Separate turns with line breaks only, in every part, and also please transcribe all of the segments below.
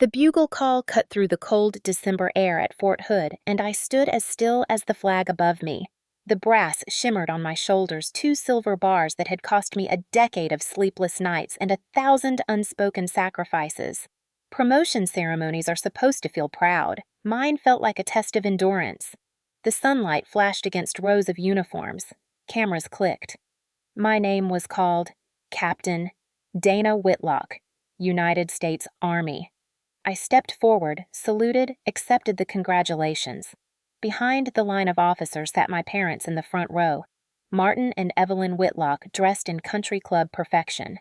The bugle call cut through the cold December air at Fort Hood, and I stood as still as the flag above me. The brass shimmered on my shoulders, two silver bars that had cost me a decade of sleepless nights and 1,000 unspoken sacrifices. Promotion ceremonies are supposed to feel proud. Mine felt like a test of endurance. The sunlight flashed against rows of uniforms. Cameras clicked. My name was called Captain Dana Whitlock, United States Army. I stepped forward, saluted, accepted the congratulations. Behind the line of officers sat my parents in the front row, Martin and Evelyn Whitlock dressed in country club perfection.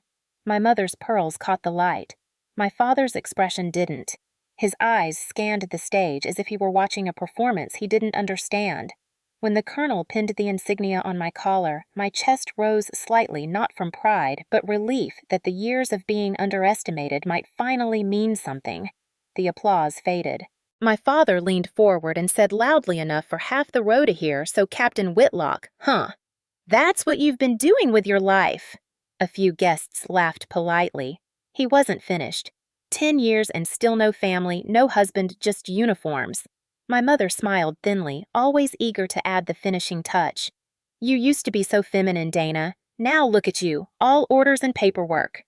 My mother's pearls caught the light. My father's expression didn't. His eyes scanned the stage as if he were watching a performance he didn't understand. When the colonel pinned the insignia on my collar, my chest rose slightly, not from pride, but relief that the years of being underestimated might finally mean something. The applause faded. My father leaned forward and said loudly enough for half the row to hear, "So Captain Whitlock, huh? That's what you've been doing with your life." A few guests laughed politely. He wasn't finished. 10 years and still no family, no husband, just uniforms. My mother smiled thinly, always eager to add the finishing touch. "You used to be so feminine, Dana. Now look at you, all orders and paperwork."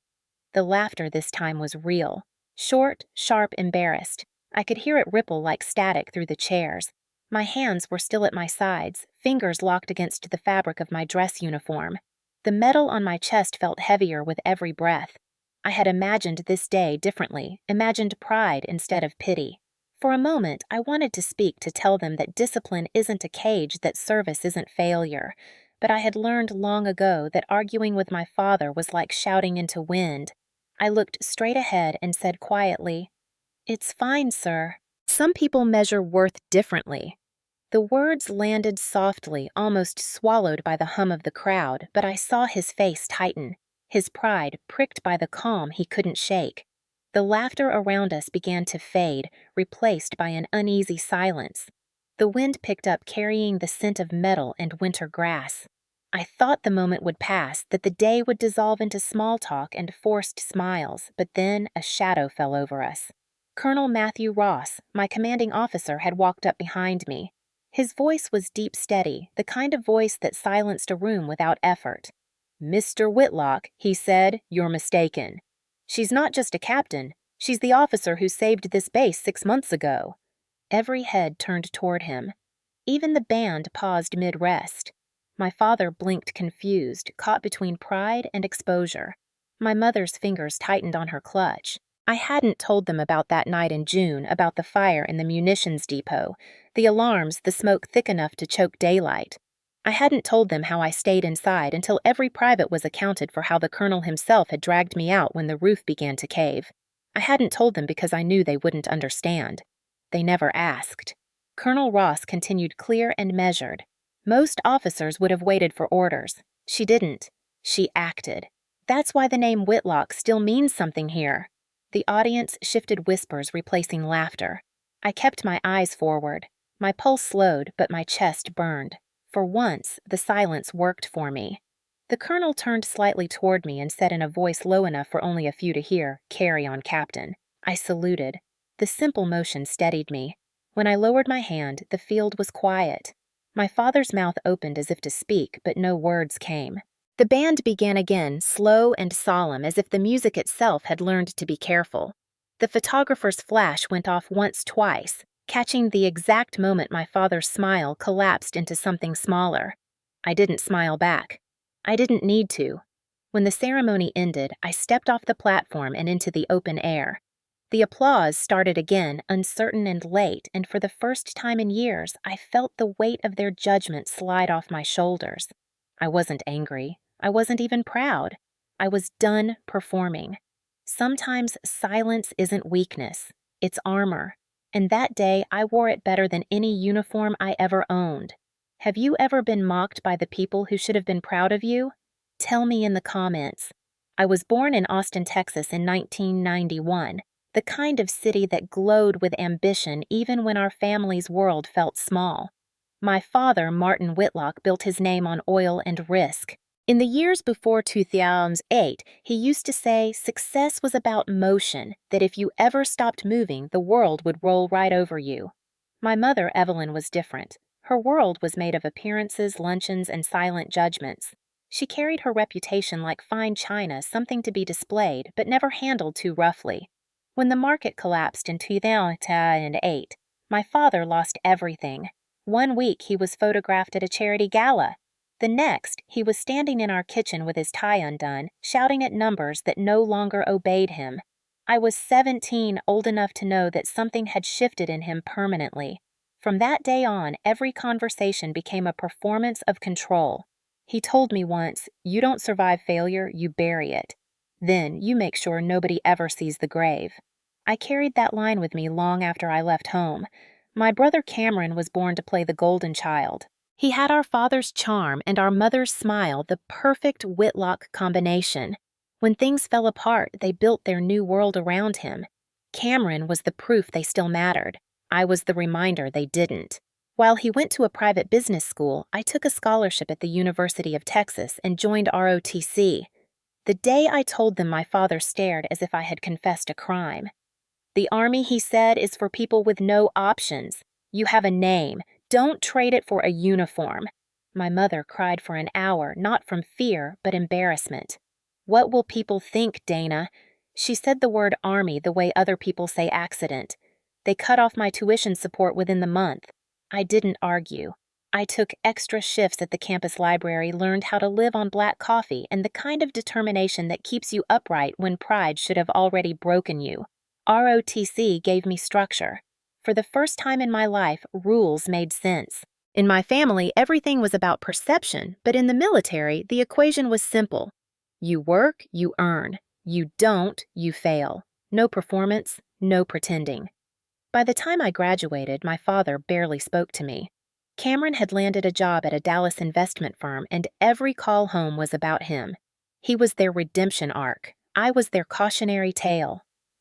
The laughter this time was real. Short, sharp, embarrassed. I could hear it ripple like static through the chairs. My hands were still at my sides, fingers locked against the fabric of my dress uniform. The metal on my chest felt heavier with every breath. I had imagined this day differently, imagined pride instead of pity. For a moment, I wanted to speak to tell them that discipline isn't a cage, that service isn't failure. But I had learned long ago that arguing with my father was like shouting into wind. I looked straight ahead and said quietly, "It's fine, sir." Some people measure worth differently. The words landed softly, almost swallowed by the hum of the crowd, but I saw his face tighten, his pride pricked by the calm he couldn't shake. The laughter around us began to fade, replaced by an uneasy silence. The wind picked up, carrying the scent of metal and winter grass. I thought the moment would pass, that the day would dissolve into small talk and forced smiles, but then a shadow fell over us. Colonel Matthew Ross, my commanding officer, had walked up behind me. His voice was deep, steady, the kind of voice that silenced a room without effort. "Mr. Whitlock," he said, "you're mistaken. She's not just a captain. She's the officer who saved this base 6 months ago." Every head turned toward him. Even the band paused mid-rest. My father blinked confused, caught between pride and exposure. My mother's fingers tightened on her clutch. I hadn't told them about that night in June, about the fire in the munitions depot, the alarms, the smoke thick enough to choke daylight. I hadn't told them how I stayed inside until every private was accounted for, how the colonel himself had dragged me out when the roof began to cave. I hadn't told them because I knew they wouldn't understand. They never asked. Colonel Ross continued clear and measured. Most officers would have waited for orders. She didn't. She acted. That's why the name Whitlock still means something here. The audience shifted, whispers replacing laughter. I kept my eyes forward. My pulse slowed, but my chest burned. For once, the silence worked for me. The colonel turned slightly toward me and said in a voice low enough for only a few to hear, "Carry on, Captain." I saluted. The simple motion steadied me. When I lowered my hand, the field was quiet. My father's mouth opened as if to speak, but no words came. The band began again, slow and solemn, as if the music itself had learned to be careful. The photographer's flash went off once, twice, catching the exact moment my father's smile collapsed into something smaller. I didn't smile back. I didn't need to. When the ceremony ended, I stepped off the platform and into the open air. The applause started again, uncertain and late, and for the first time in years, I felt the weight of their judgment slide off my shoulders. I wasn't angry. I wasn't even proud. I was done performing. Sometimes silence isn't weakness. It's armor. And that day, I wore it better than any uniform I ever owned. Have you ever been mocked by the people who should have been proud of you? Tell me in the comments. I was born in Austin, Texas in 1991, the kind of city that glowed with ambition even when our family's world felt small. My father, Martin Whitlock, built his name on oil and risk. In the years before 2008, he used to say success was about motion, that if you ever stopped moving, the world would roll right over you. My mother, Evelyn, was different. Her world was made of appearances, luncheons, and silent judgments. She carried her reputation like fine china, something to be displayed, but never handled too roughly. When the market collapsed in 2008, my father lost everything. One week he was photographed at a charity gala. The next, he was standing in our kitchen with his tie undone, shouting at numbers that no longer obeyed him. I was 17, old enough to know that something had shifted in him permanently. From that day on, every conversation became a performance of control. He told me once, "You don't survive failure, you bury it. Then you make sure nobody ever sees the grave." I carried that line with me long after I left home. My brother Cameron was born to play the golden child. He had our father's charm and our mother's smile, the perfect Whitlock combination. When things fell apart, they built their new world around him. Cameron was the proof they still mattered. I was the reminder they didn't. While he went to a private business school, I took a scholarship at the University of Texas and joined ROTC. The day I told them, my father stared as if I had confessed a crime. "The Army," he said, "is for people with no options. You have a name. Don't trade it for a uniform." My mother cried for an hour, not from fear, but embarrassment. "What will people think, Dana?" She said the word Army the way other people say accident. They cut off my tuition support within the month. I didn't argue. I took extra shifts at the campus library, learned how to live on black coffee, and the kind of determination that keeps you upright when pride should have already broken you. ROTC gave me structure. For the first time in my life, rules made sense. In my family, everything was about perception, but in the military, the equation was simple. You work, you earn. You don't, you fail. No performance, no pretending. By the time I graduated, my father barely spoke to me. Cameron had landed a job at a Dallas investment firm, and every call home was about him. He was their redemption arc. I was their cautionary tale.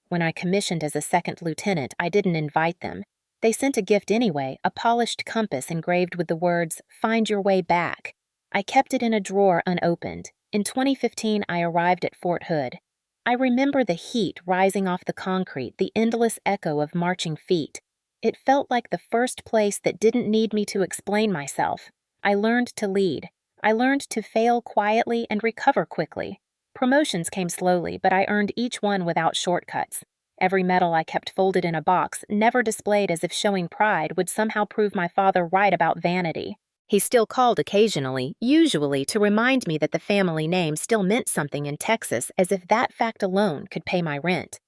When I commissioned as a second lieutenant, I didn't invite them. They sent a gift anyway, a polished compass engraved with the words, "Find your way back." I kept it in a drawer unopened. In 2015, I arrived at Fort Hood. I remember the heat rising off the concrete, the endless echo of marching feet. It felt like the first place that didn't need me to explain myself. I learned to lead. I learned to fail quietly and recover quickly. Promotions came slowly, but I earned each one without shortcuts. Every medal I kept folded in a box, never displayed as if showing pride would somehow prove my father right about vanity. He still called occasionally, usually to remind me that the family name still meant something in Texas, as if that fact alone could pay my rent.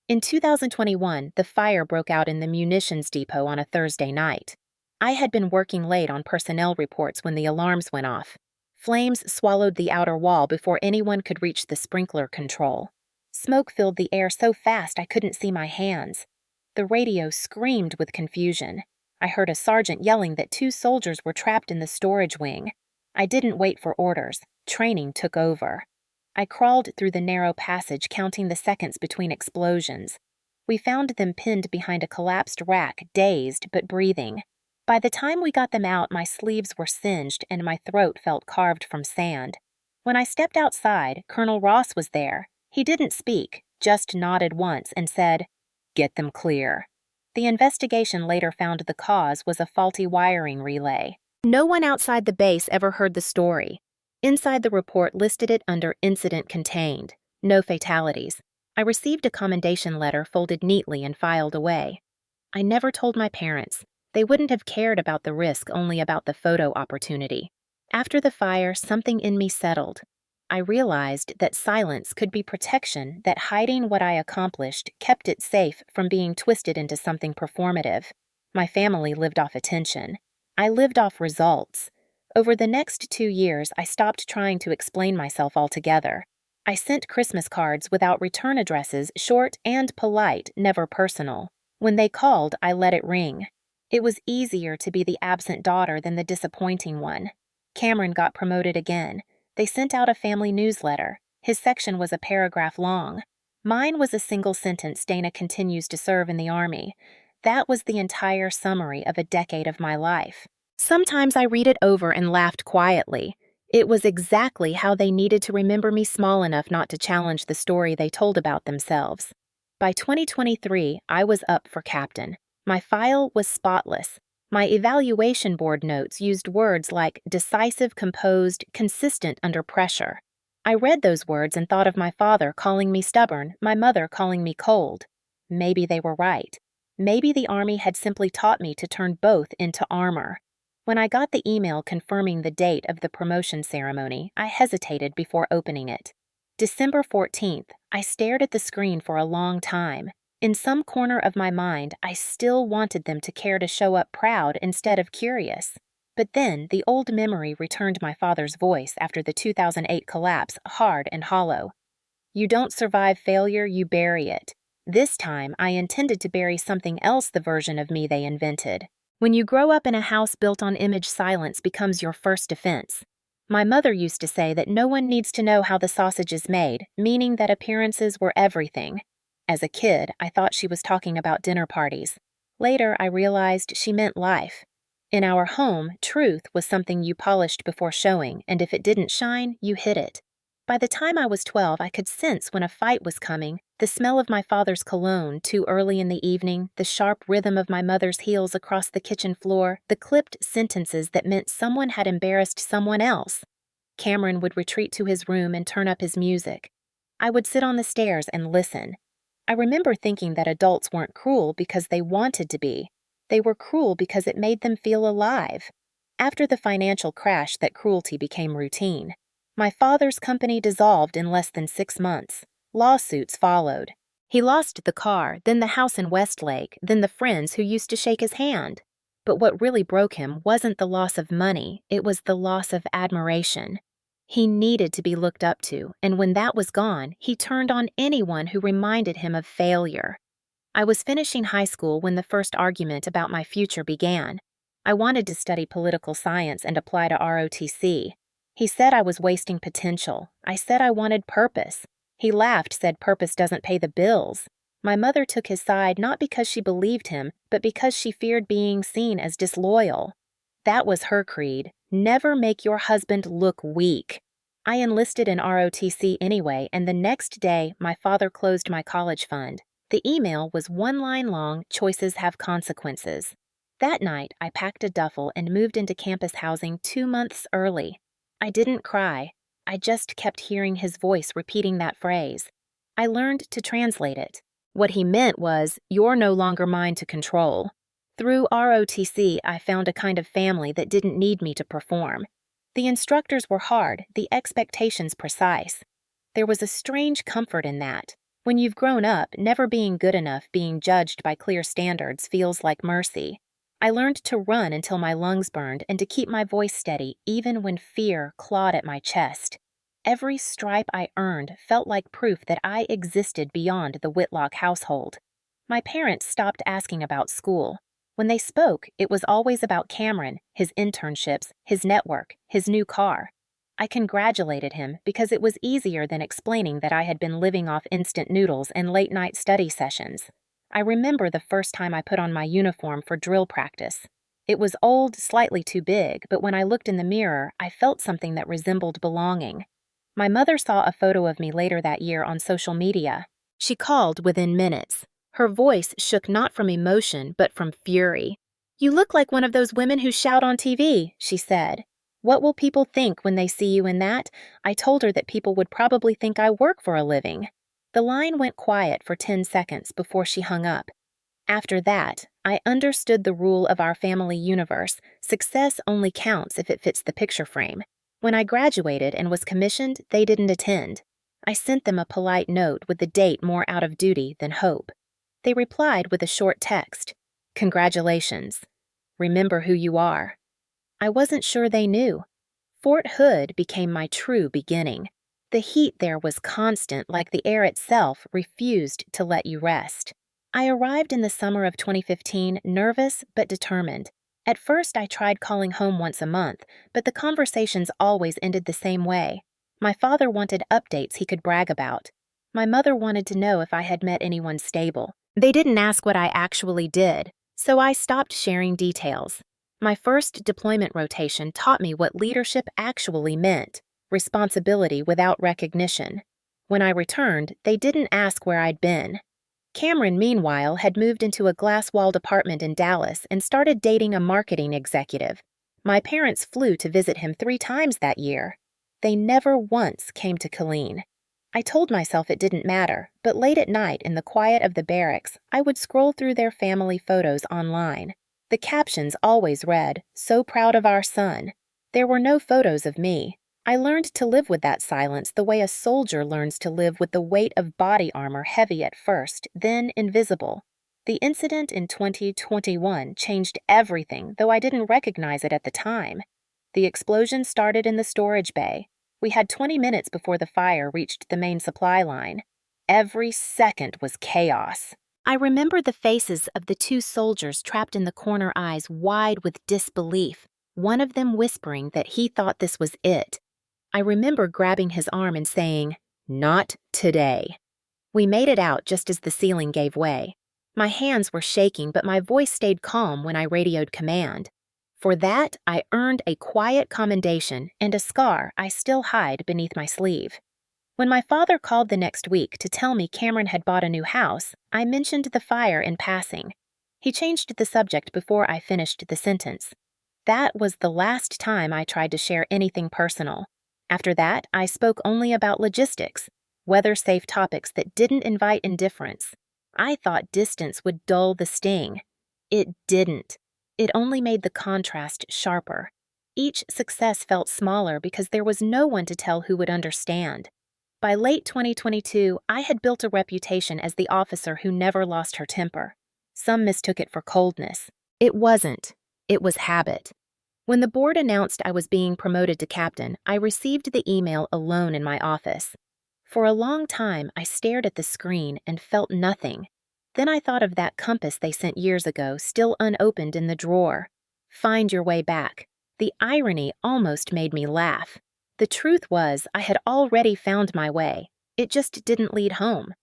In 2021, the fire broke out in the munitions depot on a Thursday night. I had been working late on personnel reports when the alarms went off. Flames swallowed the outer wall before anyone could reach the sprinkler control. Smoke filled the air so fast I couldn't see my hands. The radio screamed with confusion. I heard a sergeant yelling that 2 soldiers were trapped in the storage wing. I didn't wait for orders. Training took over. I crawled through the narrow passage, counting the seconds between explosions. We found them pinned behind a collapsed rack, dazed but breathing. By the time we got them out, my sleeves were singed and my throat felt carved from sand. When I stepped outside, Colonel Ross was there. He didn't speak, just nodded once and said, "Get them clear." The investigation later found the cause was a faulty wiring relay. No one outside the base ever heard the story. Inside the report listed it under incident contained. No fatalities. I received a commendation letter folded neatly and filed away. I never told my parents. They wouldn't have cared about the risk, only about the photo opportunity. After the fire, something in me settled. I realized that silence could be protection, that hiding what I accomplished kept it safe from being twisted into something performative. My family lived off attention. I lived off results. Over the next 2 years, I stopped trying to explain myself altogether. I sent Christmas cards without return addresses, short and polite, never personal. When they called, I let it ring. It was easier to be the absent daughter than the disappointing one. Cameron got promoted again. They sent out a family newsletter. His section was a paragraph long. Mine was a single sentence: "Dana continues to serve in the Army." That was the entire summary of a decade of my life. Sometimes I read it over and laughed quietly. It was exactly how they needed to remember me small enough not to challenge the story they told about themselves. By 2023, I was up for captain. My file was spotless. My evaluation board notes used words like decisive, composed, consistent under pressure. I read those words and thought of my father calling me stubborn, my mother calling me cold. Maybe they were right. Maybe the Army had simply taught me to turn both into armor. When I got the email confirming the date of the promotion ceremony, I hesitated before opening it. December 14th, I stared at the screen for a long time. In some corner of my mind, I still wanted them to care to show up proud instead of curious. But then, the old memory returned my father's voice after the 2008 collapse, hard and hollow. You don't survive failure, you bury it. This time, I intended to bury something else the version of me they invented. When you grow up in a house built on image, silence becomes your first defense. My mother used to say that no one needs to know how the sausage is made, meaning that appearances were everything. As a kid, I thought she was talking about dinner parties. Later, I realized she meant life. In our home, truth was something you polished before showing, and if it didn't shine, you hid it. By the time I was 12, I could sense when a fight was coming, the smell of my father's cologne too early in the evening, the sharp rhythm of my mother's heels across the kitchen floor, the clipped sentences that meant someone had embarrassed someone else. Cameron would retreat to his room and turn up his music. I would sit on the stairs and listen. I remember thinking that adults weren't cruel because they wanted to be. They were cruel because it made them feel alive. After the financial crash, that cruelty became routine. My father's company dissolved in less than 6 months. Lawsuits followed. He lost the car, then the house in Westlake, then the friends who used to shake his hand. But what really broke him wasn't the loss of money, it was the loss of admiration. He needed to be looked up to, and when that was gone, he turned on anyone who reminded him of failure. I was finishing high school when the first argument about my future began. I wanted to study political science and apply to ROTC. He said I was wasting potential. I said I wanted purpose. He laughed, said purpose doesn't pay the bills. My mother took his side not because she believed him, but because she feared being seen as disloyal. That was her creed. Never make your husband look weak. I enlisted in ROTC anyway, and the next day, my father closed my college fund. The email was 1 line long, choices have consequences. That night, I packed a duffel and moved into campus housing 2 months early. I didn't cry. I just kept hearing his voice repeating that phrase. I learned to translate it. What he meant was, you're no longer mine to control. Through ROTC, I found a kind of family that didn't need me to perform. The instructors were hard, the expectations precise. There was a strange comfort in that. When you've grown up, never being good enough, being judged by clear standards feels like mercy. I learned to run until my lungs burned and to keep my voice steady even when fear clawed at my chest. Every stripe I earned felt like proof that I existed beyond the Whitlock household. My parents stopped asking about school. When they spoke, it was always about Cameron, his internships, his network, his new car. I congratulated him because it was easier than explaining that I had been living off instant noodles and late-night study sessions. I remember the first time I put on my uniform for drill practice. It was old, slightly too big, but when I looked in the mirror, I felt something that resembled belonging. My mother saw a photo of me later that year on social media. She called within minutes. Her voice shook not from emotion, but from fury. "You look like one of those women who shout on TV," she said. "What will people think when they see you in that?" I told her that people would probably think I work for a living. The line went quiet for 10 seconds before she hung up. After that, I understood the rule of our family universe. Success only counts if it fits the picture frame. When I graduated and was commissioned, they didn't attend. I sent them a polite note with the date more out of duty than hope. They replied with a short text. "Congratulations. Remember who you are." I wasn't sure they knew. Fort Hood became my true beginning. The heat there was constant, like the air itself refused to let you rest. I arrived in the summer of 2015, nervous but determined. At first, I tried calling home once a month, but the conversations always ended the same way. My father wanted updates he could brag about. My mother wanted to know if I had met anyone stable. They didn't ask what I actually did, so I stopped sharing details. My first deployment rotation taught me what leadership actually meant: responsibility without recognition. When I returned, they didn't ask where I'd been. Cameron, meanwhile, had moved into a glass-walled apartment in Dallas and started dating a marketing executive. My parents flew to visit him 3 times that year. They never once came to Colleen. I told myself it didn't matter, but late at night in the quiet of the barracks, I would scroll through their family photos online. The captions always read, "So proud of our son." There were no photos of me. I learned to live with that silence the way a soldier learns to live with the weight of body armor heavy at first, then invisible. The incident in 2021 changed everything, though I didn't recognize it at the time. The explosion started in the storage bay. We had 20 minutes before the fire reached the main supply line. Every second was chaos. I remember the faces of the 2 soldiers trapped in the corner, eyes wide with disbelief, one of them whispering that he thought this was it. I remember grabbing his arm and saying, "Not today." We made it out just as the ceiling gave way. My hands were shaking, but my voice stayed calm when I radioed command. For that, I earned a quiet commendation and a scar I still hide beneath my sleeve. When my father called the next week to tell me Cameron had bought a new house, I mentioned the fire in passing. He changed the subject before I finished the sentence. That was the last time I tried to share anything personal. After that, I spoke only about logistics, weather-safe topics that didn't invite indifference. I thought distance would dull the sting. It didn't. It only made the contrast sharper. Each success felt smaller because there was no one to tell who would understand. By late 2022, I had built a reputation as the officer who never lost her temper. Some mistook it for coldness. It wasn't. It was habit. When the board announced I was being promoted to captain, I received the email alone in my office. For a long time, I stared at the screen and felt nothing. Then I thought of that compass they sent years ago, still unopened in the drawer. Find your way back. The irony almost made me laugh. The truth was, I had already found my way. It just didn't lead home.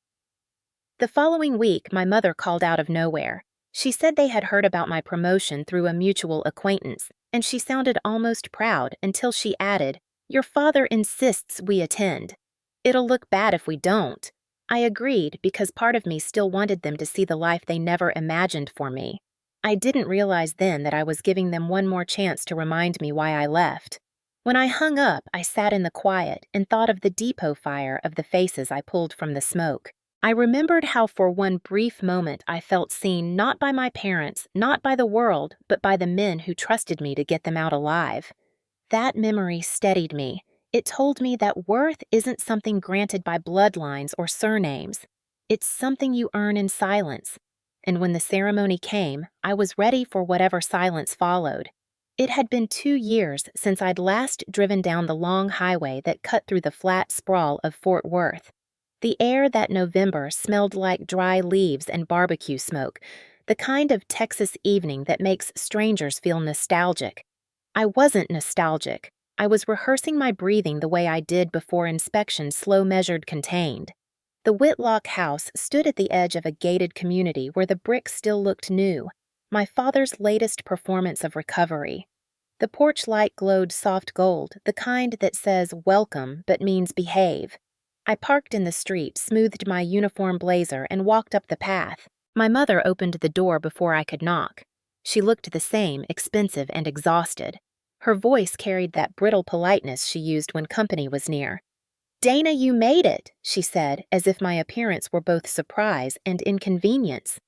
The following week, my mother called out of nowhere. She said they had heard about my promotion through a mutual acquaintance, and she sounded almost proud until she added, "Your father insists we attend. It'll look bad if we don't." I agreed because part of me still wanted them to see the life they never imagined for me. I didn't realize then that I was giving them one more chance to remind me why I left. When I hung up, I sat in the quiet and thought of the depot fire, of the faces I pulled from the smoke. I remembered how for one brief moment I felt seen not by my parents, not by the world, but by the men who trusted me to get them out alive. That memory steadied me. It told me that worth isn't something granted by bloodlines or surnames. It's something you earn in silence. And when the ceremony came, I was ready for whatever silence followed. It had been 2 years since I'd last driven down the long highway that cut through the flat sprawl of Fort Worth. The air that November smelled like dry leaves and barbecue smoke, the kind of Texas evening that makes strangers feel nostalgic. I wasn't nostalgic. I was rehearsing my breathing the way I did before inspection slow-measured contained. The Whitlock house stood at the edge of a gated community where the bricks still looked new, my father's latest performance of recovery. The porch light glowed soft gold, the kind that says welcome but means behave. I parked in the street, smoothed my uniform blazer, and walked up the path. My mother opened the door before I could knock. She looked the same, expensive and exhausted. Her voice carried that brittle politeness she used when company was near. "Dana, you made it," she said, as if my appearance were both surprise and inconvenience.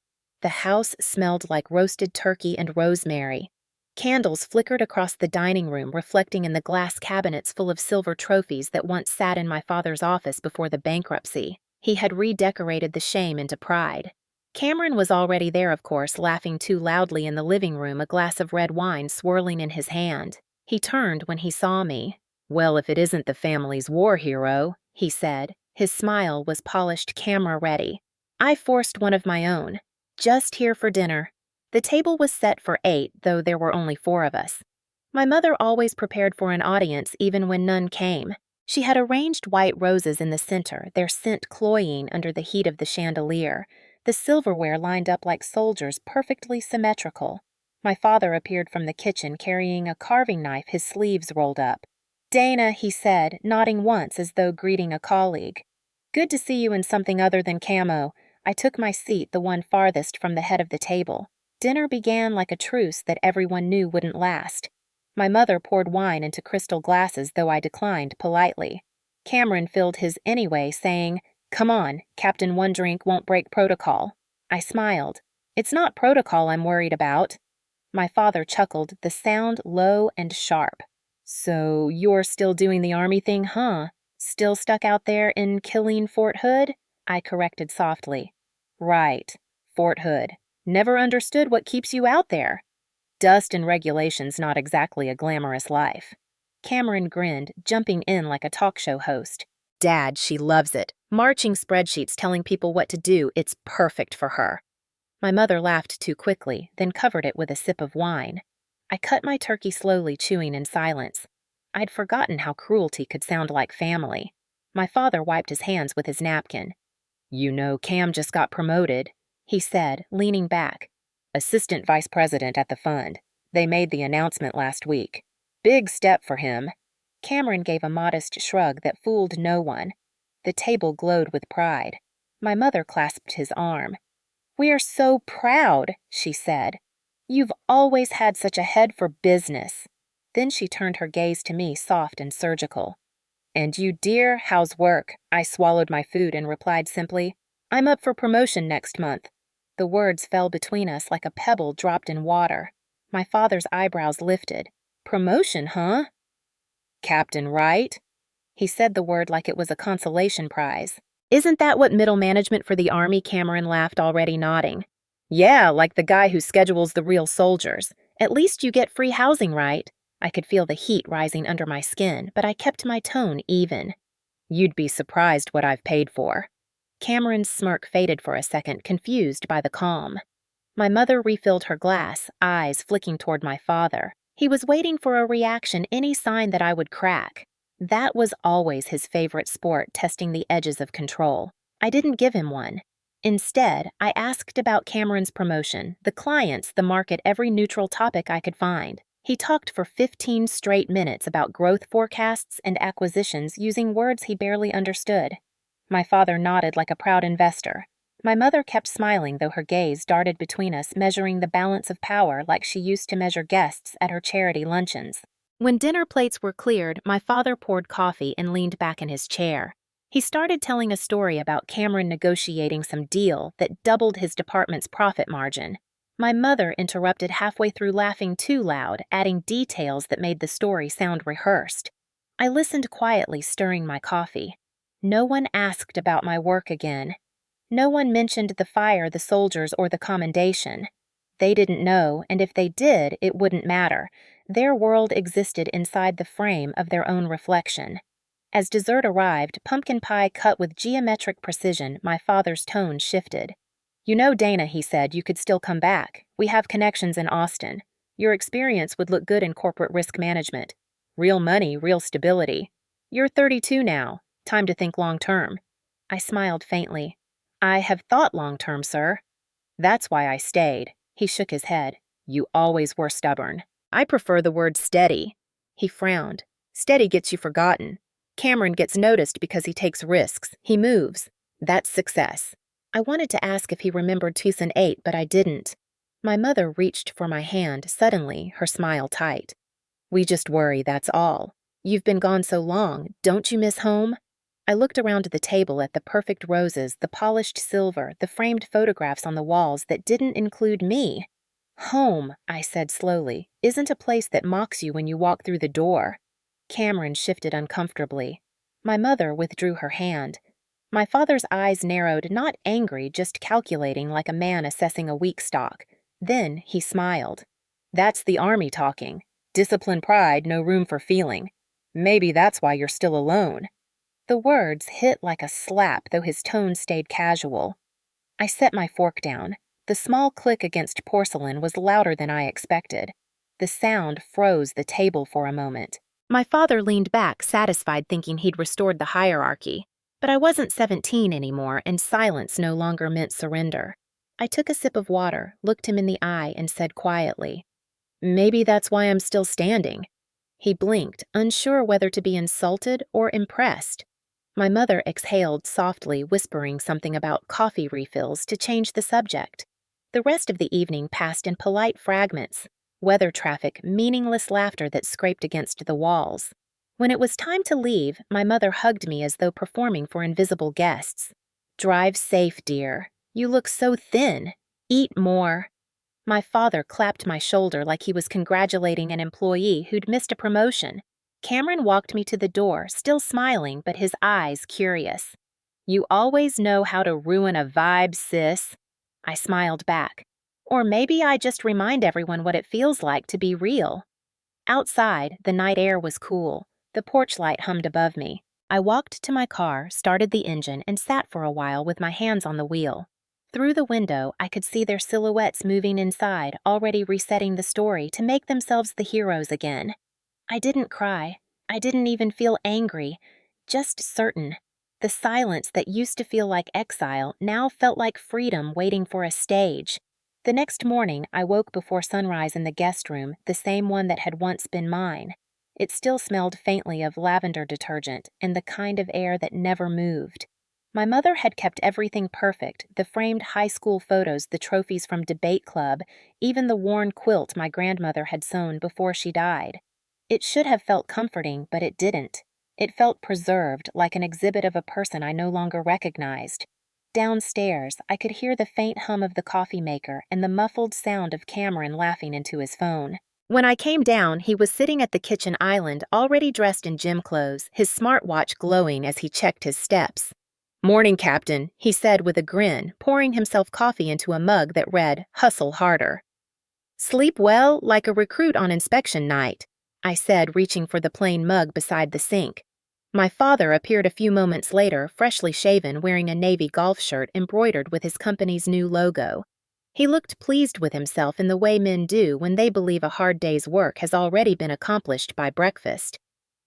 The house smelled like roasted turkey and rosemary. Candles flickered across the dining room, reflecting in the glass cabinets full of silver trophies that once sat in my father's office before the bankruptcy. He had redecorated the shame into pride. Cameron was already there, of course, laughing too loudly in the living room, a glass of red wine swirling in his hand. He turned when he saw me. "Well, if it isn't the family's war hero," he said. His smile was polished, camera-ready. I forced one of my own. "Just here for dinner." The table was set for 8, though there were only 4 of us. My mother always prepared for an audience even when none came. She had arranged white roses in the center, their scent cloying under the heat of the chandelier, the silverware lined up like soldiers, perfectly symmetrical. My father appeared from the kitchen carrying a carving knife, his sleeves rolled up. "Dana," he said, nodding once as though greeting a colleague. "Good to see you in something other than camo." I took my seat, the one farthest from the head of the table. Dinner began like a truce that everyone knew wouldn't last. My mother poured wine into crystal glasses, though I declined politely. Cameron filled his anyway, saying, "Come on, Captain One Drink won't break protocol." I smiled. "It's not protocol I'm worried about." My father chuckled, the sound low and sharp. "So you're still doing the army thing, huh? Still stuck out there in killing Fort Hood?" I corrected softly. "Right, Fort Hood. Never understood what keeps you out there." "Dust and regulations not exactly a glamorous life." Cameron grinned, jumping in like a talk show host. "Dad, she loves it. Marching spreadsheets telling people what to do, it's perfect for her." My mother laughed too quickly, then covered it with a sip of wine. I cut my turkey slowly, chewing in silence. I'd forgotten how cruelty could sound like family. My father wiped his hands with his napkin. "You know, Cam just got promoted," he said, leaning back. "Assistant vice president at the fund. They made the announcement last week. Big step for him." Cameron gave a modest shrug that fooled no one. The table glowed with pride. My mother clasped his arm. "We are so proud," she said. "You've always had such a head for business." Then she turned her gaze to me, soft and surgical. "And you, dear, how's work?" I swallowed my food and replied simply, "I'm up for promotion next month." The words fell between us like a pebble dropped in water. My father's eyebrows lifted. "Promotion, huh?" "Captain, right?" He said the word like it was a consolation prize. "Isn't that what middle management for the Army?" Cameron laughed, already nodding. "Yeah, like the guy who schedules the real soldiers. At least you get free housing, right?" I could feel the heat rising under my skin, but I kept my tone even. "You'd be surprised what I've paid for." Cameron's smirk faded for a second, confused by the calm. My mother refilled her glass, eyes flicking toward my father. He was waiting for a reaction, any sign that I would crack. That was always his favorite sport, testing the edges of control. I didn't give him one. Instead, I asked about Cameron's promotion, the clients, the market, every neutral topic I could find. He talked for 15 straight minutes about growth forecasts and acquisitions using words he barely understood. My father nodded like a proud investor. My mother kept smiling, though her gaze darted between us, measuring the balance of power like she used to measure guests at her charity luncheons. When dinner plates were cleared, my father poured coffee and leaned back in his chair. He started telling a story about Cameron negotiating some deal that doubled his department's profit margin. My mother interrupted halfway through, laughing too loud, adding details that made the story sound rehearsed. I listened quietly, stirring my coffee. No one asked about my work again. No one mentioned the fire, the soldiers, or the commendation. They didn't know, and if they did, it wouldn't matter. Their world existed inside the frame of their own reflection. As dessert arrived, pumpkin pie cut with geometric precision, my father's tone shifted. "You know, Dana," he said, "you could still come back. We have connections in Austin. Your experience would look good in corporate risk management. Real money, real stability. You're 32 now. Time to think long term." I smiled faintly. "I have thought long term, sir." "That's why I stayed." He shook his head. "You always were stubborn." "I prefer the word steady." He frowned. "Steady gets you forgotten. Cameron gets noticed because he takes risks. He moves. That's success." I wanted to ask if he remembered 2008, but I didn't. My mother reached for my hand, suddenly, her smile tight. "We just worry, that's all. You've been gone so long. Don't you miss home?" I looked around the table at the perfect roses, the polished silver, the framed photographs on the walls that didn't include me. "Home," I said slowly, "isn't a place that mocks you when you walk through the door." Cameron shifted uncomfortably. My mother withdrew her hand. My father's eyes narrowed, not angry, just calculating like a man assessing a weak stock. Then he smiled. "That's the Army talking. Discipline, pride, no room for feeling. Maybe that's why you're still alone." The words hit like a slap, though his tone stayed casual. I set my fork down. The small click against porcelain was louder than I expected. The sound froze the table for a moment. My father leaned back, satisfied, thinking he'd restored the hierarchy. But I wasn't 17 anymore, and silence no longer meant surrender. I took a sip of water, looked him in the eye, and said quietly, Maybe that's why I'm still standing. He blinked, unsure whether to be insulted or impressed. My mother exhaled softly, whispering something about coffee refills to change the subject. The rest of the evening passed in polite fragments, weather traffic, meaningless laughter that scraped against the walls. When it was time to leave, my mother hugged me as though performing for invisible guests. "Drive safe, dear. You look so thin. Eat more." My father clapped my shoulder like he was congratulating an employee who'd missed a promotion. Cameron walked me to the door, still smiling, but his eyes curious. "You always know how to ruin a vibe, sis." I smiled back. Or maybe I just remind everyone what it feels like to be real. Outside, the night air was cool. The porch light hummed above me. I walked to my car, started the engine, and sat for a while with my hands on the wheel. Through the window, I could see their silhouettes moving inside, already resetting the story to make themselves the heroes again. I didn't cry. I didn't even feel angry, just certain. The silence that used to feel like exile now felt like freedom waiting for a stage. The next morning, I woke before sunrise in the guest room, the same one that had once been mine. It still smelled faintly of lavender detergent and the kind of air that never moved. My mother had kept everything perfect, the framed high school photos, the trophies from debate club, even the worn quilt my grandmother had sewn before she died. It should have felt comforting, but it didn't. It felt preserved, like an exhibit of a person I no longer recognized. Downstairs, I could hear the faint hum of the coffee maker and the muffled sound of Cameron laughing into his phone. When I came down, he was sitting at the kitchen island, already dressed in gym clothes, his smartwatch glowing as he checked his steps. "Morning, Captain," he said with a grin, pouring himself coffee into a mug that read, "Hustle harder." "Sleep well, like a recruit on inspection night," I said, reaching for the plain mug beside the sink. My father appeared a few moments later, freshly shaven, wearing a navy golf shirt embroidered with his company's new logo. He looked pleased with himself in the way men do when they believe a hard day's work has already been accomplished by breakfast.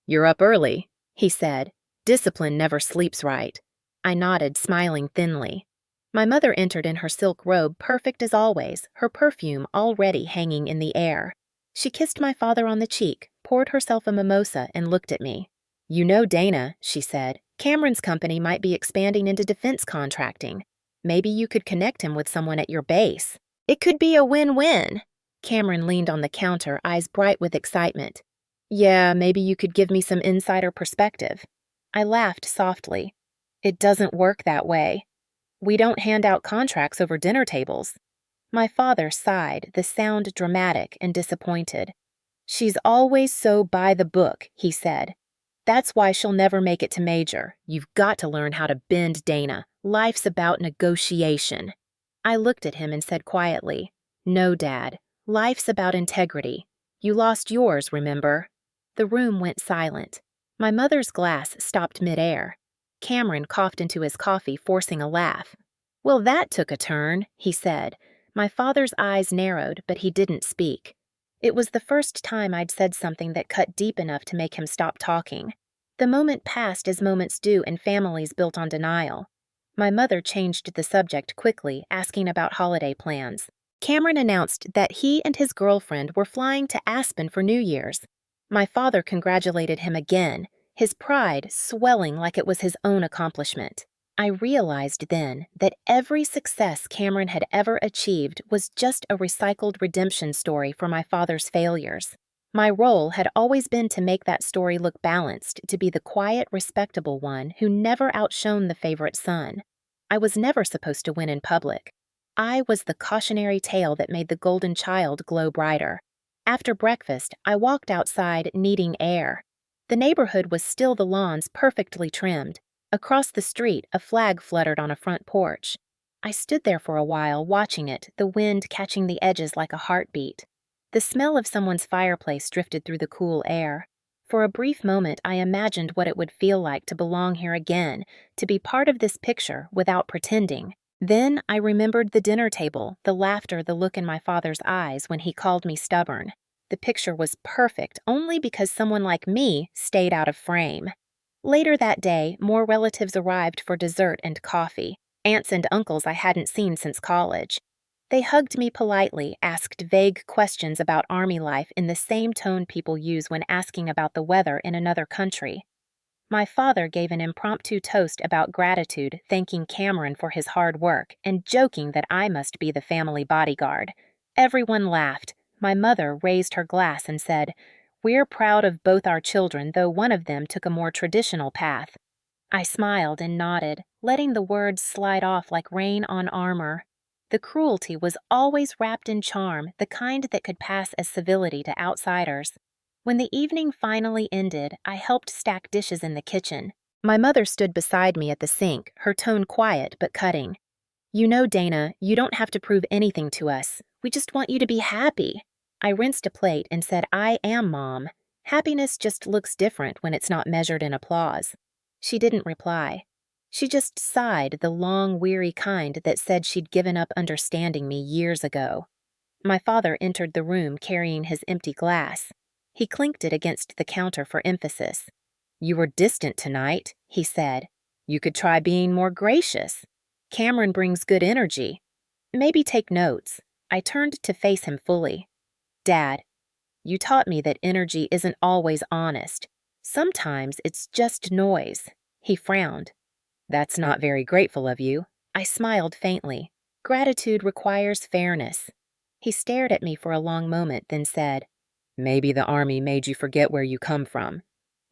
"You're up early," he said. "Discipline never sleeps right." I nodded, smiling thinly. My mother entered in her silk robe, perfect as always, her perfume already hanging in the air. She kissed my father on the cheek, poured herself a mimosa, and looked at me. "You know Dana," she said. "Cameron's company might be expanding into defense contracting. Maybe you could connect him with someone at your base. It could be a win-win." Cameron leaned on the counter, eyes bright with excitement. "Yeah, maybe you could give me some insider perspective." I laughed softly. "It doesn't work that way. We don't hand out contracts over dinner tables." My father sighed, the sound dramatic and disappointed. "She's always so by the book," he said. "That's why she'll never make it to major. You've got to learn how to bend, Dana. Life's about negotiation." I looked at him and said quietly, "No, Dad. Life's about integrity. You lost yours, remember?" The room went silent. My mother's glass stopped midair. Cameron coughed into his coffee, forcing a laugh. "Well, that took a turn," he said. My father's eyes narrowed, but he didn't speak. It was the first time I'd said something that cut deep enough to make him stop talking. The moment passed as moments do in families built on denial. My mother changed the subject quickly, asking about holiday plans. Cameron announced that he and his girlfriend were flying to Aspen for New Year's. My father congratulated him again, his pride swelling like it was his own accomplishment. I realized then that every success Cameron had ever achieved was just a recycled redemption story for my father's failures. My role had always been to make that story look balanced, to be the quiet, respectable one who never outshone the favorite son. I was never supposed to win in public. I was the cautionary tale that made the golden child glow brighter. After breakfast, I walked outside, needing air. The neighborhood was still the lawns perfectly trimmed. Across the street, a flag fluttered on a front porch. I stood there for a while, watching it, the wind catching the edges like a heartbeat. The smell of someone's fireplace drifted through the cool air. For a brief moment, I imagined what it would feel like to belong here again, to be part of this picture without pretending. Then I remembered the dinner table, the laughter, the look in my father's eyes when he called me stubborn. The picture was perfect only because someone like me stayed out of frame. Later that day, more relatives arrived for dessert and coffee, aunts and uncles I hadn't seen since college. They hugged me politely, asked vague questions about Army life in the same tone people use when asking about the weather in another country. My father gave an impromptu toast about gratitude, thanking Cameron for his hard work and joking that I must be the family bodyguard. Everyone laughed. My mother raised her glass and said, "We're proud of both our children, though one of them took a more traditional path." I smiled and nodded, letting the words slide off like rain on armor. The cruelty was always wrapped in charm, the kind that could pass as civility to outsiders. When the evening finally ended, I helped stack dishes in the kitchen. My mother stood beside me at the sink, her tone quiet but cutting. "You know, Dana, you don't have to prove anything to us. We just want you to be happy." I rinsed a plate and said, "I am Mom. Happiness just looks different when it's not measured in applause." She didn't reply. She just sighed, the long, weary kind that said she'd given up understanding me years ago. My father entered the room carrying his empty glass. He clinked it against the counter for emphasis. "You were distant tonight," he said. "You could try being more gracious. Cameron brings good energy. Maybe take notes." I turned to face him fully. "Dad, you taught me that energy isn't always honest. Sometimes it's just noise." He frowned. "That's not very grateful of you." I smiled faintly. "Gratitude requires fairness." He stared at me for a long moment, then said, "Maybe the Army made you forget where you come from."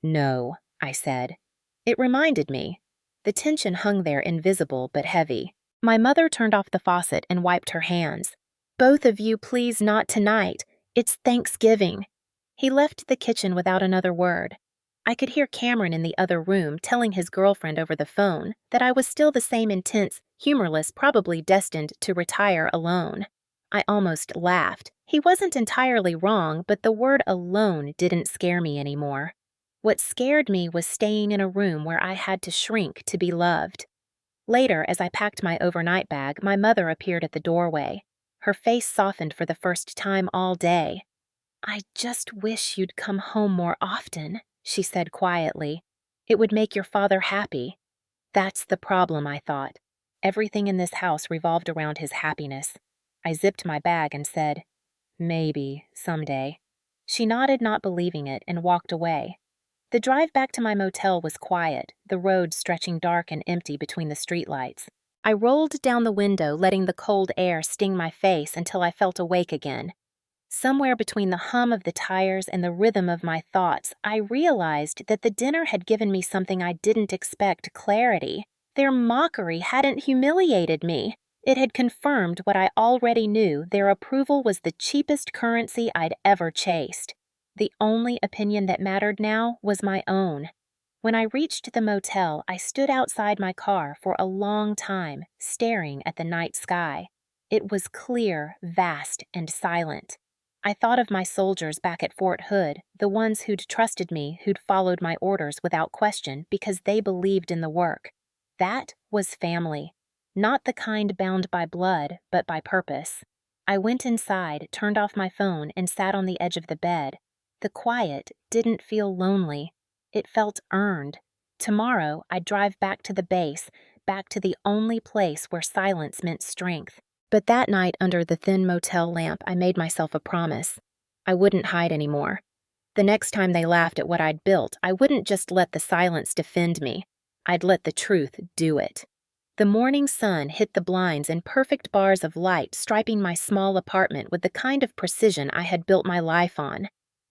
"No," I said. It reminded me. The tension hung there invisible but heavy. My mother turned off the faucet and wiped her hands. "Both of you, please not tonight. It's Thanksgiving." He left the kitchen without another word. I could hear Cameron in the other room telling his girlfriend over the phone that I was still the same intense, humorless, probably destined to retire alone. I almost laughed. He wasn't entirely wrong, but the word alone didn't scare me anymore. What scared me was staying in a room where I had to shrink to be loved. Later, as I packed my overnight bag, my mother appeared at the doorway. Her face softened for the first time all day. "I just wish you'd come home more often," she said quietly. "It would make your father happy." That's the problem, I thought. Everything in this house revolved around his happiness. I zipped my bag and said, "Maybe, someday." She nodded, not believing it, and walked away. The drive back to my motel was quiet, the road stretching dark and empty between the streetlights. I rolled down the window, letting the cold air sting my face until I felt awake again. Somewhere between the hum of the tires and the rhythm of my thoughts, I realized that the dinner had given me something I didn't expect: clarity. Their mockery hadn't humiliated me. It had confirmed what I already knew: their approval was the cheapest currency I'd ever chased. The only opinion that mattered now was my own. When I reached the motel, I stood outside my car for a long time, staring at the night sky. It was clear, vast, and silent. I thought of my soldiers back at Fort Hood, the ones who'd trusted me, who'd followed my orders without question because they believed in the work. That was family. Not the kind bound by blood, but by purpose. I went inside, turned off my phone, and sat on the edge of the bed. The quiet didn't feel lonely. It felt earned. Tomorrow, I'd drive back to the base, back to the only place where silence meant strength. But that night, under the thin motel lamp, I made myself a promise. I wouldn't hide anymore. The next time they laughed at what I'd built, I wouldn't just let the silence defend me. I'd let the truth do it. The morning sun hit the blinds in perfect bars of light, striping my small apartment with the kind of precision I had built my life on.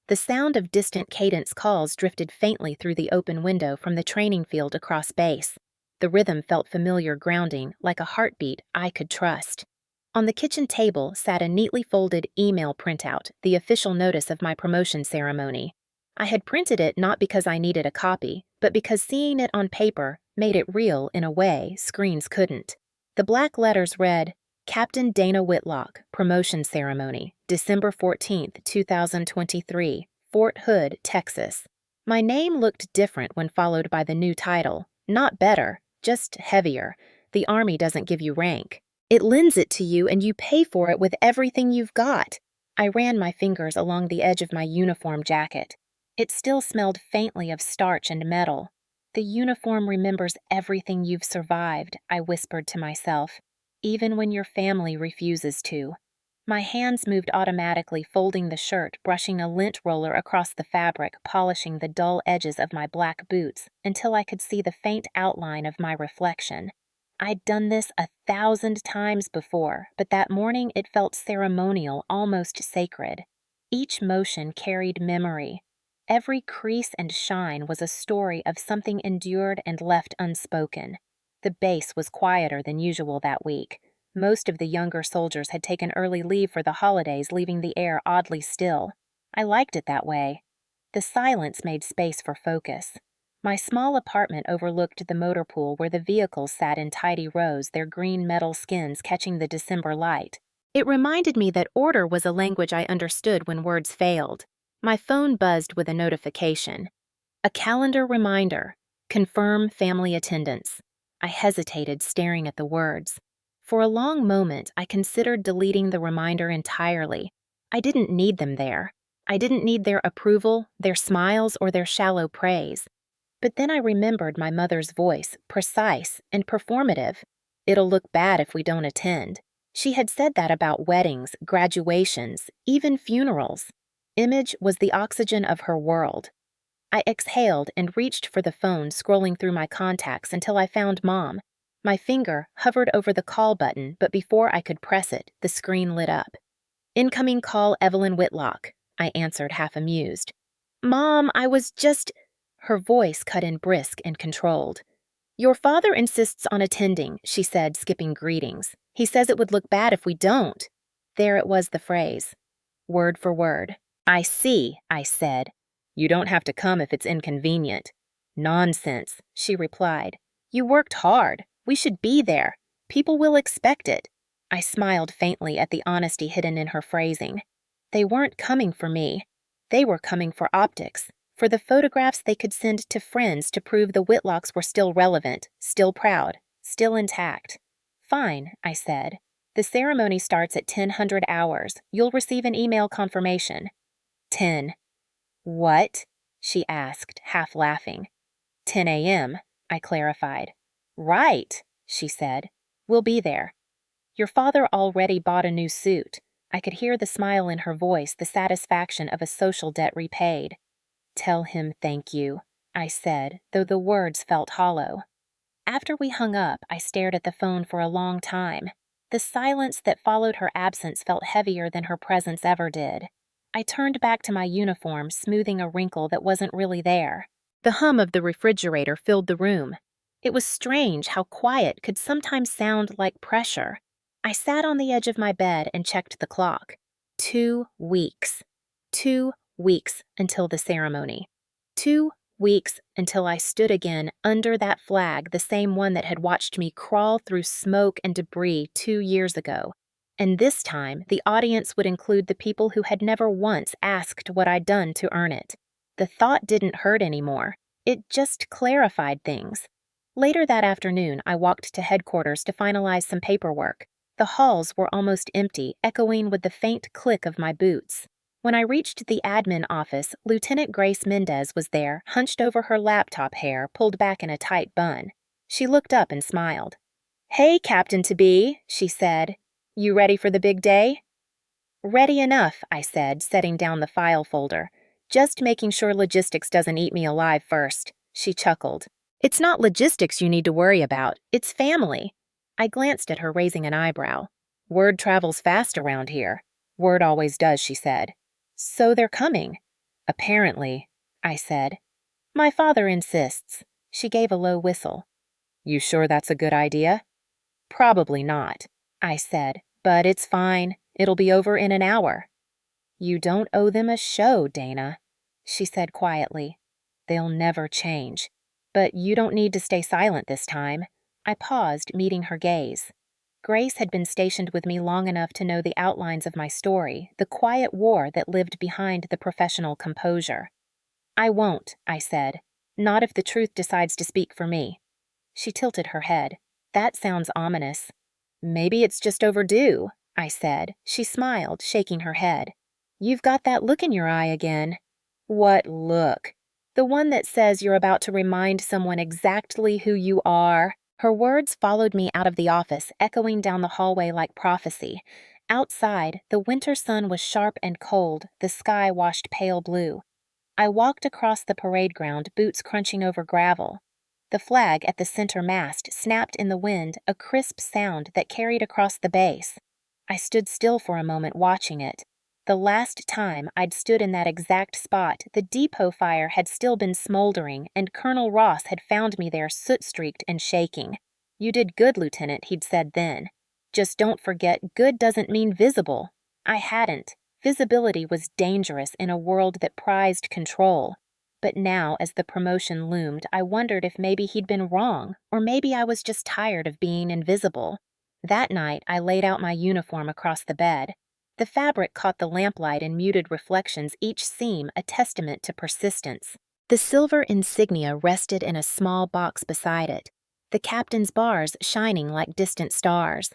The sound of distant cadence calls drifted faintly through the open window from the training field across base. The rhythm felt familiar, grounding, like a heartbeat I could trust. On the kitchen table sat a neatly folded email printout, the official notice of my promotion ceremony. I had printed it not because I needed a copy, but because seeing it on paper made it real in a way screens couldn't. The black letters read, "Captain Dana Whitlock, Promotion Ceremony, December 14th, 2023, Fort Hood, Texas." My name looked different when followed by the new title. Not better, just heavier. The Army doesn't give you rank. It lends it to you, and you pay for it with everything you've got. I ran my fingers along the edge of my uniform jacket. It still smelled faintly of starch and metal. "The uniform remembers everything you've survived," I whispered to myself. even when your family refuses to. My hands moved automatically, folding the shirt, brushing a lint roller across the fabric, polishing the dull edges of my black boots until I could see the faint outline of my reflection. I'd done this 1,000 times before, but that morning it felt ceremonial, almost sacred. Each motion carried memory. Every crease and shine was a story of something endured and left unspoken. The base was quieter than usual that week. Most of the younger soldiers had taken early leave for the holidays, leaving the air oddly still. I liked it that way. The silence made space for focus. My small apartment overlooked the motor pool where the vehicles sat in tidy rows, their green metal skins catching the December light. It reminded me that order was a language I understood when words failed. My phone buzzed with a notification. A calendar reminder. Confirm family attendance. I hesitated, staring at the words. For a long moment, I considered deleting the reminder entirely. I didn't need them there. I didn't need their approval, their smiles, or their shallow praise. But then I remembered my mother's voice, precise and performative. It'll look bad if we don't attend. She had said that about weddings, graduations, even funerals. Image was the oxygen of her world. I exhaled and reached for the phone, scrolling through my contacts until I found Mom. My finger hovered over the call button, but before I could press it, the screen lit up. "Incoming call, Evelyn Whitlock," I answered, half amused. "Mom, I was just—" Her voice cut in brisk and controlled. "Your father insists on attending," she said, skipping greetings. "He says it would look bad if we don't." There it was, the phrase. Word for word. "I see," I said. "You don't have to come if it's inconvenient." "Nonsense," she replied. "You worked hard. We should be there. People will expect it." I smiled faintly at the honesty hidden in her phrasing. They weren't coming for me. They were coming for optics, for the photographs they could send to friends to prove the Whitlocks were still relevant, still proud, still intact. "Fine," I said. "The ceremony starts at 10:00 hours. You'll receive an email confirmation." 10. "What?" she asked, half laughing. 10 a.m., I clarified. "Right," she said. "We'll be there." "Your father already bought a new suit." I could hear the smile in her voice, the satisfaction of a social debt repaid. "Tell him thank you," I said, though the words felt hollow. After we hung up, I stared at the phone for a long time. The silence that followed her absence felt heavier than her presence ever did. I turned back to my uniform, smoothing a wrinkle that wasn't really there. The hum of the refrigerator filled the room. It was strange how quiet could sometimes sound like pressure. I sat on the edge of my bed and checked the clock. 2 weeks. 2 weeks until the ceremony. 2 weeks until I stood again under that flag, the same one that had watched me crawl through smoke and debris 2 years ago. And this time, the audience would include the people who had never once asked what I'd done to earn it. The thought didn't hurt anymore. It just clarified things. Later that afternoon, I walked to headquarters to finalize some paperwork. The halls were almost empty, echoing with the faint click of my boots. When I reached the admin office, Lieutenant Grace Mendez was there, hunched over her laptop hair, pulled back in a tight bun. She looked up and smiled. "Hey, Captain-to-be," she said. "You ready for the big day?" "Ready enough," I said, setting down the file folder. "Just making sure logistics doesn't eat me alive first." She chuckled. "It's not logistics you need to worry about. It's family." I glanced at her, raising an eyebrow. "Word travels fast around here." "Word always does," she said. "So they're coming." "Apparently," I said. "My father insists." She gave a low whistle. "You sure that's a good idea?" "Probably not," I said, "but it's fine. It'll be over in an hour." "You don't owe them a show, Dana," she said quietly. "They'll never change. But you don't need to stay silent this time." I paused, meeting her gaze. Grace had been stationed with me long enough to know the outlines of my story, the quiet war that lived behind the professional composure. "I won't," I said. "Not if the truth decides to speak for me." She tilted her head. "That sounds ominous." "Maybe it's just overdue," I said. She smiled, shaking her head. "You've got that look in your eye again." "What look?" "The one that says you're about to remind someone exactly who you are." Her words followed me out of the office, echoing down the hallway like prophecy. Outside, the winter sun was sharp and cold, the sky washed pale blue. I walked across the parade ground, boots crunching over gravel. The flag at the center mast snapped in the wind, a crisp sound that carried across the base. I stood still for a moment watching it. The last time I'd stood in that exact spot, the depot fire had still been smoldering, and Colonel Ross had found me there soot-streaked and shaking. "You did good, Lieutenant," he'd said then. "Just don't forget, good doesn't mean visible." I hadn't. Visibility was dangerous in a world that prized control. But now, as the promotion loomed, I wondered if maybe he'd been wrong, or maybe I was just tired of being invisible. That night, I laid out my uniform across the bed. The fabric caught the lamplight in muted reflections, each seam a testament to persistence. The silver insignia rested in a small box beside it, the captain's bars shining like distant stars.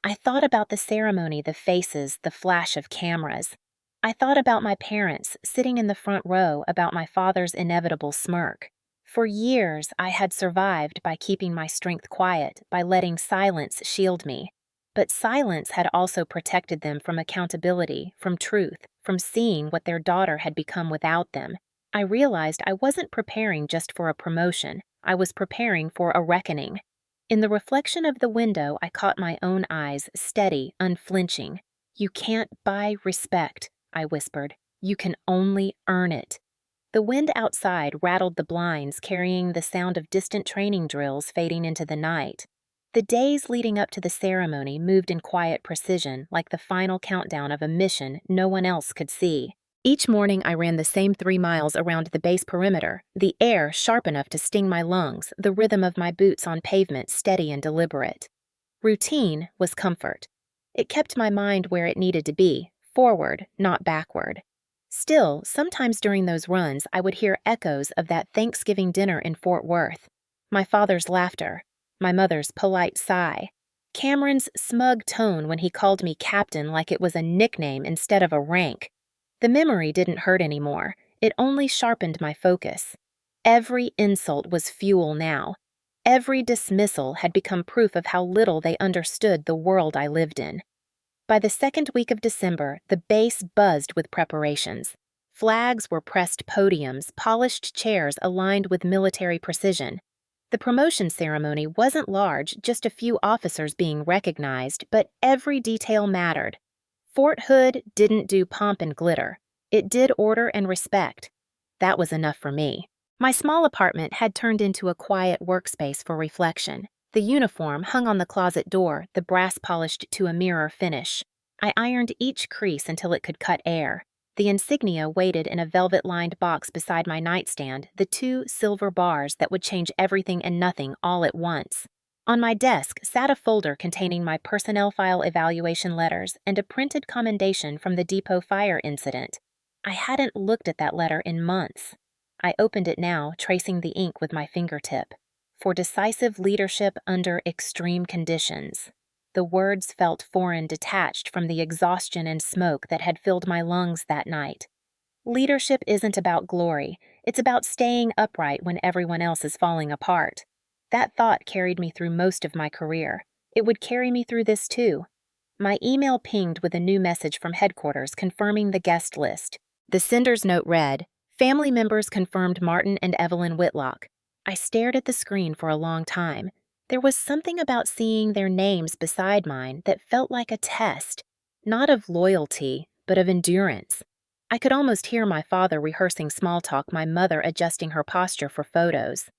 I thought about the ceremony, the faces, the flash of cameras. I thought about my parents sitting in the front row, about my father's inevitable smirk. For years, I had survived by keeping my strength quiet, by letting silence shield me. But silence had also protected them from accountability, from truth, from seeing what their daughter had become without them. I realized I wasn't preparing just for a promotion. I was preparing for a reckoning. In the reflection of the window, I caught my own eyes, steady, unflinching. "You can't buy respect," I whispered. "You can only earn it." The wind outside rattled the blinds, carrying the sound of distant training drills fading into the night. The days leading up to the ceremony moved in quiet precision, like the final countdown of a mission no one else could see. Each morning I ran the same 3 miles around the base perimeter, the air sharp enough to sting my lungs, the rhythm of my boots on pavement steady and deliberate. Routine was comfort. It kept my mind where it needed to be, forward, not backward. Still, sometimes during those runs I would hear echoes of that Thanksgiving dinner in Fort Worth. My father's laughter, my mother's polite sigh, Cameron's smug tone when he called me captain like it was a nickname instead of a rank. The memory didn't hurt anymore. It only sharpened my focus. Every insult was fuel now. Every dismissal had become proof of how little they understood the world I lived in. By the second week of December, the base buzzed with preparations. Flags were pressed podiums, polished chairs aligned with military precision. The promotion ceremony wasn't large, just a few officers being recognized, but every detail mattered. Fort Hood didn't do pomp and glitter. It did order and respect. That was enough for me. My small apartment had turned into a quiet workspace for reflection. The uniform hung on the closet door, the brass polished to a mirror finish. I ironed each crease until it could cut air. The insignia waited in a velvet-lined box beside my nightstand, the 2 silver bars that would change everything and nothing all at once. On my desk sat a folder containing my personnel file evaluation letters and a printed commendation from the depot fire incident. I hadn't looked at that letter in months. I opened it now, tracing the ink with my fingertip. "For decisive leadership under extreme conditions." The words felt foreign, detached from the exhaustion and smoke that had filled my lungs that night. Leadership isn't about glory. It's about staying upright when everyone else is falling apart. That thought carried me through most of my career. It would carry me through this too. My email pinged with a new message from headquarters confirming the guest list. The sender's note read, "Family members confirmed Martin and Evelyn Whitlock." I stared at the screen for a long time. There was something about seeing their names beside mine that felt like a test, not of loyalty, but of endurance. I could almost hear my father rehearsing small talk, my mother adjusting her posture for photos.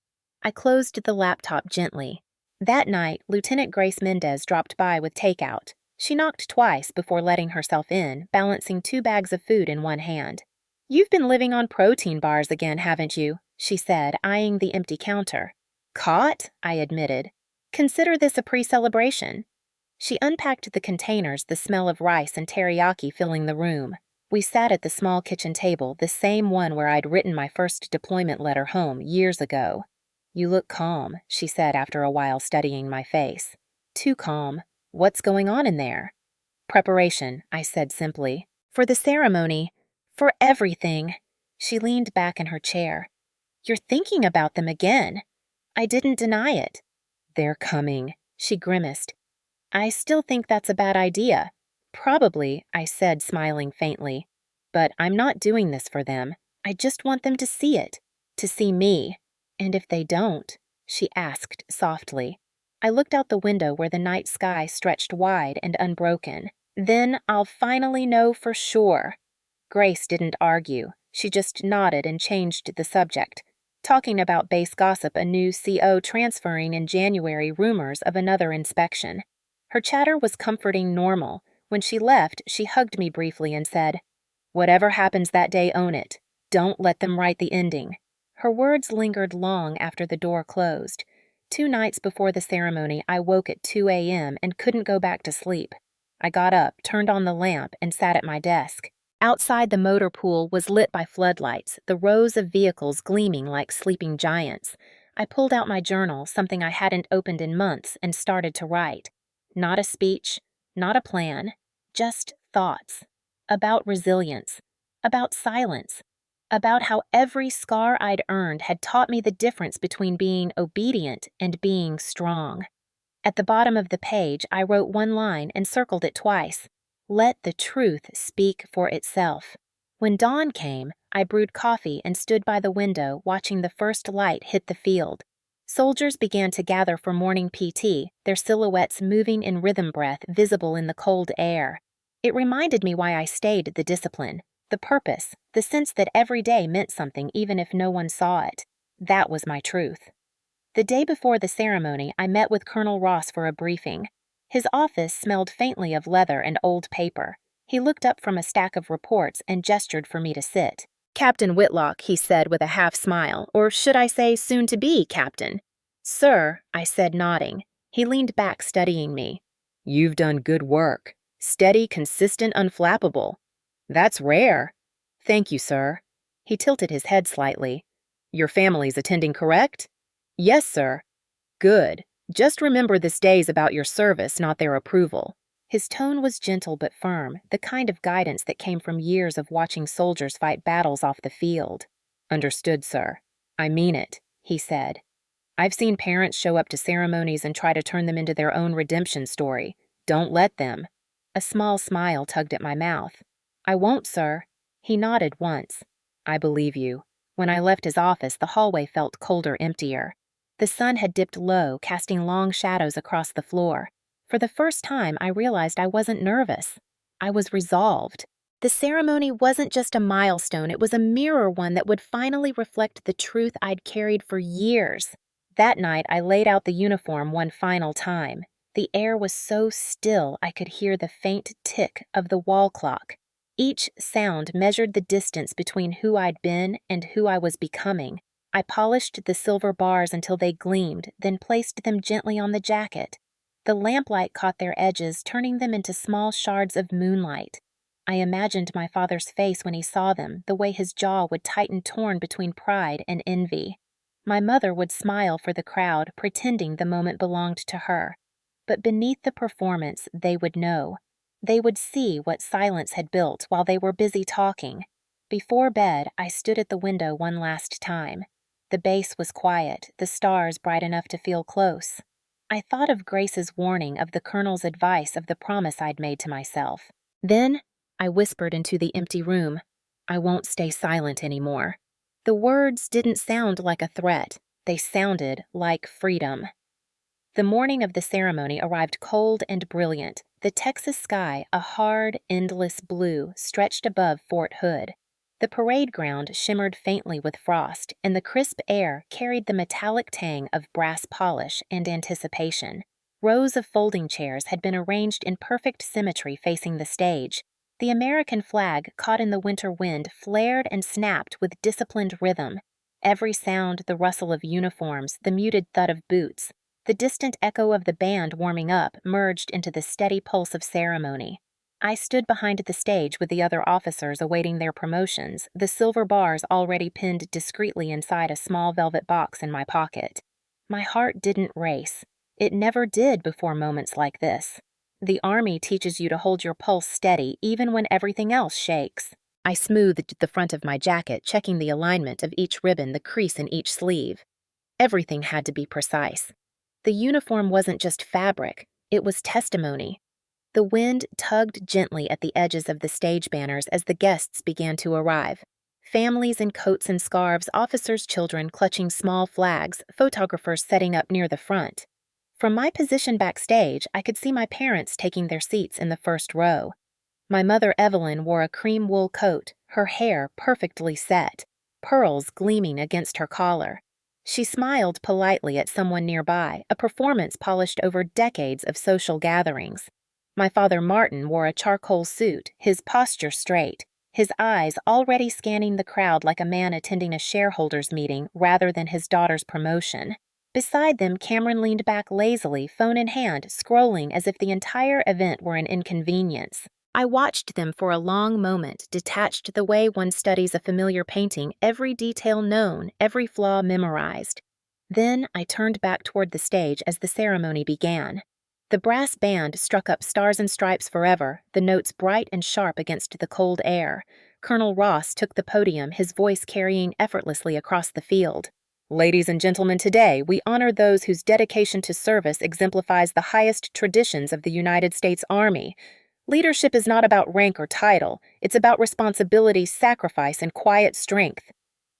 I closed the laptop gently. That night, Lieutenant Grace Mendez dropped by with takeout. She knocked twice before letting herself in, balancing 2 bags of food in one hand. "You've been living on protein bars again, haven't you?" she said, eyeing the empty counter. "Caught?" I admitted. "Consider this a pre-celebration." She unpacked the containers, the smell of rice and teriyaki filling the room. We sat at the small kitchen table, the same one where I'd written my first deployment letter home years ago. "You look calm," she said after a while, studying my face. "Too calm. What's going on in there?" "Preparation," I said simply. "For the ceremony. For everything." She leaned back in her chair. "You're thinking about them again." I didn't deny it. They're coming, she grimaced. I still think that's a bad idea. Probably, I said, smiling faintly. But I'm not doing this for them. I just want them to see it, to see me. And if they don't, she asked softly. I looked out the window where the night sky stretched wide and unbroken. Then I'll finally know for sure. Grace didn't argue. She just nodded and changed the subject, talking about base gossip, a new CO transferring in January, rumors of another inspection. Her chatter was comforting normal. When she left, she hugged me briefly and said, "Whatever happens that day, own it. Don't let them write the ending." Her words lingered long after the door closed. 2 nights before the ceremony, I woke at 2 a.m. and couldn't go back to sleep. I got up, turned on the lamp, and sat at my desk. Outside, the motor pool was lit by floodlights, the rows of vehicles gleaming like sleeping giants. I pulled out my journal, something I hadn't opened in months, and started to write. Not a speech, not a plan, just thoughts. About resilience, about silence, about how every scar I'd earned had taught me the difference between being obedient and being strong. At the bottom of the page, I wrote one line and circled it twice. Let the truth speak for itself. When dawn came, I brewed coffee and stood by the window watching the first light hit the field. Soldiers began to gather for morning PT, their silhouettes moving in rhythm breath visible in the cold air. It reminded me why I stayed, the discipline, the purpose, the sense that every day meant something even if no one saw it. That was my truth. The day before the ceremony, I met with Colonel Ross for a briefing. His office smelled faintly of leather and old paper. He looked up from a stack of reports and gestured for me to sit. "Captain Whitlock," he said with a half smile, or should I say soon-to-be Captain? "Sir," I said, nodding. He leaned back, studying me. "You've done good work. Steady, consistent, unflappable. That's rare." "Thank you, sir." He tilted his head slightly. "Your family's attending, correct?" "Yes, sir." "Good. Just remember this day's about your service, not their approval." His tone was gentle but firm, the kind of guidance that came from years of watching soldiers fight battles off the field. "Understood, sir. I mean it," he said. "I've seen parents show up to ceremonies and try to turn them into their own redemption story. Don't let them." A small smile tugged at my mouth. "I won't, sir." He nodded once. "I believe you." When I left his office, the hallway felt colder, emptier. The sun had dipped low, casting long shadows across the floor. For the first time, I realized I wasn't nervous. I was resolved. The ceremony wasn't just a milestone, it was a mirror one that would finally reflect the truth I'd carried for years. That night, I laid out the uniform one final time. The air was so still I could hear the faint tick of the wall clock. Each sound measured the distance between who I'd been and who I was becoming. I polished the silver bars until they gleamed, then placed them gently on the jacket. The lamplight caught their edges, turning them into small shards of moonlight. I imagined my father's face when he saw them, the way his jaw would tighten, torn between pride and envy. My mother would smile for the crowd, pretending the moment belonged to her. But beneath the performance, they would know. They would see what silence had built while they were busy talking. Before bed, I stood at the window one last time. The base was quiet, the stars bright enough to feel close. I thought of Grace's warning, of the Colonel's advice, of the promise I'd made to myself. Then, I whispered into the empty room, "I won't stay silent anymore." The words didn't sound like a threat. They sounded like freedom. The morning of the ceremony arrived cold and brilliant. The Texas sky, a hard, endless blue, stretched above Fort Hood. The parade ground shimmered faintly with frost, and the crisp air carried the metallic tang of brass polish and anticipation. Rows of folding chairs had been arranged in perfect symmetry facing the stage. The American flag, caught in the winter wind, flared and snapped with disciplined rhythm. Every sound, the rustle of uniforms, the muted thud of boots, the distant echo of the band warming up, merged into the steady pulse of ceremony. I stood behind the stage with the other officers awaiting their promotions, the silver bars already pinned discreetly inside a small velvet box in my pocket. My heart didn't race. It never did before moments like this. The Army teaches you to hold your pulse steady even when everything else shakes. I smoothed the front of my jacket, checking the alignment of each ribbon, the crease in each sleeve. Everything had to be precise. The uniform wasn't just fabric, it was testimony. The wind tugged gently at the edges of the stage banners as the guests began to arrive. Families in coats and scarves, officers' children clutching small flags, photographers setting up near the front. From my position backstage, I could see my parents taking their seats in the first row. My mother Evelyn wore a cream wool coat, her hair perfectly set, pearls gleaming against her collar. She smiled politely at someone nearby, a performance polished over decades of social gatherings. My father Martin wore a charcoal suit, his posture straight, his eyes already scanning the crowd like a man attending a shareholders' meeting rather than his daughter's promotion. Beside them, Cameron leaned back lazily, phone in hand, scrolling as if the entire event were an inconvenience. I watched them for a long moment, detached the way one studies a familiar painting, every detail known, every flaw memorized. Then I turned back toward the stage as the ceremony began. The brass band struck up Stars and Stripes Forever, the notes bright and sharp against the cold air. Colonel Ross took the podium, his voice carrying effortlessly across the field. Ladies and gentlemen, today we honor those whose dedication to service exemplifies the highest traditions of the United States Army. Leadership is not about rank or title. It's about responsibility, sacrifice, and quiet strength.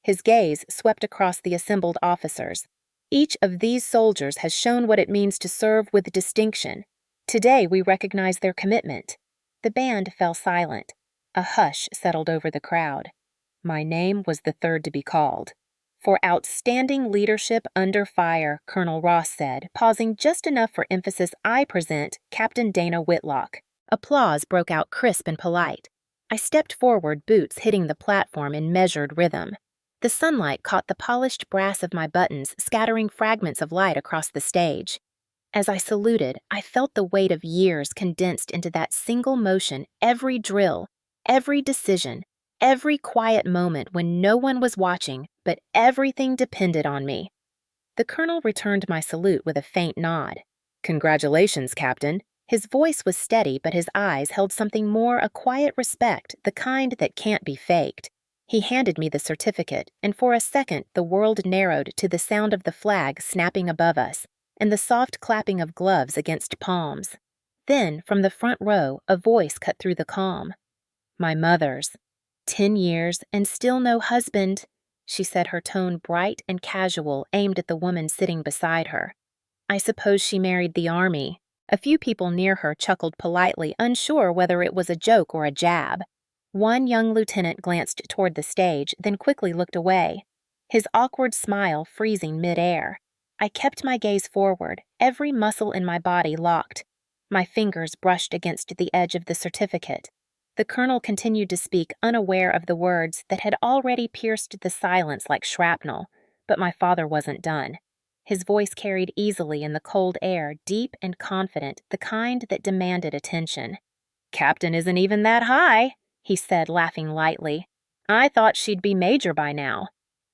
His gaze swept across the assembled officers. Each of these soldiers has shown what it means to serve with distinction. Today we recognize their commitment. The band fell silent. A hush settled over the crowd. My name was the third to be called. For outstanding leadership under fire, Colonel Ross said, pausing just enough for emphasis. I present Captain Dana Whitlock. Applause broke out crisp and polite. I stepped forward, boots hitting the platform in measured rhythm. The sunlight caught the polished brass of my buttons, scattering fragments of light across the stage. As I saluted, I felt the weight of years condensed into that single motion, every drill, every decision, every quiet moment when no one was watching, but everything depended on me. The colonel returned my salute with a faint nod. "Congratulations, Captain." His voice was steady, but his eyes held something more, a quiet respect, the kind that can't be faked. He handed me the certificate, and for a second the world narrowed to the sound of the flag snapping above us, and the soft clapping of gloves against palms. Then, from the front row, a voice cut through the calm. "My mother's. 10 years and still no husband," she said, her tone bright and casual, aimed at the woman sitting beside her. "I suppose she married the army." A few people near her chuckled politely, unsure whether it was a joke or a jab. One young lieutenant glanced toward the stage, then quickly looked away, his awkward smile freezing mid-air. I kept my gaze forward, every muscle in my body locked. My fingers brushed against the edge of the certificate. The colonel continued to speak, unaware of the words that had already pierced the silence like shrapnel, but my father wasn't done. His voice carried easily in the cold air, deep and confident, the kind that demanded attention. "Captain isn't even that high," he said, laughing lightly. "I thought she'd be major by now."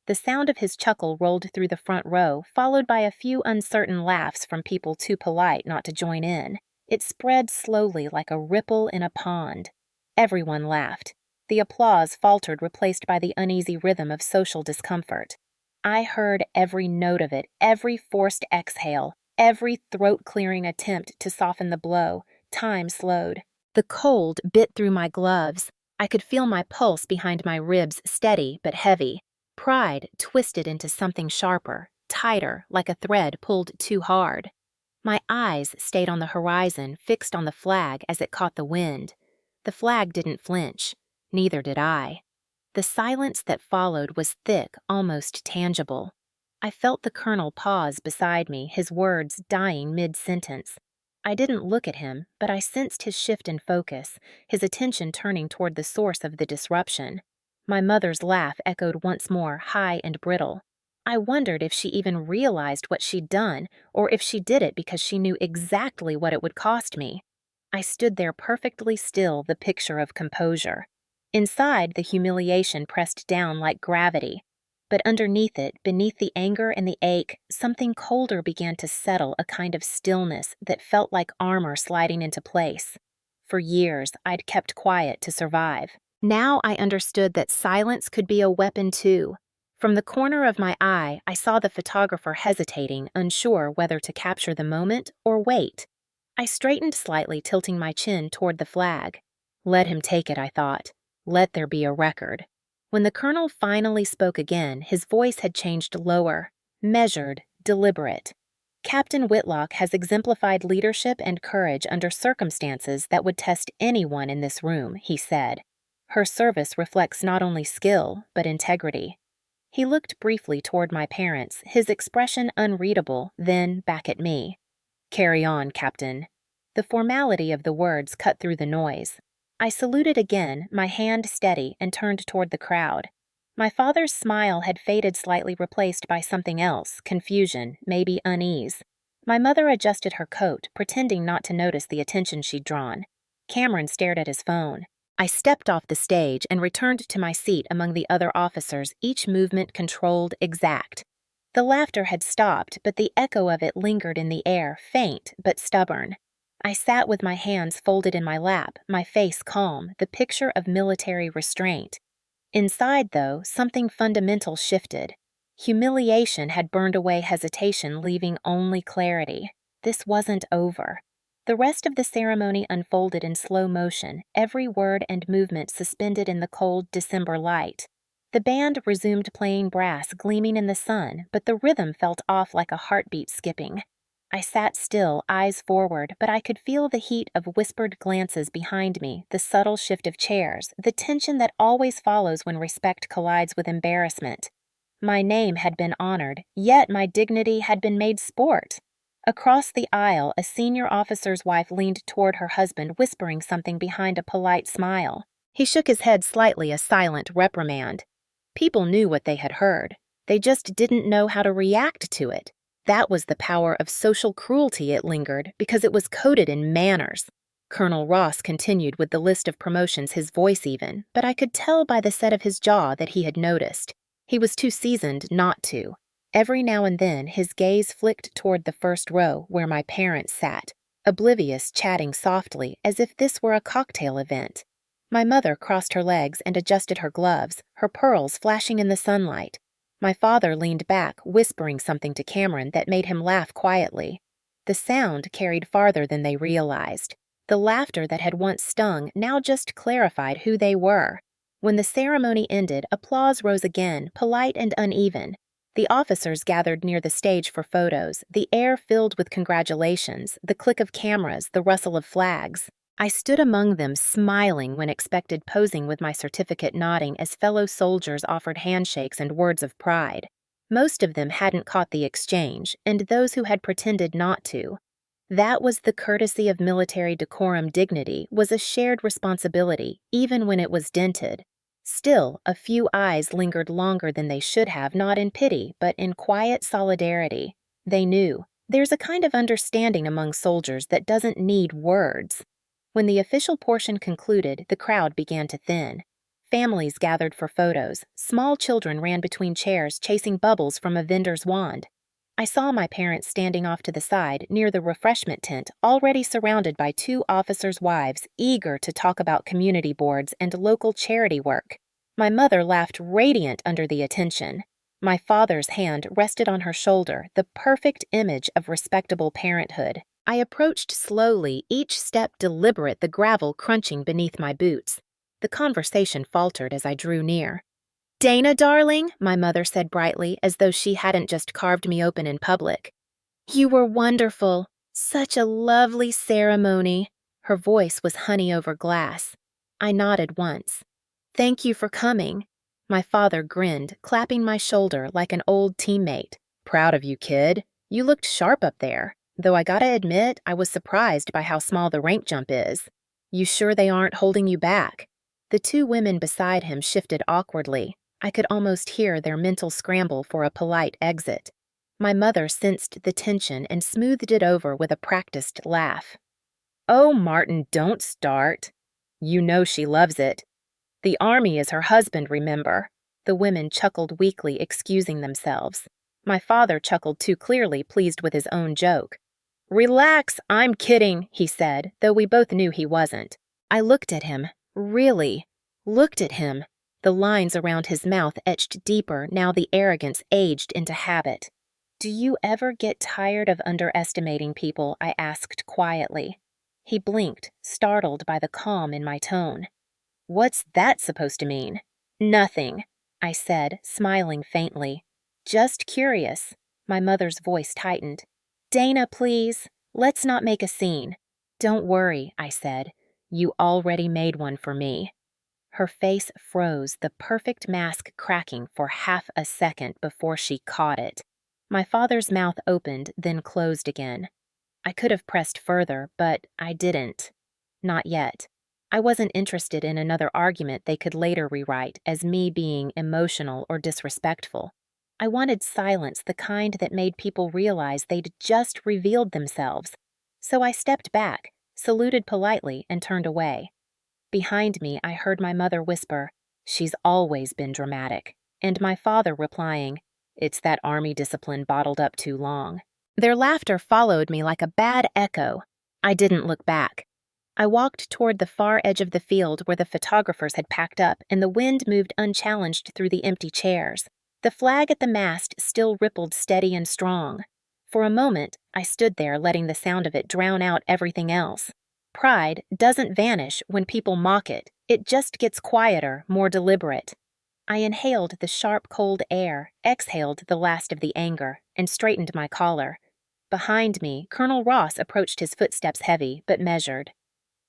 The sound of his chuckle rolled through the front row, followed by a few uncertain laughs from people too polite not to join in. It spread slowly like a ripple in a pond. Everyone laughed. The applause faltered, replaced by the uneasy rhythm of social discomfort. I heard every note of it, every forced exhale, every throat-clearing attempt to soften the blow. Time slowed. The cold bit through my gloves. I could feel my pulse behind my ribs, steady but heavy. Pride twisted into something sharper, tighter, like a thread pulled too hard. My eyes stayed on the horizon, fixed on the flag as it caught the wind. The flag didn't flinch. Neither did I. The silence that followed was thick, almost tangible. I felt the colonel pause beside me, his words dying mid-sentence. I didn't look at him, but I sensed his shift in focus, his attention turning toward the source of the disruption. My mother's laugh echoed once more, high and brittle. I wondered if she even realized what she'd done, or if she did it because she knew exactly what it would cost me. I stood there perfectly still, the picture of composure. Inside, the humiliation pressed down like gravity. But underneath it, beneath the anger and the ache, something colder began to settle, a kind of stillness that felt like armor sliding into place. For years, I'd kept quiet to survive. Now I understood that silence could be a weapon too. From the corner of my eye, I saw the photographer hesitating, unsure whether to capture the moment or wait. I straightened slightly, tilting my chin toward the flag. Let him take it, I thought. Let there be a record. When the colonel finally spoke again, his voice had changed lower, measured, deliberate. Captain Whitlock has exemplified leadership and courage under circumstances that would test anyone in this room, he said. Her service reflects not only skill, but integrity. He looked briefly toward my parents, his expression unreadable, then back at me. Carry on, Captain. The formality of the words cut through the noise. I saluted again, my hand steady, and turned toward the crowd. My father's smile had faded, slightly replaced by something else, confusion, maybe unease. My mother adjusted her coat, pretending not to notice the attention she'd drawn. Cameron stared at his phone. I stepped off the stage and returned to my seat among the other officers, each movement controlled, exact. The laughter had stopped, but the echo of it lingered in the air, faint but stubborn. I sat with my hands folded in my lap, my face calm, the picture of military restraint. Inside, though, something fundamental shifted. Humiliation had burned away hesitation, leaving only clarity. This wasn't over. The rest of the ceremony unfolded in slow motion, every word and movement suspended in the cold December light. The band resumed playing brass gleaming in the sun, but the rhythm felt off like a heartbeat skipping. I sat still, eyes forward, but I could feel the heat of whispered glances behind me, the subtle shift of chairs, the tension that always follows when respect collides with embarrassment. My name had been honored, yet my dignity had been made sport. Across the aisle, a senior officer's wife leaned toward her husband, whispering something behind a polite smile. He shook his head slightly, a silent reprimand. People knew what they had heard. They just didn't know how to react to it. That was the power of social cruelty, it lingered, because it was coded in manners. Colonel Ross continued with the list of promotions, his voice even, but I could tell by the set of his jaw that he had noticed. He was too seasoned not to. Every now and then, his gaze flicked toward the first row where my parents sat, oblivious, chatting softly, as if this were a cocktail event. My mother crossed her legs and adjusted her gloves, her pearls flashing in the sunlight. My father leaned back, whispering something to Cameron that made him laugh quietly. The sound carried farther than they realized. The laughter that had once stung now just clarified who they were. When the ceremony ended, applause rose again, polite and uneven. The officers gathered near the stage for photos, the air filled with congratulations, the click of cameras, the rustle of flags. I stood among them, smiling when expected, posing with my certificate, nodding as fellow soldiers offered handshakes and words of pride. Most of them hadn't caught the exchange, and those who had pretended not to. That was the courtesy of military decorum. Dignity was a shared responsibility, even when it was dented. Still, a few eyes lingered longer than they should have, not in pity, but in quiet solidarity. They knew. There's a kind of understanding among soldiers that doesn't need words. When the official portion concluded, the crowd began to thin. Families gathered for photos. Small children ran between chairs, chasing bubbles from a vendor's wand. I saw my parents standing off to the side, near the refreshment tent, already surrounded by two officers' wives, eager to talk about community boards and local charity work. My mother laughed, radiant under the attention. My father's hand rested on her shoulder, the perfect image of respectable parenthood. I approached slowly, each step deliberate, the gravel crunching beneath my boots. The conversation faltered as I drew near. "Dana, darling," my mother said brightly, as though she hadn't just carved me open in public. "You were wonderful. Such a lovely ceremony." Her voice was honey over glass. I nodded once. "Thank you for coming." My father grinned, clapping my shoulder like an old teammate. "Proud of you, kid. You looked sharp up there. Though I gotta admit, I was surprised by how small the rank jump is. You sure they aren't holding you back?" The two women beside him shifted awkwardly. I could almost hear their mental scramble for a polite exit. My mother sensed the tension and smoothed it over with a practiced laugh. "Oh, Martin, don't start. You know she loves it. The Army is her husband, remember?" The women chuckled weakly, excusing themselves. My father chuckled too clearly, pleased with his own joke. "Relax, I'm kidding," he said, though we both knew he wasn't. I looked at him, really looked at him, the lines around his mouth etched deeper now the arrogance aged into habit. "Do you ever get tired of underestimating people?" I asked quietly. He blinked, startled by the calm in my tone. "What's that supposed to mean?" "Nothing," I said, smiling faintly. "Just curious." My mother's voice tightened. "Dana, please, let's not make a scene." "Don't worry," I said. "You already made one for me." Her face froze, the perfect mask cracking for half a second before she caught it. My father's mouth opened, then closed again. I could have pressed further, but I didn't. Not yet. I wasn't interested in another argument they could later rewrite as me being emotional or disrespectful. I wanted silence, the kind that made people realize they'd just revealed themselves. So I stepped back, saluted politely, and turned away. Behind me, I heard my mother whisper, "She's always been dramatic," and my father replying, "It's that army discipline bottled up too long." Their laughter followed me like a bad echo. I didn't look back. I walked toward the far edge of the field where the photographers had packed up and the wind moved unchallenged through the empty chairs. The flag at the mast still rippled steady and strong. For a moment, I stood there letting the sound of it drown out everything else. Pride doesn't vanish when people mock it. It just gets quieter, more deliberate. I inhaled the sharp, cold air, exhaled the last of the anger, and straightened my collar. Behind me, Colonel Ross approached his footsteps heavy, but measured.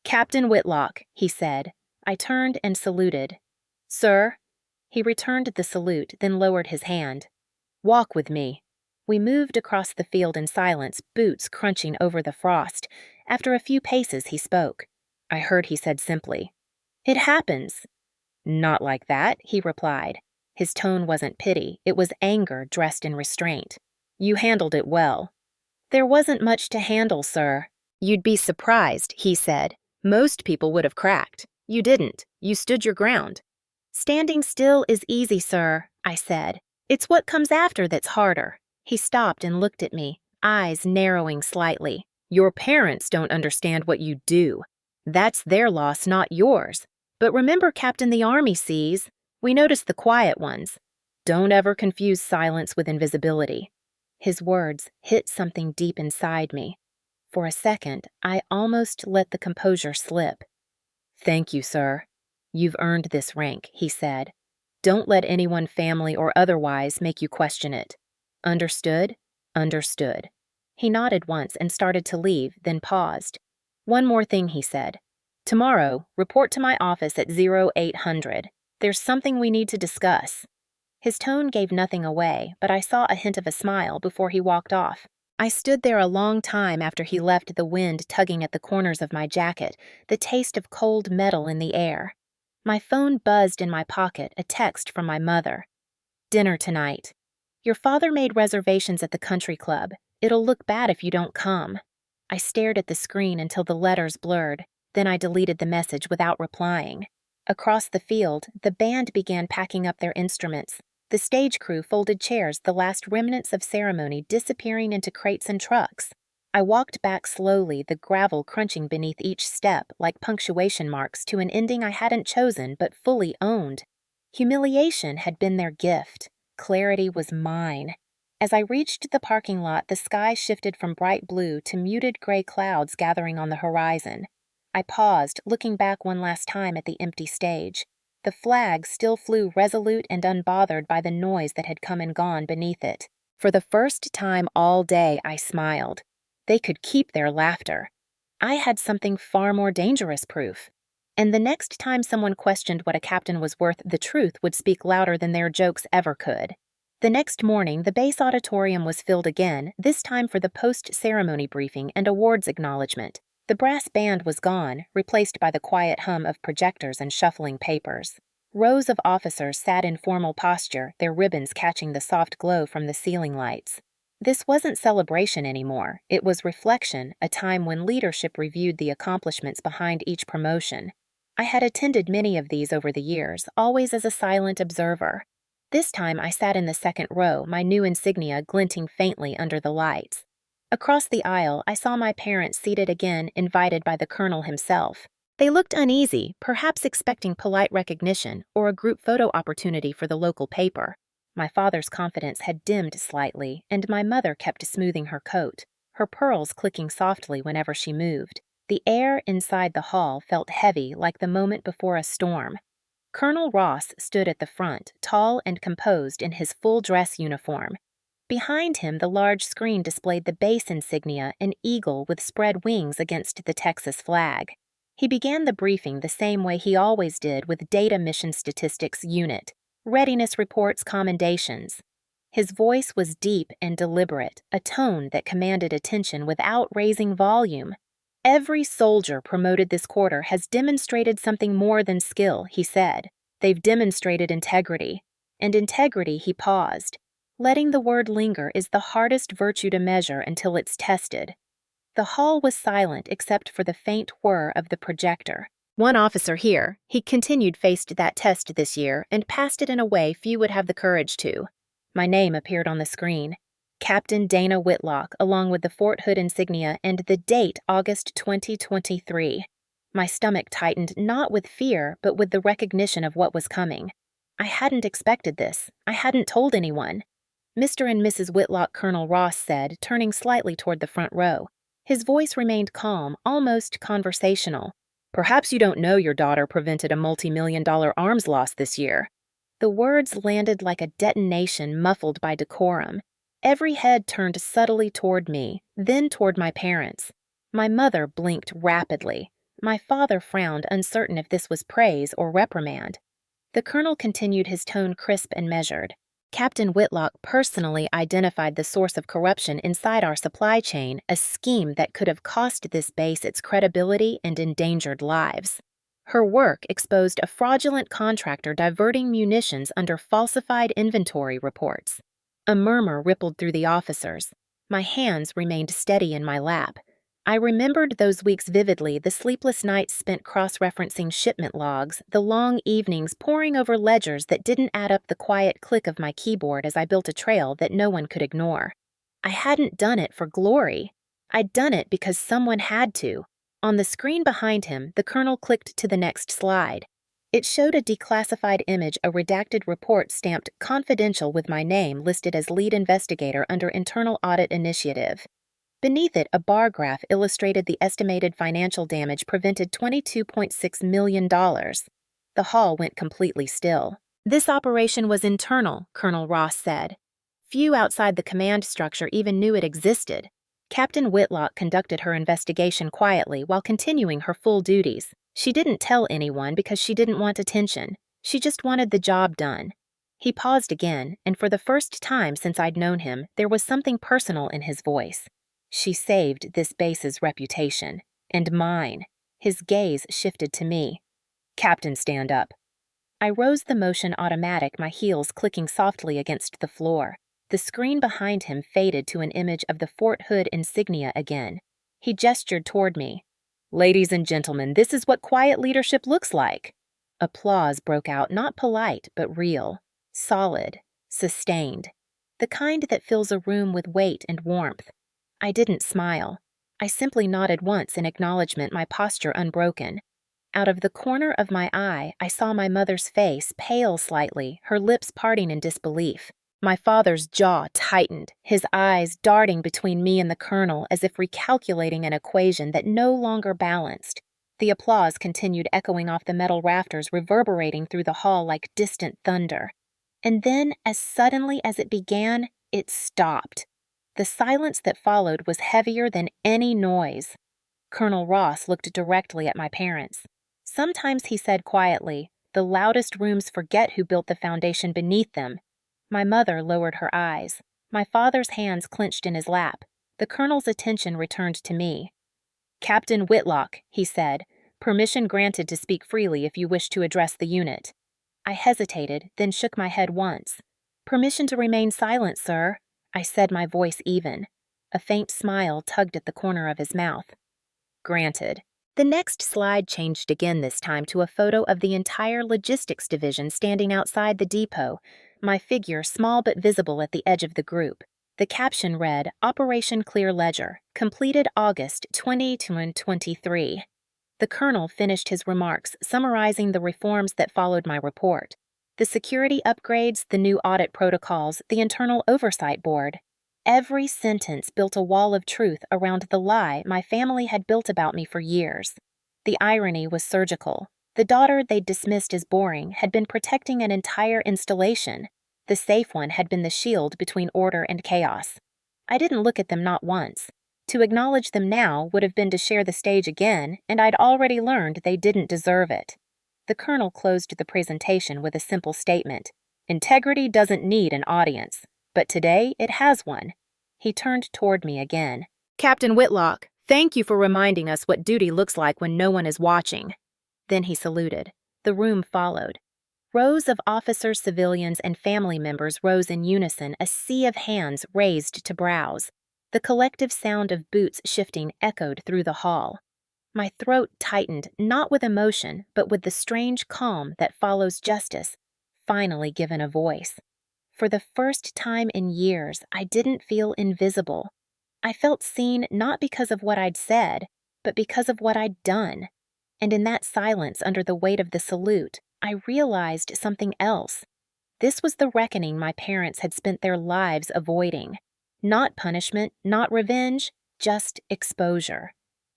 "Captain Whitlock," he said. I turned and saluted. "Sir?" He returned the salute, then lowered his hand. "Walk with me." We moved across the field in silence, boots crunching over the frost. After a few paces, he spoke. I heard he said simply, "It happens." "Not like that," he replied. His tone wasn't pity, it was anger dressed in restraint. "You handled it well." "There wasn't much to handle, sir." "You'd be surprised," he said. "Most people would have cracked. You didn't. You stood your ground." "Standing still is easy, sir," I said. "It's what comes after that's harder." He stopped and looked at me, eyes narrowing slightly. "Your parents don't understand what you do. That's their loss, not yours. But remember, Captain, the Army sees. We notice the quiet ones. Don't ever confuse silence with invisibility." His words hit something deep inside me. For a second, I almost let the composure slip. "Thank you, sir. You've earned this rank," he said. "Don't let anyone, family or otherwise, make you question it. Understood? Understood." He nodded once and started to leave, then paused. "One more thing," he said. "Tomorrow, report to my office at 0800. There's something we need to discuss." His tone gave nothing away, but I saw a hint of a smile before he walked off. I stood there a long time after he left, the wind tugging at the corners of my jacket, the taste of cold metal in the air. My phone buzzed in my pocket, a text from my mother. "Dinner tonight. Your father made reservations at the country club. It'll look bad if you don't come." I stared at the screen until the letters blurred, then I deleted the message without replying. Across the field, the band began packing up their instruments. The stage crew folded chairs, the last remnants of ceremony disappearing into crates and trucks. I walked back slowly, the gravel crunching beneath each step like punctuation marks to an ending I hadn't chosen but fully owned. Humiliation had been their gift. Clarity was mine. As I reached the parking lot, the sky shifted from bright blue to muted gray clouds gathering on the horizon. I paused, looking back one last time at the empty stage. The flag still flew resolute and unbothered by the noise that had come and gone beneath it. For the first time all day, I smiled. They could keep their laughter. I had something far more dangerous proof. And the next time someone questioned what a captain was worth, the truth would speak louder than their jokes ever could. The next morning, the base auditorium was filled again, this time for the post-ceremony briefing and awards acknowledgement. The brass band was gone, replaced by the quiet hum of projectors and shuffling papers. Rows of officers sat in formal posture, their ribbons catching the soft glow from the ceiling lights. This wasn't celebration anymore. It was reflection, a time when leadership reviewed the accomplishments behind each promotion. I had attended many of these over the years, always as a silent observer. This time I sat in the second row, my new insignia glinting faintly under the lights. Across the aisle, I saw my parents seated again, invited by the colonel himself. They looked uneasy, perhaps expecting polite recognition or a group photo opportunity for the local paper. My father's confidence had dimmed slightly, and my mother kept smoothing her coat, her pearls clicking softly whenever she moved. The air inside the hall felt heavy like the moment before a storm. Colonel Ross stood at the front, tall and composed in his full dress uniform. Behind him, the large screen displayed the base insignia, an eagle with spread wings against the Texas flag. He began the briefing the same way he always did, with Data Mission Statistics Unit, readiness reports, commendations. His voice was deep and deliberate, a tone that commanded attention without raising volume. Every soldier promoted this quarter has demonstrated something more than skill, he said. They've demonstrated integrity. And integrity, he paused. Letting the word linger is the hardest virtue to measure until it's tested. The hall was silent except for the faint whir of the projector. One officer here, he continued, faced that test this year and passed it in a way few would have the courage to. My name appeared on the screen. Captain Dana Whitlock, along with the Fort Hood insignia and the date August 2023. My stomach tightened not with fear, but with the recognition of what was coming. I hadn't expected this. I hadn't told anyone. Mr. and Mrs. Whitlock, Colonel Ross said, turning slightly toward the front row. His voice remained calm, almost conversational. Perhaps you don't know your daughter prevented a multi-million-dollar arms loss this year. The words landed like a detonation muffled by decorum. Every head turned subtly toward me, then toward my parents. My mother blinked rapidly. My father frowned, uncertain if this was praise or reprimand. The colonel continued, his tone crisp and measured. Captain Whitlock personally identified the source of corruption inside our supply chain, a scheme that could have cost this base its credibility and endangered lives. Her work exposed a fraudulent contractor diverting munitions under falsified inventory reports. A murmur rippled through the officers. My hands remained steady in my lap. I remembered those weeks vividly, the sleepless nights spent cross-referencing shipment logs, the long evenings poring over ledgers that didn't add up, the quiet click of my keyboard as I built a trail that no one could ignore. I hadn't done it for glory. I'd done it because someone had to. On the screen behind him, the colonel clicked to the next slide. It showed a declassified image, a redacted report stamped confidential with my name listed as lead investigator under Internal Audit Initiative. Beneath it, a bar graph illustrated the estimated financial damage prevented $22.6 million. The hall went completely still. This operation was internal, Colonel Ross said. Few outside the command structure even knew it existed. Captain Whitlock conducted her investigation quietly while continuing her full duties. She didn't tell anyone because she didn't want attention. She just wanted the job done. He paused again, and for the first time since I'd known him, there was something personal in his voice. She saved this base's reputation. And mine. His gaze shifted to me. Captain, stand up. I rose, the motion automatic, my heels clicking softly against the floor. The screen behind him faded to an image of the Fort Hood insignia again. He gestured toward me. Ladies and gentlemen, this is what quiet leadership looks like. Applause broke out, not polite, but real. Solid. Sustained. The kind that fills a room with weight and warmth. I didn't smile. I simply nodded once in acknowledgement, my posture unbroken. Out of the corner of my eye, I saw my mother's face, pale slightly, her lips parting in disbelief. My father's jaw tightened, his eyes darting between me and the colonel as if recalculating an equation that no longer balanced. The applause continued, echoing off the metal rafters, reverberating through the hall like distant thunder. And then, as suddenly as it began, it stopped. The silence that followed was heavier than any noise. Colonel Ross looked directly at my parents. Sometimes he said quietly, "The loudest rooms forget who built the foundation beneath them." My mother lowered her eyes. My father's hands clenched in his lap. The colonel's attention returned to me. "Captain Whitlock," he said, "permission granted to speak freely if you wish to address the unit." I hesitated, then shook my head once. "Permission to remain silent, sir," I said, my voice even. A faint smile tugged at the corner of his mouth. "Granted." The next slide changed again, this time to a photo of the entire logistics division standing outside the depot, my figure small but visible at the edge of the group. The caption read, Operation Clear Ledger, completed August 2023. The colonel finished his remarks, summarizing the reforms that followed my report. The security upgrades, the new audit protocols, the internal oversight board. Every sentence built a wall of truth around the lie my family had built about me for years. The irony was surgical. The daughter they'd dismissed as boring had been protecting an entire installation. The safe one had been the shield between order and chaos. I didn't look at them not once. To acknowledge them now would have been to share the stage again, and I'd already learned they didn't deserve it. The colonel closed the presentation with a simple statement. Integrity doesn't need an audience, but today it has one. He turned toward me again. Captain Whitlock, thank you for reminding us what duty looks like when no one is watching. Then he saluted. The room followed. Rows of officers, civilians, and family members rose in unison, a sea of hands raised to brows. The collective sound of boots shifting echoed through the hall. My throat tightened, not with emotion, but with the strange calm that follows justice, finally given a voice. For the first time in years, I didn't feel invisible. I felt seen not because of what I'd said, but because of what I'd done. And in that silence under the weight of the salute, I realized something else. This was the reckoning my parents had spent their lives avoiding. Not punishment, not revenge, just exposure.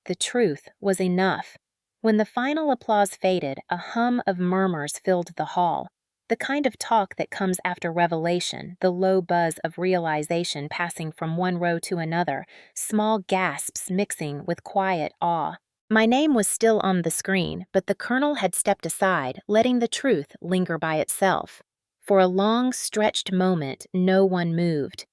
The truth was enough. When the final applause faded, a hum of murmurs filled the hall. The kind of talk that comes after revelation, the low buzz of realization passing from one row to another, small gasps mixing with quiet awe. My name was still on the screen, but the colonel had stepped aside, letting the truth linger by itself. For a long, stretched moment, no one moved.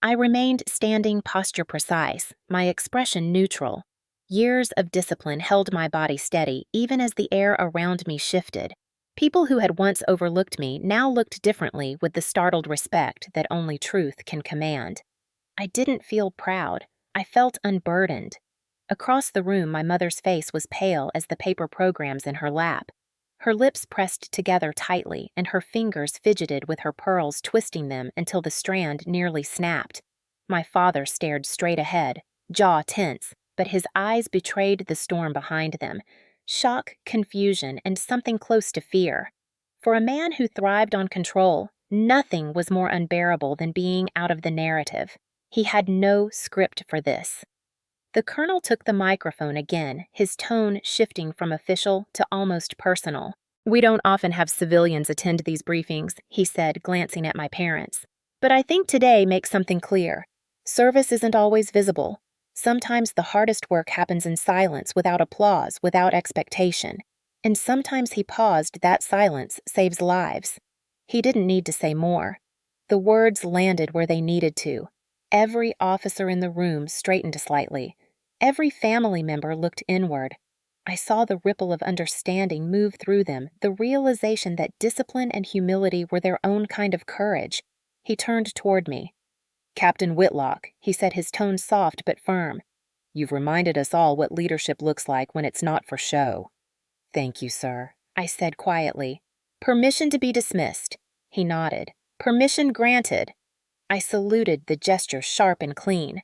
I remained standing posture precise, my expression neutral. Years of discipline held my body steady, even as the air around me shifted. People who had once overlooked me now looked differently with the startled respect that only truth can command. I didn't feel proud. I felt unburdened. Across the room, my mother's face was pale as the paper programs in her lap. Her lips pressed together tightly, and her fingers fidgeted with her pearls, twisting them until the strand nearly snapped. My father stared straight ahead, jaw tense, but his eyes betrayed the storm behind them. Shock, confusion, and something close to fear. For a man who thrived on control, nothing was more unbearable than being out of the narrative. He had no script for this. The colonel took the microphone again, his tone shifting from official to almost personal. We don't often have civilians attend these briefings, he said, glancing at my parents. But I think today makes something clear. Service isn't always visible. Sometimes the hardest work happens in silence, without applause, without expectation. And sometimes he paused, that silence saves lives. He didn't need to say more. The words landed where they needed to. Every officer in the room straightened slightly. Every family member looked inward. I saw the ripple of understanding move through them, the realization that discipline and humility were their own kind of courage. He turned toward me. Captain Whitlock, he said, his tone soft but firm. You've reminded us all what leadership looks like when it's not for show. Thank you, sir, I said quietly. Permission to be dismissed. He nodded. Permission granted. I saluted, the gesture sharp and clean.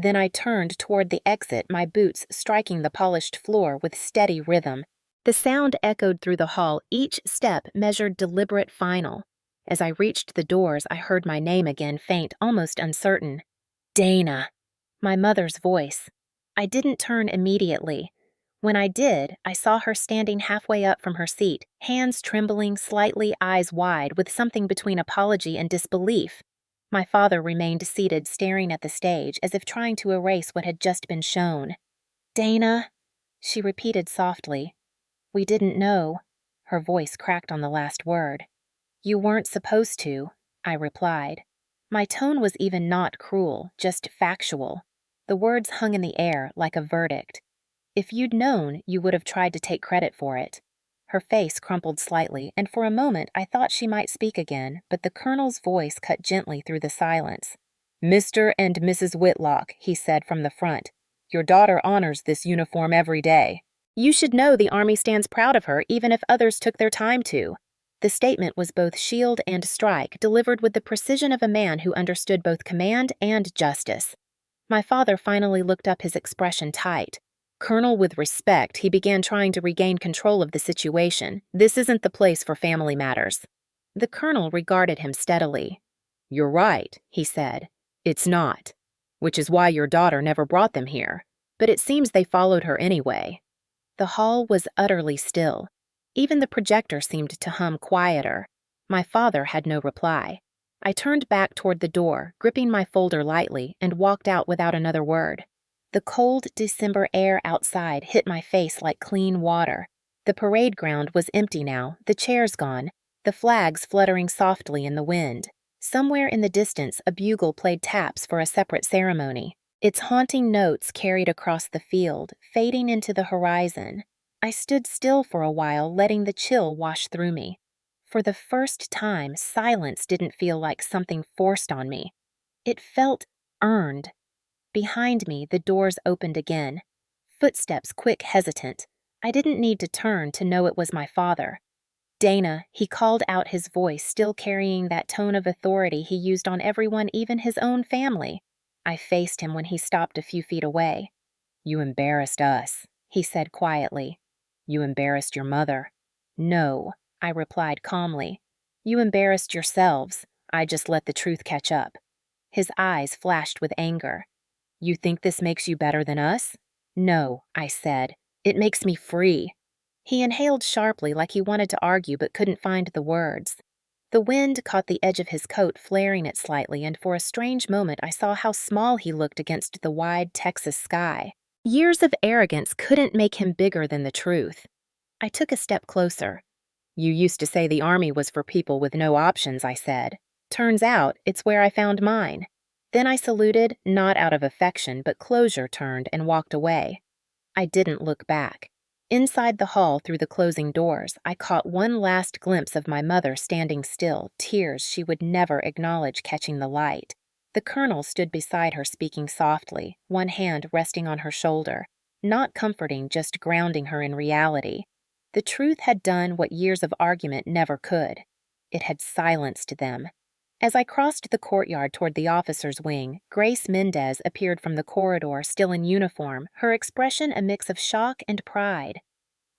Then I turned toward the exit, my boots striking the polished floor with steady rhythm. The sound echoed through the hall, each step measured deliberate final. As I reached the doors, I heard my name again, faint, almost uncertain. Dana. My mother's voice. I didn't turn immediately. When I did, I saw her standing halfway up from her seat, hands trembling slightly, eyes wide, with something between apology and disbelief. My father remained seated, staring at the stage, as if trying to erase what had just been shown. Dana, she repeated softly. We didn't know. Her voice cracked on the last word. You weren't supposed to, I replied. My tone was even not cruel, just factual. The words hung in the air like a verdict. If you'd known, you would have tried to take credit for it. Her face crumpled slightly, and for a moment I thought she might speak again, but the colonel's voice cut gently through the silence. Mr. and Mrs. Whitlock, he said from the front. Your daughter honors this uniform every day. You should know the Army stands proud of her, even if others took their time to. The statement was both shield and strike, delivered with the precision of a man who understood both command and justice. My father finally looked up, his expression tight. Colonel, with respect, he began trying to regain control of the situation. This isn't the place for family matters. The colonel regarded him steadily. You're right, he said. It's not. Which is why your daughter never brought them here. But it seems they followed her anyway. The hall was utterly still. Even the projector seemed to hum quieter. My father had no reply. I turned back toward the door, gripping my folder lightly, and walked out without another word. The cold December air outside hit my face like clean water. The parade ground was empty now, the chairs gone, the flags fluttering softly in the wind. Somewhere in the distance, a bugle played taps for a separate ceremony. Its haunting notes carried across the field, fading into the horizon. I stood still for a while, letting the chill wash through me. For the first time, silence didn't feel like something forced on me. It felt earned. Behind me, the doors opened again. Footsteps quick, hesitant. I didn't need to turn to know it was my father. Dana, he called out, his voice still carrying that tone of authority he used on everyone, even his own family. I faced him when he stopped a few feet away. You embarrassed us, he said quietly. You embarrassed your mother. No, I replied calmly. You embarrassed yourselves. I just let the truth catch up. His eyes flashed with anger. You think this makes you better than us? No, I said. It makes me free. He inhaled sharply like he wanted to argue but couldn't find the words. The wind caught the edge of his coat, flaring it slightly, and for a strange moment I saw how small he looked against the wide Texas sky. Years of arrogance couldn't make him bigger than the truth. I took a step closer. You used to say the army was for people with no options, I said. Turns out it's where I found mine. Then I saluted, not out of affection, but closure, turned and walked away. I didn't look back. Inside the hall, through the closing doors, I caught one last glimpse of my mother standing still, tears she would never acknowledge catching the light. The colonel stood beside her, speaking softly, one hand resting on her shoulder, not comforting, just grounding her in reality. The truth had done what years of argument never could. It had silenced them. As I crossed the courtyard toward the officers' wing, Grace Mendez appeared from the corridor, still in uniform, her expression a mix of shock and pride.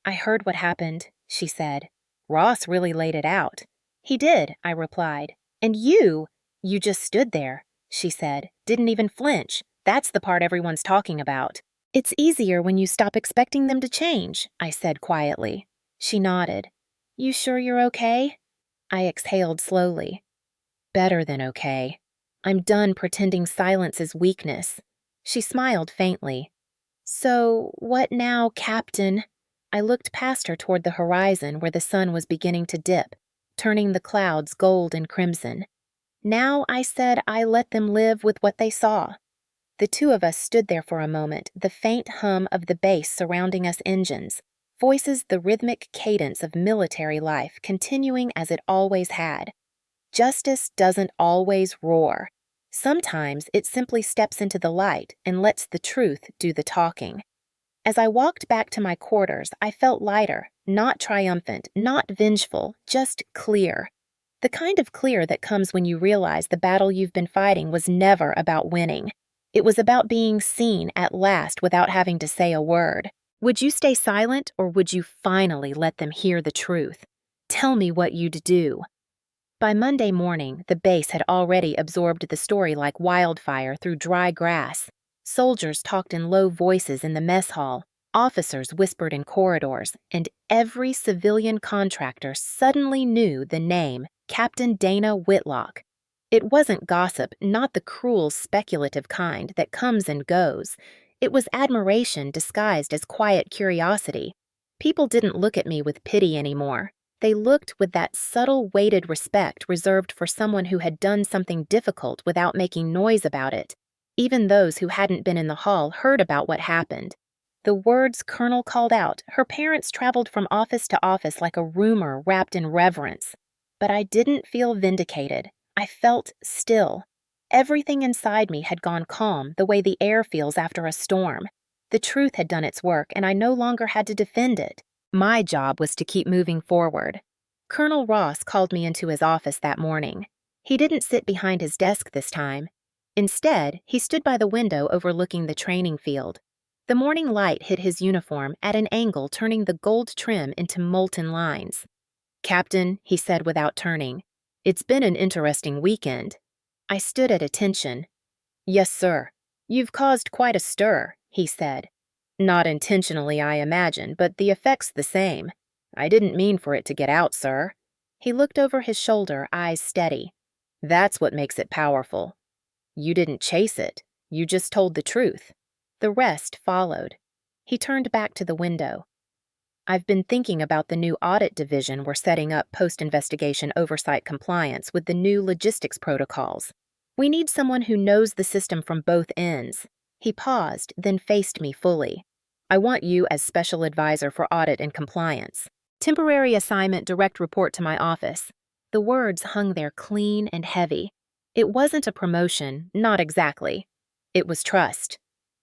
I heard what happened, she said. Ross really laid it out. He did, I replied. And you just stood there, she said, didn't even flinch. That's the part everyone's talking about. It's easier when you stop expecting them to change, I said quietly. She nodded. You sure you're okay? I exhaled slowly. Better than okay. I'm done pretending silence is weakness. She smiled faintly. So, what now, Captain? I looked past her toward the horizon where the sun was beginning to dip, turning the clouds gold and crimson. Now, I said, I let them live with what they saw. The two of us stood there for a moment, the faint hum of the bass surrounding us engines, voices the rhythmic cadence of military life continuing as it always had. Justice doesn't always roar. Sometimes it simply steps into the light and lets the truth do the talking. As I walked back to my quarters, I felt lighter, not triumphant, not vengeful, just clear. The kind of clear that comes when you realize the battle you've been fighting was never about winning. It was about being seen at last without having to say a word. Would you stay silent, or would you finally let them hear the truth? Tell me what you'd do. By Monday morning, the base had already absorbed the story like wildfire through dry grass. Soldiers talked in low voices in the mess hall, officers whispered in corridors, and every civilian contractor suddenly knew the name Captain Dana Whitlock. It wasn't gossip, not the cruel, speculative kind that comes and goes. It was admiration disguised as quiet curiosity. People didn't look at me with pity anymore. They looked with that subtle, weighted respect reserved for someone who had done something difficult without making noise about it. Even those who hadn't been in the hall heard about what happened. The words Colonel called out, her parents traveled from office to office like a rumor wrapped in reverence. But I didn't feel vindicated. I felt still. Everything inside me had gone calm, the way the air feels after a storm. The truth had done its work, and I no longer had to defend it. My job was to keep moving forward. Colonel Ross called me into his office that morning. He didn't sit behind his desk this time. Instead, he stood by the window overlooking the training field. The morning light hit his uniform at an angle, turning the gold trim into molten lines. "Captain," he said without turning, "it's been an interesting weekend." I stood at attention. "Yes, sir. You've caused quite a stir," he said. "Not intentionally, I imagine, but the effect's the same. I didn't mean for it to get out, sir." He looked over his shoulder, eyes steady. "That's what makes it powerful. You didn't chase it. You just told the truth." The rest followed. He turned back to the window. "I've been thinking about the new audit division we're setting up post-investigation oversight compliance with the new logistics protocols. We need someone who knows the system from both ends." He paused, then faced me fully. "I want you as special advisor for audit and compliance. Temporary assignment, direct report to my office." The words hung there clean and heavy. It wasn't a promotion, not exactly. It was trust.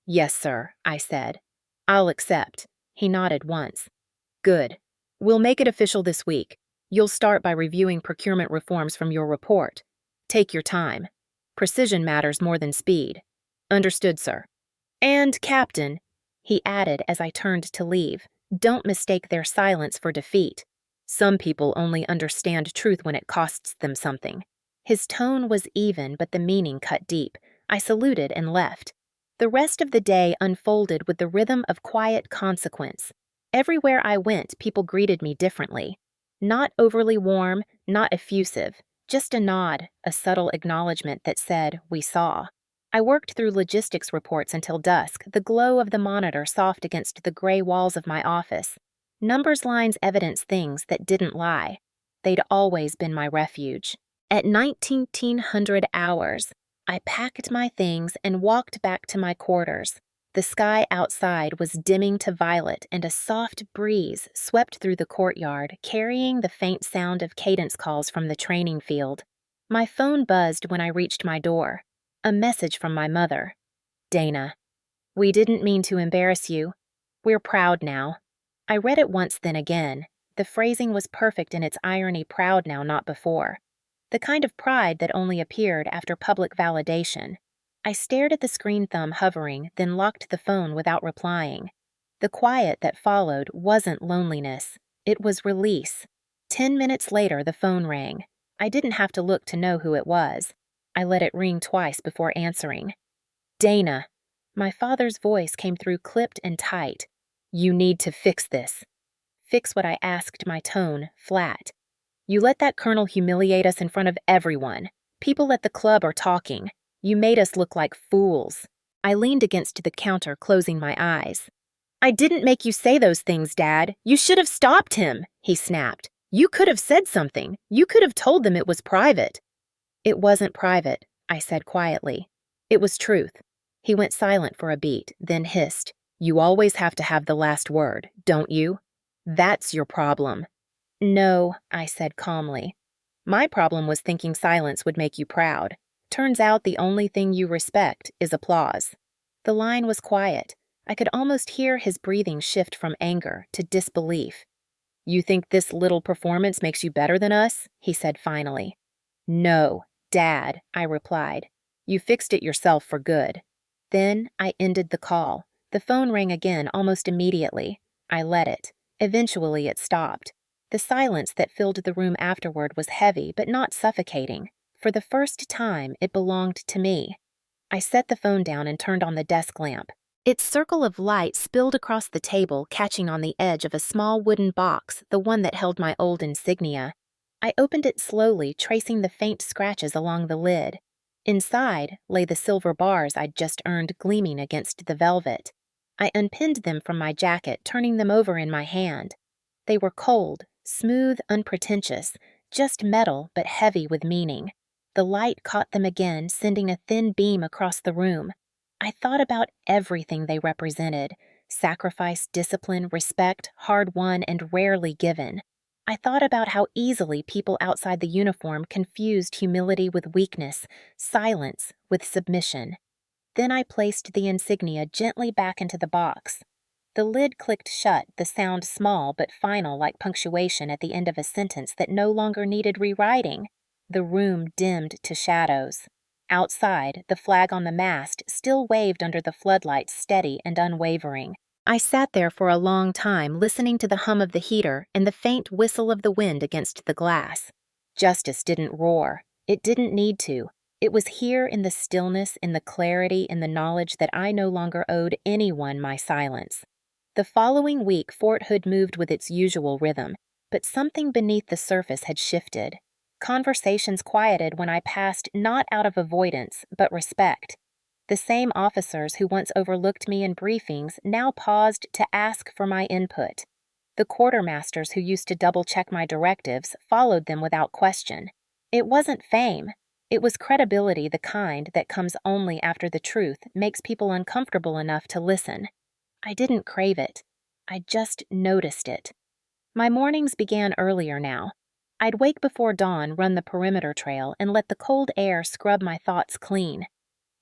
"Yes, sir," I said. "I'll accept." He nodded once. "Good. We'll make it official this week. You'll start by reviewing procurement reforms from your report. Take your time. Precision matters more than speed." "Understood, sir." "And, Captain," he added as I turned to leave, "don't mistake their silence for defeat. Some people only understand truth when it costs them something." His tone was even, but the meaning cut deep. I saluted and left. The rest of the day unfolded with the rhythm of quiet consequence. Everywhere I went, people greeted me differently. Not overly warm, not effusive, just a nod, a subtle acknowledgement that said, "We saw." I worked through logistics reports until dusk, the glow of the monitor soft against the gray walls of my office. Numbers lines evidence things that didn't lie. They'd always been my refuge. At 1900 hours, I packed my things and walked back to my quarters. The sky outside was dimming to violet, and a soft breeze swept through the courtyard, carrying the faint sound of cadence calls from the training field. My phone buzzed when I reached my door. A message from my mother. "Dana, we didn't mean to embarrass you. We're proud now." I read it once, then again. The phrasing was perfect in its irony, proud now, not before. The kind of pride that only appeared after public validation. I stared at the screen thumb hovering, then locked the phone without replying. The quiet that followed wasn't loneliness. It was release. 10 minutes later, the phone rang. I didn't have to look to know who it was. I let it ring twice before answering. "Dana." My father's voice came through clipped and tight. "You need to fix this." Fix what I asked, my tone flat. "You let that colonel humiliate us in front of everyone. People at the club are talking. You made us look like fools." I leaned against the counter, closing my eyes. "I didn't make you say those things, Dad. You should have stopped him," he snapped. "You could have said something. You could have told them it was private." "It wasn't private," I said quietly. "It was truth." He went silent for a beat, then hissed, "You always have to have the last word, don't you? That's your problem." "No," I said calmly. "My problem was thinking silence would make you proud. Turns out the only thing you respect is applause." The line was quiet. I could almost hear his breathing shift from anger to disbelief. "You think this little performance makes you better than us?" he said finally. "No, Dad," I replied. "You fixed it yourself for good." Then I ended the call. The phone rang again almost immediately. I let it. Eventually it stopped. The silence that filled the room afterward was heavy but not suffocating. For the first time, it belonged to me. I set the phone down and turned on the desk lamp. Its circle of light spilled across the table, catching on the edge of a small wooden box, the one that held my old insignia. I opened it slowly, tracing the faint scratches along the lid. Inside lay the silver bars I'd just earned gleaming against the velvet. I unpinned them from my jacket, turning them over in my hand. They were cold, smooth, unpretentious, just metal but heavy with meaning. The light caught them again, sending a thin beam across the room. I thought about everything they represented: sacrifice, discipline, respect, hard-won and rarely given. I thought about how easily people outside the uniform confused humility with weakness, silence with submission. Then I placed the insignia gently back into the box. The lid clicked shut, the sound small but final, like punctuation at the end of a sentence that no longer needed rewriting. The room dimmed to shadows. Outside, the flag on the mast still waved under the floodlights, steady and unwavering. I sat there for a long time, listening to the hum of the heater and the faint whistle of the wind against the glass. Justice didn't roar. It didn't need to. It was here in the stillness, in the clarity, in the knowledge that I no longer owed anyone my silence. The following week, Fort Hood moved with its usual rhythm, but something beneath the surface had shifted. Conversations quieted when I passed not out of avoidance, but respect. The same officers who once overlooked me in briefings now paused to ask for my input. The quartermasters who used to double-check my directives followed them without question. It wasn't fame. It was credibility, the kind that comes only after the truth makes people uncomfortable enough to listen. I didn't crave it. I just noticed it. My mornings began earlier now. I'd wake before dawn, run the perimeter trail, and let the cold air scrub my thoughts clean.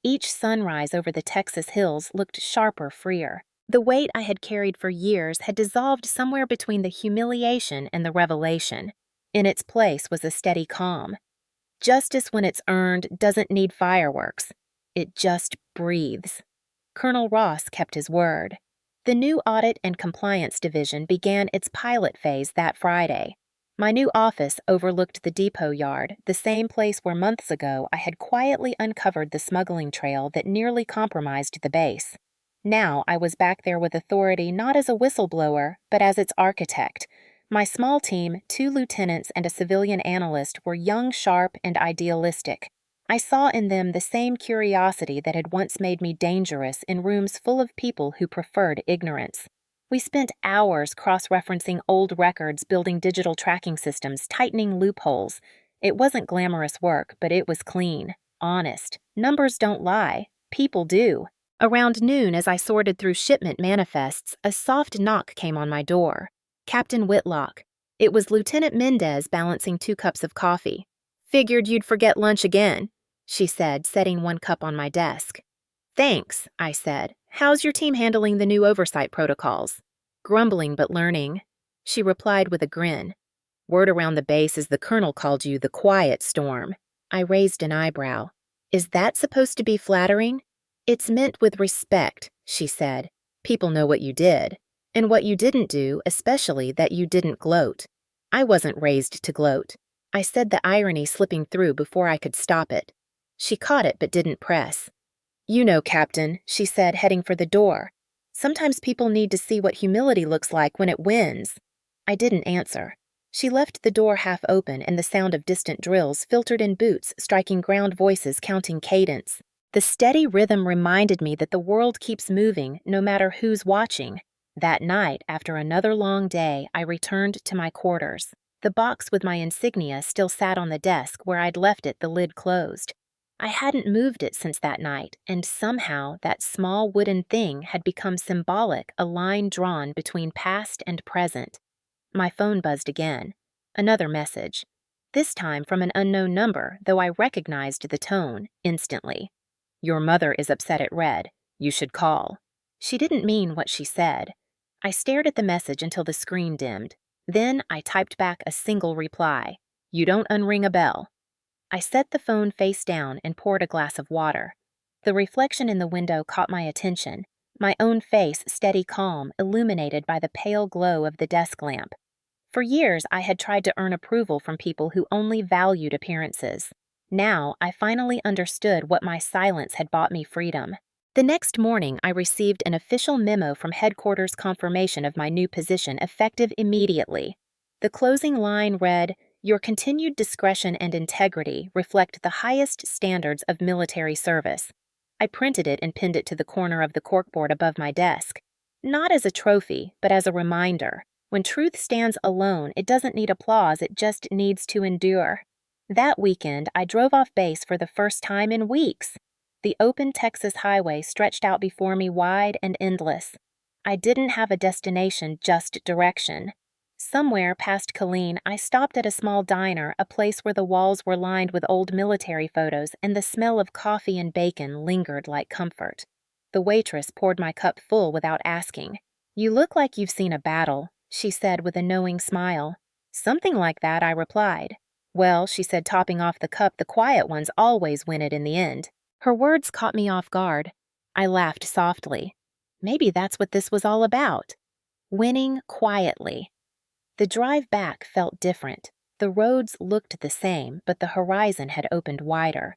Each sunrise over the Texas hills looked sharper, freer. The weight I had carried for years had dissolved somewhere between the humiliation and the revelation. In its place was a steady calm. Justice, when it's earned, doesn't need fireworks. It just breathes. Colonel Ross kept his word. The new Audit and Compliance Division began its pilot phase that Friday. My new office overlooked the depot yard, the same place where months ago I had quietly uncovered the smuggling trail that nearly compromised the base. Now I was back there with authority not as a whistleblower, but as its architect. My small team, 2 lieutenants and a civilian analyst, were young, sharp, and idealistic. I saw in them the same curiosity that had once made me dangerous in rooms full of people who preferred ignorance. We spent hours cross-referencing old records, building digital tracking systems, tightening loopholes. It wasn't glamorous work, but it was clean, honest. Numbers don't lie. People do. Around noon, as I sorted through shipment manifests, a soft knock came on my door. Captain Whitlock. It was Lieutenant Mendez balancing 2 cups of coffee. "Figured you'd forget lunch again," she said, setting 1 cup on my desk. "Thanks," I said. "How's your team handling the new oversight protocols?" "Grumbling but learning," she replied with a grin. "Word around the base is the colonel called you the quiet storm." I raised an eyebrow. "Is that supposed to be flattering?" "It's meant with respect," she said. "People know what you did. And what you didn't do, especially that you didn't gloat." I wasn't raised to gloat. I said, the irony slipping through before I could stop it. She caught it but didn't press. "You know, Captain," she said, heading for the door. "Sometimes people need to see what humility looks like when it wins." I didn't answer. She left the door half open and the sound of distant drills filtered in boots, striking ground voices, counting cadence. The steady rhythm reminded me that the world keeps moving, no matter who's watching. That night, after another long day, I returned to my quarters. The box with my insignia still sat on the desk where I'd left it, the lid closed. I hadn't moved it since that night, and somehow that small wooden thing had become symbolic, a line drawn between past and present. My phone buzzed again. Another message. This time from an unknown number, though I recognized the tone instantly. "Your mother is upset at Red. You should call." She didn't mean what she said. I stared at the message until the screen dimmed. Then I typed back a single reply. "You don't unring a bell." I set the phone face down and poured a glass of water. The reflection in the window caught my attention, my own face steady calm, illuminated by the pale glow of the desk lamp. For years, I had tried to earn approval from people who only valued appearances. Now, I finally understood what my silence had bought me freedom. The next morning, I received an official memo from headquarters confirmation of my new position effective immediately. The closing line read, "Your continued discretion and integrity reflect the highest standards of military service." I printed it and pinned it to the corner of the corkboard above my desk. Not as a trophy, but as a reminder. When truth stands alone, it doesn't need applause, it just needs to endure. That weekend, I drove off base for the first time in weeks. The open Texas highway stretched out before me wide and endless. I didn't have a destination, just direction. Somewhere past Killeen, I stopped at a small diner, a place where the walls were lined with old military photos and the smell of coffee and bacon lingered like comfort. The waitress poured my cup full without asking. "You look like you've seen a battle," she said with a knowing smile. "Something like that," I replied. Well, she said, topping off the cup, the quiet ones always win it in the end. Her words caught me off guard. I laughed softly. Maybe that's what this was all about. Winning quietly. The drive back felt different. The roads looked the same, but the horizon had opened wider.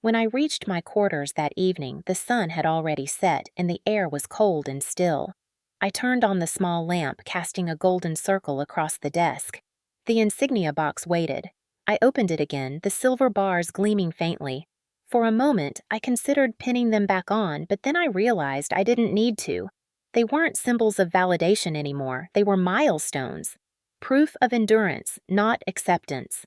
When I reached my quarters that evening, the sun had already set and the air was cold and still. I turned on the small lamp, casting a golden circle across the desk. The insignia box waited. I opened it again, the silver bars gleaming faintly. For a moment, I considered pinning them back on, but then I realized I didn't need to. They weren't symbols of validation anymore, they were milestones. Proof of endurance, not acceptance.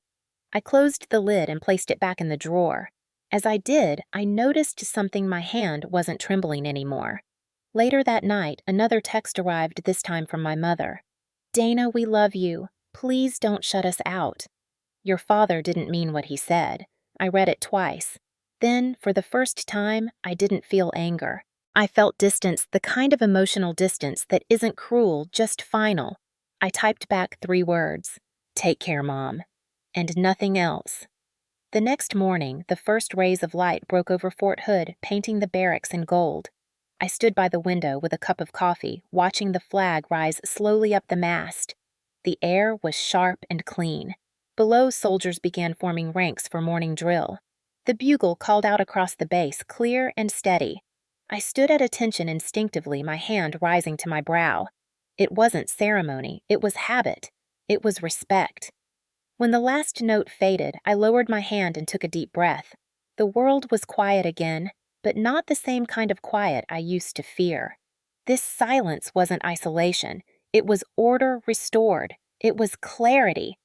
I closed the lid and placed it back in the drawer. As I did, I noticed something. My hand wasn't trembling anymore. Later that night, another text arrived, this time from my mother. "Dana, we love you. Please don't shut us out." Your father didn't mean what he said. I read it twice. Then, for the first time, I didn't feel anger. I felt distance, the kind of emotional distance that isn't cruel, just final. I typed back 3 words. "Take care, Mom." And nothing else. The next morning, the first rays of light broke over Fort Hood, painting the barracks in gold. I stood by the window with a cup of coffee, watching the flag rise slowly up the mast. The air was sharp and clean. Below, soldiers began forming ranks for morning drill. The bugle called out across the base, clear and steady. I stood at attention instinctively, my hand rising to my brow. It wasn't ceremony, it was habit. It was respect. When the last note faded, I lowered my hand and took a deep breath. The world was quiet again, but not the same kind of quiet I used to fear. This silence wasn't isolation. It was order restored. It was clarity.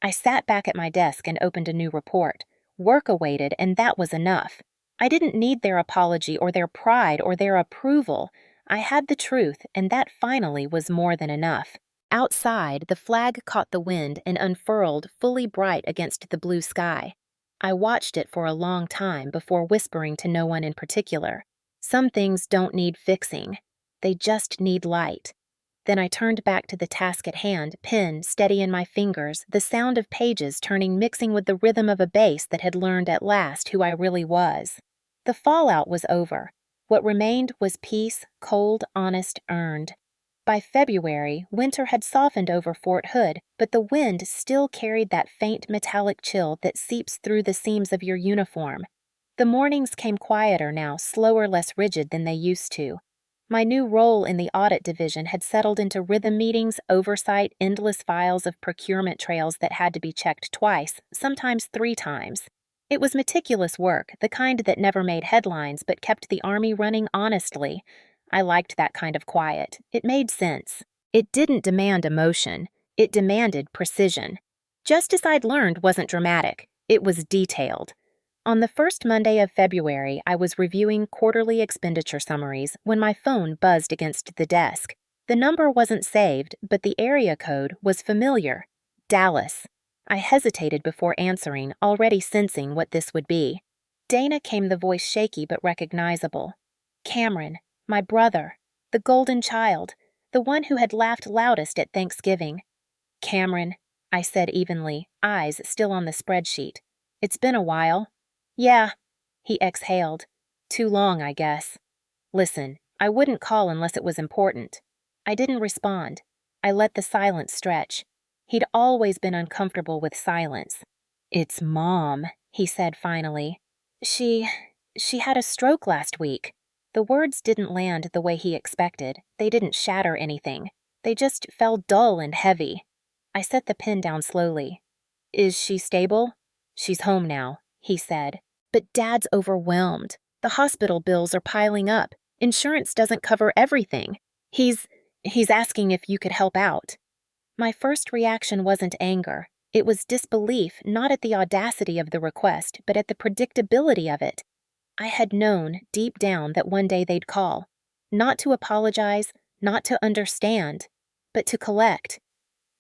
I sat back at my desk and opened a new report. Work awaited, and that was enough. I didn't need their apology or their pride or their approval. I had the truth, and that finally was more than enough. Outside, the flag caught the wind and unfurled fully bright against the blue sky. I watched it for a long time before whispering to no one in particular. Some things don't need fixing. They just need light. Then I turned back to the task at hand, pen steady in my fingers, the sound of pages turning mixing with the rhythm of a bass that had learned at last who I really was. The fallout was over. What remained was peace, cold, honest, earned. By February, winter had softened over Fort Hood, but the wind still carried that faint metallic chill that seeps through the seams of your uniform. The mornings came quieter now, slower, less rigid than they used to. My new role in the audit division had settled into rhythm meetings, oversight, endless files of procurement trails that had to be checked twice, sometimes 3 times. It was meticulous work, the kind that never made headlines but kept the Army running honestly. I liked that kind of quiet. It made sense. It didn't demand emotion. It demanded precision. Justice I'd learned wasn't dramatic. It was detailed. On the first Monday of February, I was reviewing quarterly expenditure summaries when my phone buzzed against the desk. The number wasn't saved, but the area code was familiar. Dallas. I hesitated before answering, already sensing what this would be. Dana, came the voice, shaky but recognizable. Cameron, my brother, the golden child, the one who had laughed loudest at Thanksgiving. Cameron, I said evenly, eyes still on the spreadsheet. It's been a while. Yeah, he exhaled. Too long, I guess. Listen, I wouldn't call unless it was important. I didn't respond. I let the silence stretch. He'd always been uncomfortable with silence. It's Mom, he said finally. She had a stroke last week. The words didn't land the way he expected. They didn't shatter anything. They just fell dull and heavy. I set the pen down slowly. Is she stable? She's home now, he said. But Dad's overwhelmed. The hospital bills are piling up. Insurance doesn't cover everything. He's asking if you could help out. My first reaction wasn't anger. It was disbelief, not at the audacity of the request, but at the predictability of it. I had known, deep down, that one day they'd call. Not to apologize, not to understand, but to collect.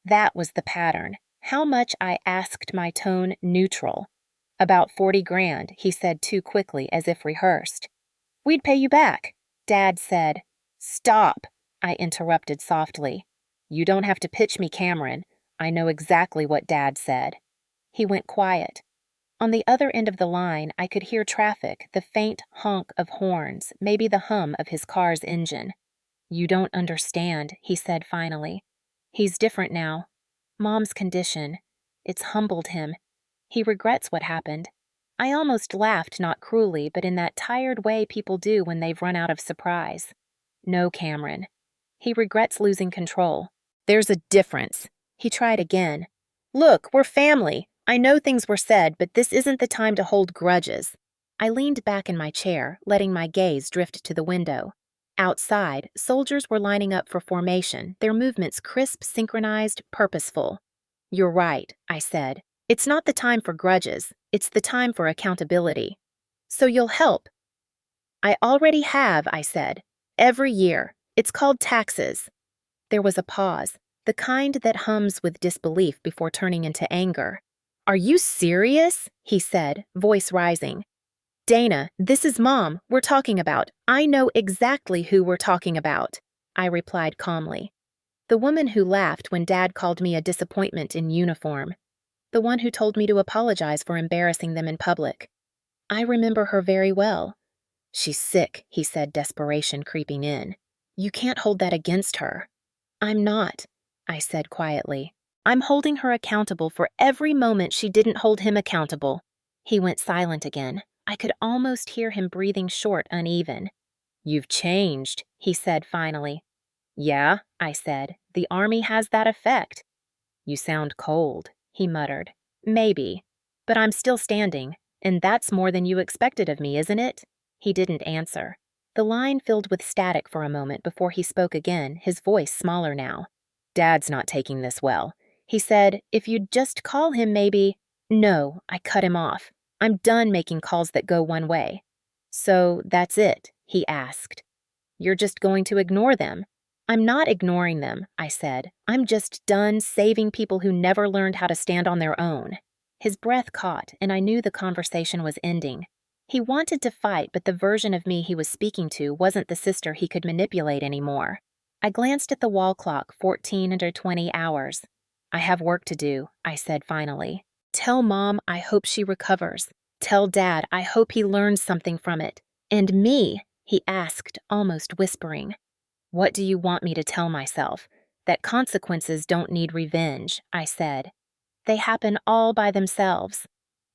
That was the pattern. How much? I asked, my tone neutral. About 40 grand, he said too quickly, as if rehearsed. We'd pay you back, Dad said. Stop, I interrupted softly. You don't have to pitch me, Cameron. I know exactly what Dad said. He went quiet. On the other end of the line, I could hear traffic, the faint honk of horns, maybe the hum of his car's engine. "You don't understand," he said finally. "He's different now. Mom's condition. It's humbled him. He regrets what happened." I almost laughed, not cruelly, but in that tired way people do when they've run out of surprise. "No, Cameron. He regrets losing control. There's a difference." He tried again. "Look, we're family. I know things were said, but this isn't the time to hold grudges." I leaned back in my chair, letting my gaze drift to the window. Outside, soldiers were lining up for formation, their movements crisp, synchronized, purposeful. "You're right," I said. "It's not the time for grudges. It's the time for accountability." "So you'll help?" "I already have," I said. "Every year. It's called taxes." There was a pause, the kind that hums with disbelief before turning into anger. "Are you serious?" he said, voice rising. "Dana, this is Mom we're talking about. I know exactly who we're talking about," I replied calmly. "The woman who laughed when Dad called me a disappointment in uniform. The one who told me to apologize for embarrassing them in public. I remember her very well." "She's sick," he said, desperation creeping in. "You can't hold that against her." "I'm not," I said quietly. "I'm holding her accountable for every moment she didn't hold him accountable." He went silent again. I could almost hear him breathing short, uneven. "You've changed," he said finally. "Yeah," I said. "The Army has that effect." "You sound cold," he muttered. "Maybe. But I'm still standing, and that's more than you expected of me, isn't it?" He didn't answer. The line filled with static for a moment before he spoke again, his voice smaller now. "Dad's not taking this well. He said, if you'd just call him maybe—" "No," I cut him off. "I'm done making calls that go one way." "So that's it?" he asked. "You're just going to ignore them?" "I'm not ignoring them," I said. "I'm just done saving people who never learned how to stand on their own." His breath caught, and I knew the conversation was ending. He wanted to fight, but the version of me he was speaking to wasn't the sister he could manipulate anymore. I glanced at the wall clock, 14 under 20 hours. "I have work to do," I said finally. "Tell Mom I hope she recovers. Tell Dad I hope he learns something from it. And me?" he asked, almost whispering. "What do you want me to tell myself? That consequences don't need revenge," I said. "They happen all by themselves."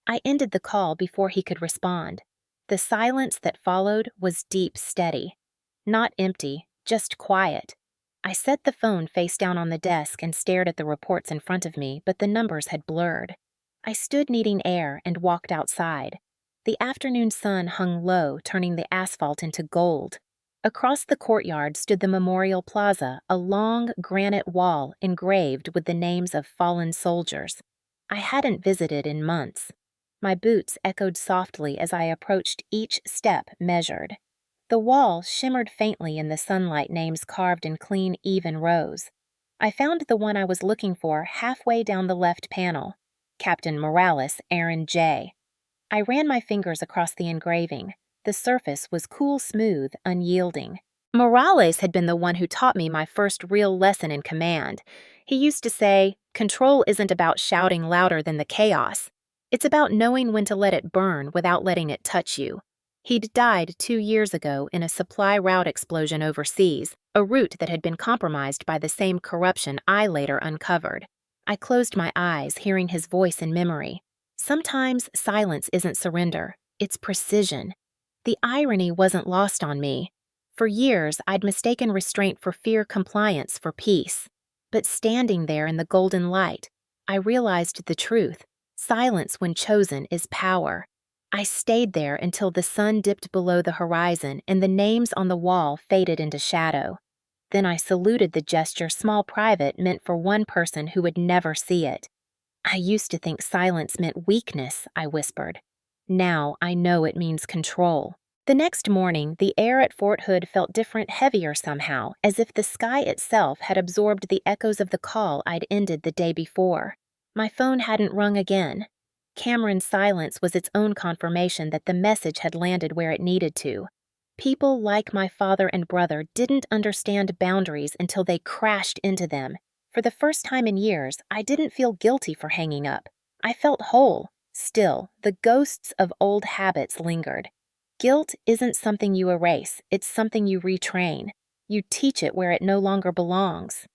I ended the call before he could respond. The silence that followed was deep, steady. Not empty, just quiet. I set the phone face down on the desk and stared at the reports in front of me, but the numbers had blurred. I stood needing air and walked outside. The afternoon sun hung low, turning the asphalt into gold. Across the courtyard stood the Memorial Plaza, a long granite wall engraved with the names of fallen soldiers. I hadn't visited in months. My boots echoed softly as I approached, each step measured. The wall shimmered faintly in the sunlight, names carved in clean, even rows. I found the one I was looking for halfway down the left panel. Captain Morales, Aaron J. I ran my fingers across the engraving. The surface was cool, smooth, unyielding. Morales had been the one who taught me my first real lesson in command. He used to say, "Control isn't about shouting louder than the chaos. It's about knowing when to let it burn without letting it touch you." He'd died 2 years ago in a supply route explosion overseas, a route that had been compromised by the same corruption I later uncovered. I closed my eyes, hearing his voice in memory. Sometimes silence isn't surrender, it's precision. The irony wasn't lost on me. For years, I'd mistaken restraint for fear, compliance for peace. But standing there in the golden light, I realized the truth. Silence, when chosen, is power. I stayed there until the sun dipped below the horizon and the names on the wall faded into shadow. Then I saluted the gesture small private meant for one person who would never see it. "I used to think silence meant weakness," I whispered. "Now I know it means control." The next morning, the air at Fort Hood felt different, heavier somehow, as if the sky itself had absorbed the echoes of the call I'd ended the day before. My phone hadn't rung again. Cameron's silence was its own confirmation that the message had landed where it needed to. People like my father and brother didn't understand boundaries until they crashed into them. For the first time in years, I didn't feel guilty for hanging up. I felt whole. Still, the ghosts of old habits lingered. Guilt isn't something you erase, it's something you retrain. You teach it where it no longer belongs.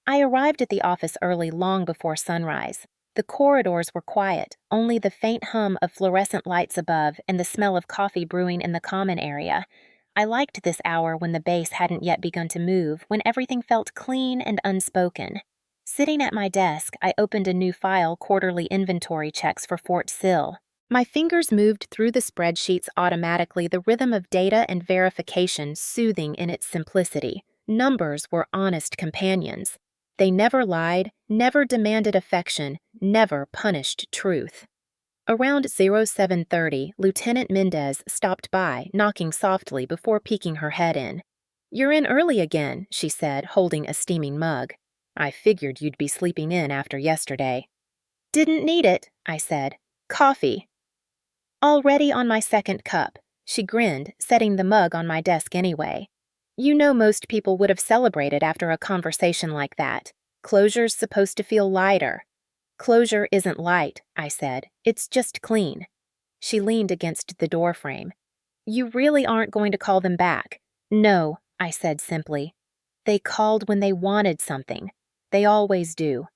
I arrived at the office early long before sunrise. The corridors were quiet, only the faint hum of fluorescent lights above and the smell of coffee brewing in the common area. I liked this hour when the base hadn't yet begun to move, when everything felt clean and unspoken. Sitting at my desk, I opened a new file, quarterly inventory checks for Fort Sill. My fingers moved through the spreadsheets automatically, the rhythm of data and verification soothing in its simplicity. Numbers were honest companions. They never lied, never demanded affection, never punished truth. Around 0730, Lieutenant Mendez stopped by, knocking softly before peeking her head in. "You're in early again," she said, holding a steaming mug. "I figured you'd be sleeping in after yesterday." "Didn't need it," I said. "Coffee." "Already on my second cup." She grinned, setting the mug on my desk anyway. "You know most people would have celebrated after a conversation like that. Closure's supposed to feel lighter." "Closure isn't light," I said. "It's just clean." She leaned against the doorframe. "You really aren't going to call them back?" "No," I said simply. "They called when they wanted something. They always do."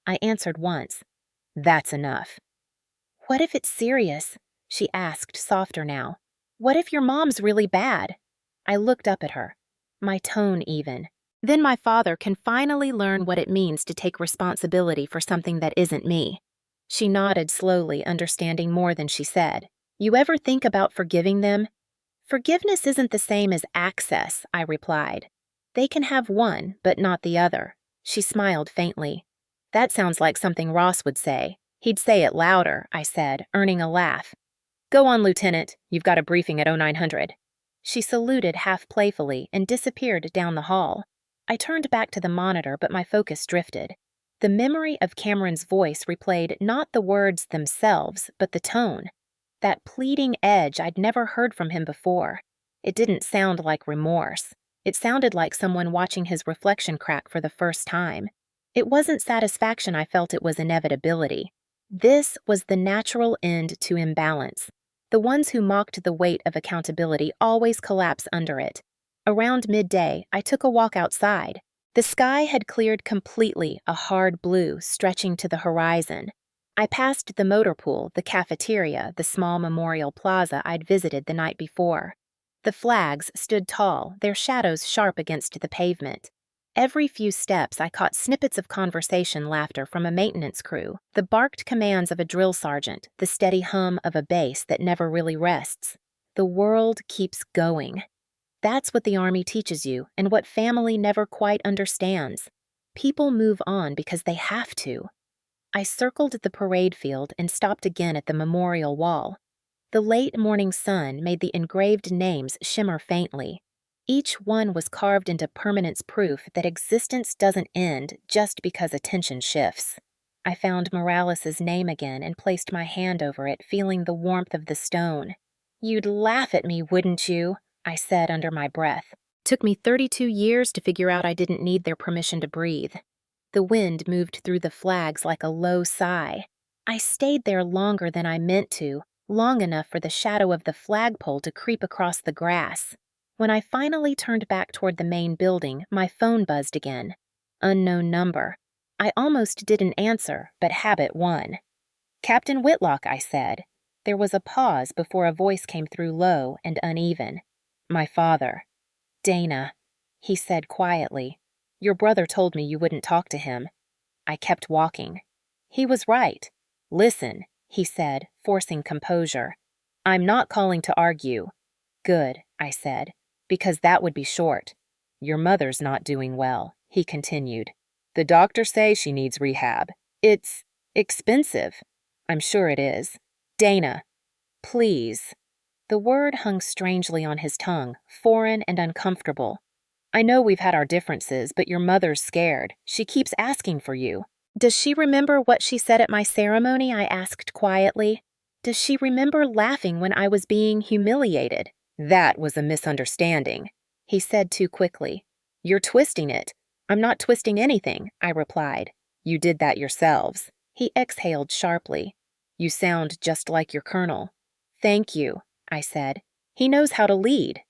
I answered once. "That's enough." "What if it's serious?" she asked, softer now. "What if your mom's really bad?" I looked up at her, my tone even. "Then my father can finally learn what it means to take responsibility for something that isn't me." She nodded slowly, understanding more than she said. "You ever think about forgiving them?" "Forgiveness isn't the same as access," I replied. "They can have one, but not the other." She smiled faintly. "That sounds like something Ross would say." "He'd say it louder," I said, earning a laugh. "Go on, Lieutenant. You've got a briefing at 0900. She saluted half playfully and disappeared down the hall. I turned back to the monitor, but my focus drifted. The memory of Cameron's voice replayed not the words themselves, but the tone. That pleading edge I'd never heard from him before. It didn't sound like remorse. It sounded like someone watching his reflection crack for the first time. It wasn't satisfaction I felt, it was inevitability. This was the natural end to imbalance. The ones who mocked the weight of accountability always collapse under it. Around midday, I took a walk outside. The sky had cleared completely, a hard blue stretching to the horizon. I passed the motor pool, the cafeteria, the small memorial plaza I'd visited the night before. The flags stood tall, their shadows sharp against the pavement. Every few steps, I caught snippets of conversation laughter from a maintenance crew, the barked commands of a drill sergeant, the steady hum of a base that never really rests. The world keeps going. That's what the Army teaches you, and what family never quite understands. People move on because they have to. I circled the parade field and stopped again at the memorial wall. The late morning sun made the engraved names shimmer faintly. Each one was carved into permanence, proof that existence doesn't end just because attention shifts. I found Morales's name again and placed my hand over it, feeling the warmth of the stone. "You'd laugh at me, wouldn't you?" I said under my breath. "Took me 32 years to figure out I didn't need their permission to breathe." The wind moved through the flags like a low sigh. I stayed there longer than I meant to, long enough for the shadow of the flagpole to creep across the grass. When I finally turned back toward the main building, my phone buzzed again. Unknown number. I almost didn't answer, but habit won. "Captain Whitlock," I said. There was a pause before a voice came through, low and uneven. "My father." "Dana," he said quietly. "Your brother told me you wouldn't talk to him." I kept walking. He was right. "Listen," he said, forcing composure. "I'm not calling to argue." "Good," I said, "because that would be short." "Your mother's not doing well," he continued. "The doctors say she needs rehab. It's expensive." "I'm sure it is." "Dana, please." The word hung strangely on his tongue, foreign and uncomfortable. "I know we've had our differences, but your mother's scared. She keeps asking for you." "Does she remember what she said at my ceremony?" I asked quietly. "Does she remember laughing when I was being humiliated?" "That was a misunderstanding," he said too quickly. "You're twisting it." "I'm not twisting anything," I replied. "You did that yourselves." He exhaled sharply. You sound just like your colonel. Thank you, I said. He knows how to lead.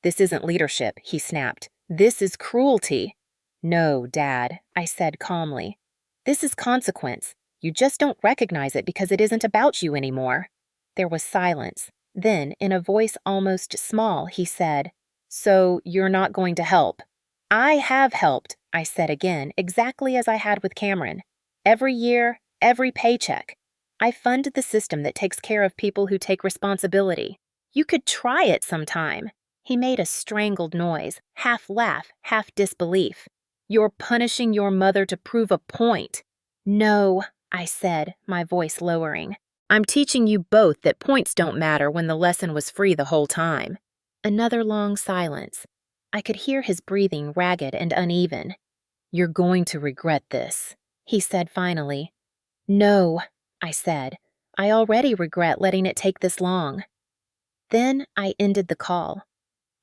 This isn't leadership, he snapped. This is cruelty. No, Dad, I said calmly. This is consequence. You just don't recognize it because it isn't about you anymore. There was silence. Then, in a voice almost small, he said, So you're not going to help? I have helped, I said again, exactly as I had with Cameron. Every year, every paycheck. I fund the system that takes care of people who take responsibility. You could try it sometime. He made a strangled noise, half laugh, half disbelief. You're punishing your mother to prove a point. No, I said, my voice lowering. I'm teaching you both that points don't matter when the lesson was free the whole time. Another long silence. I could hear his breathing ragged and uneven. You're going to regret this, he said finally. No, I said. I already regret letting it take this long. Then I ended the call.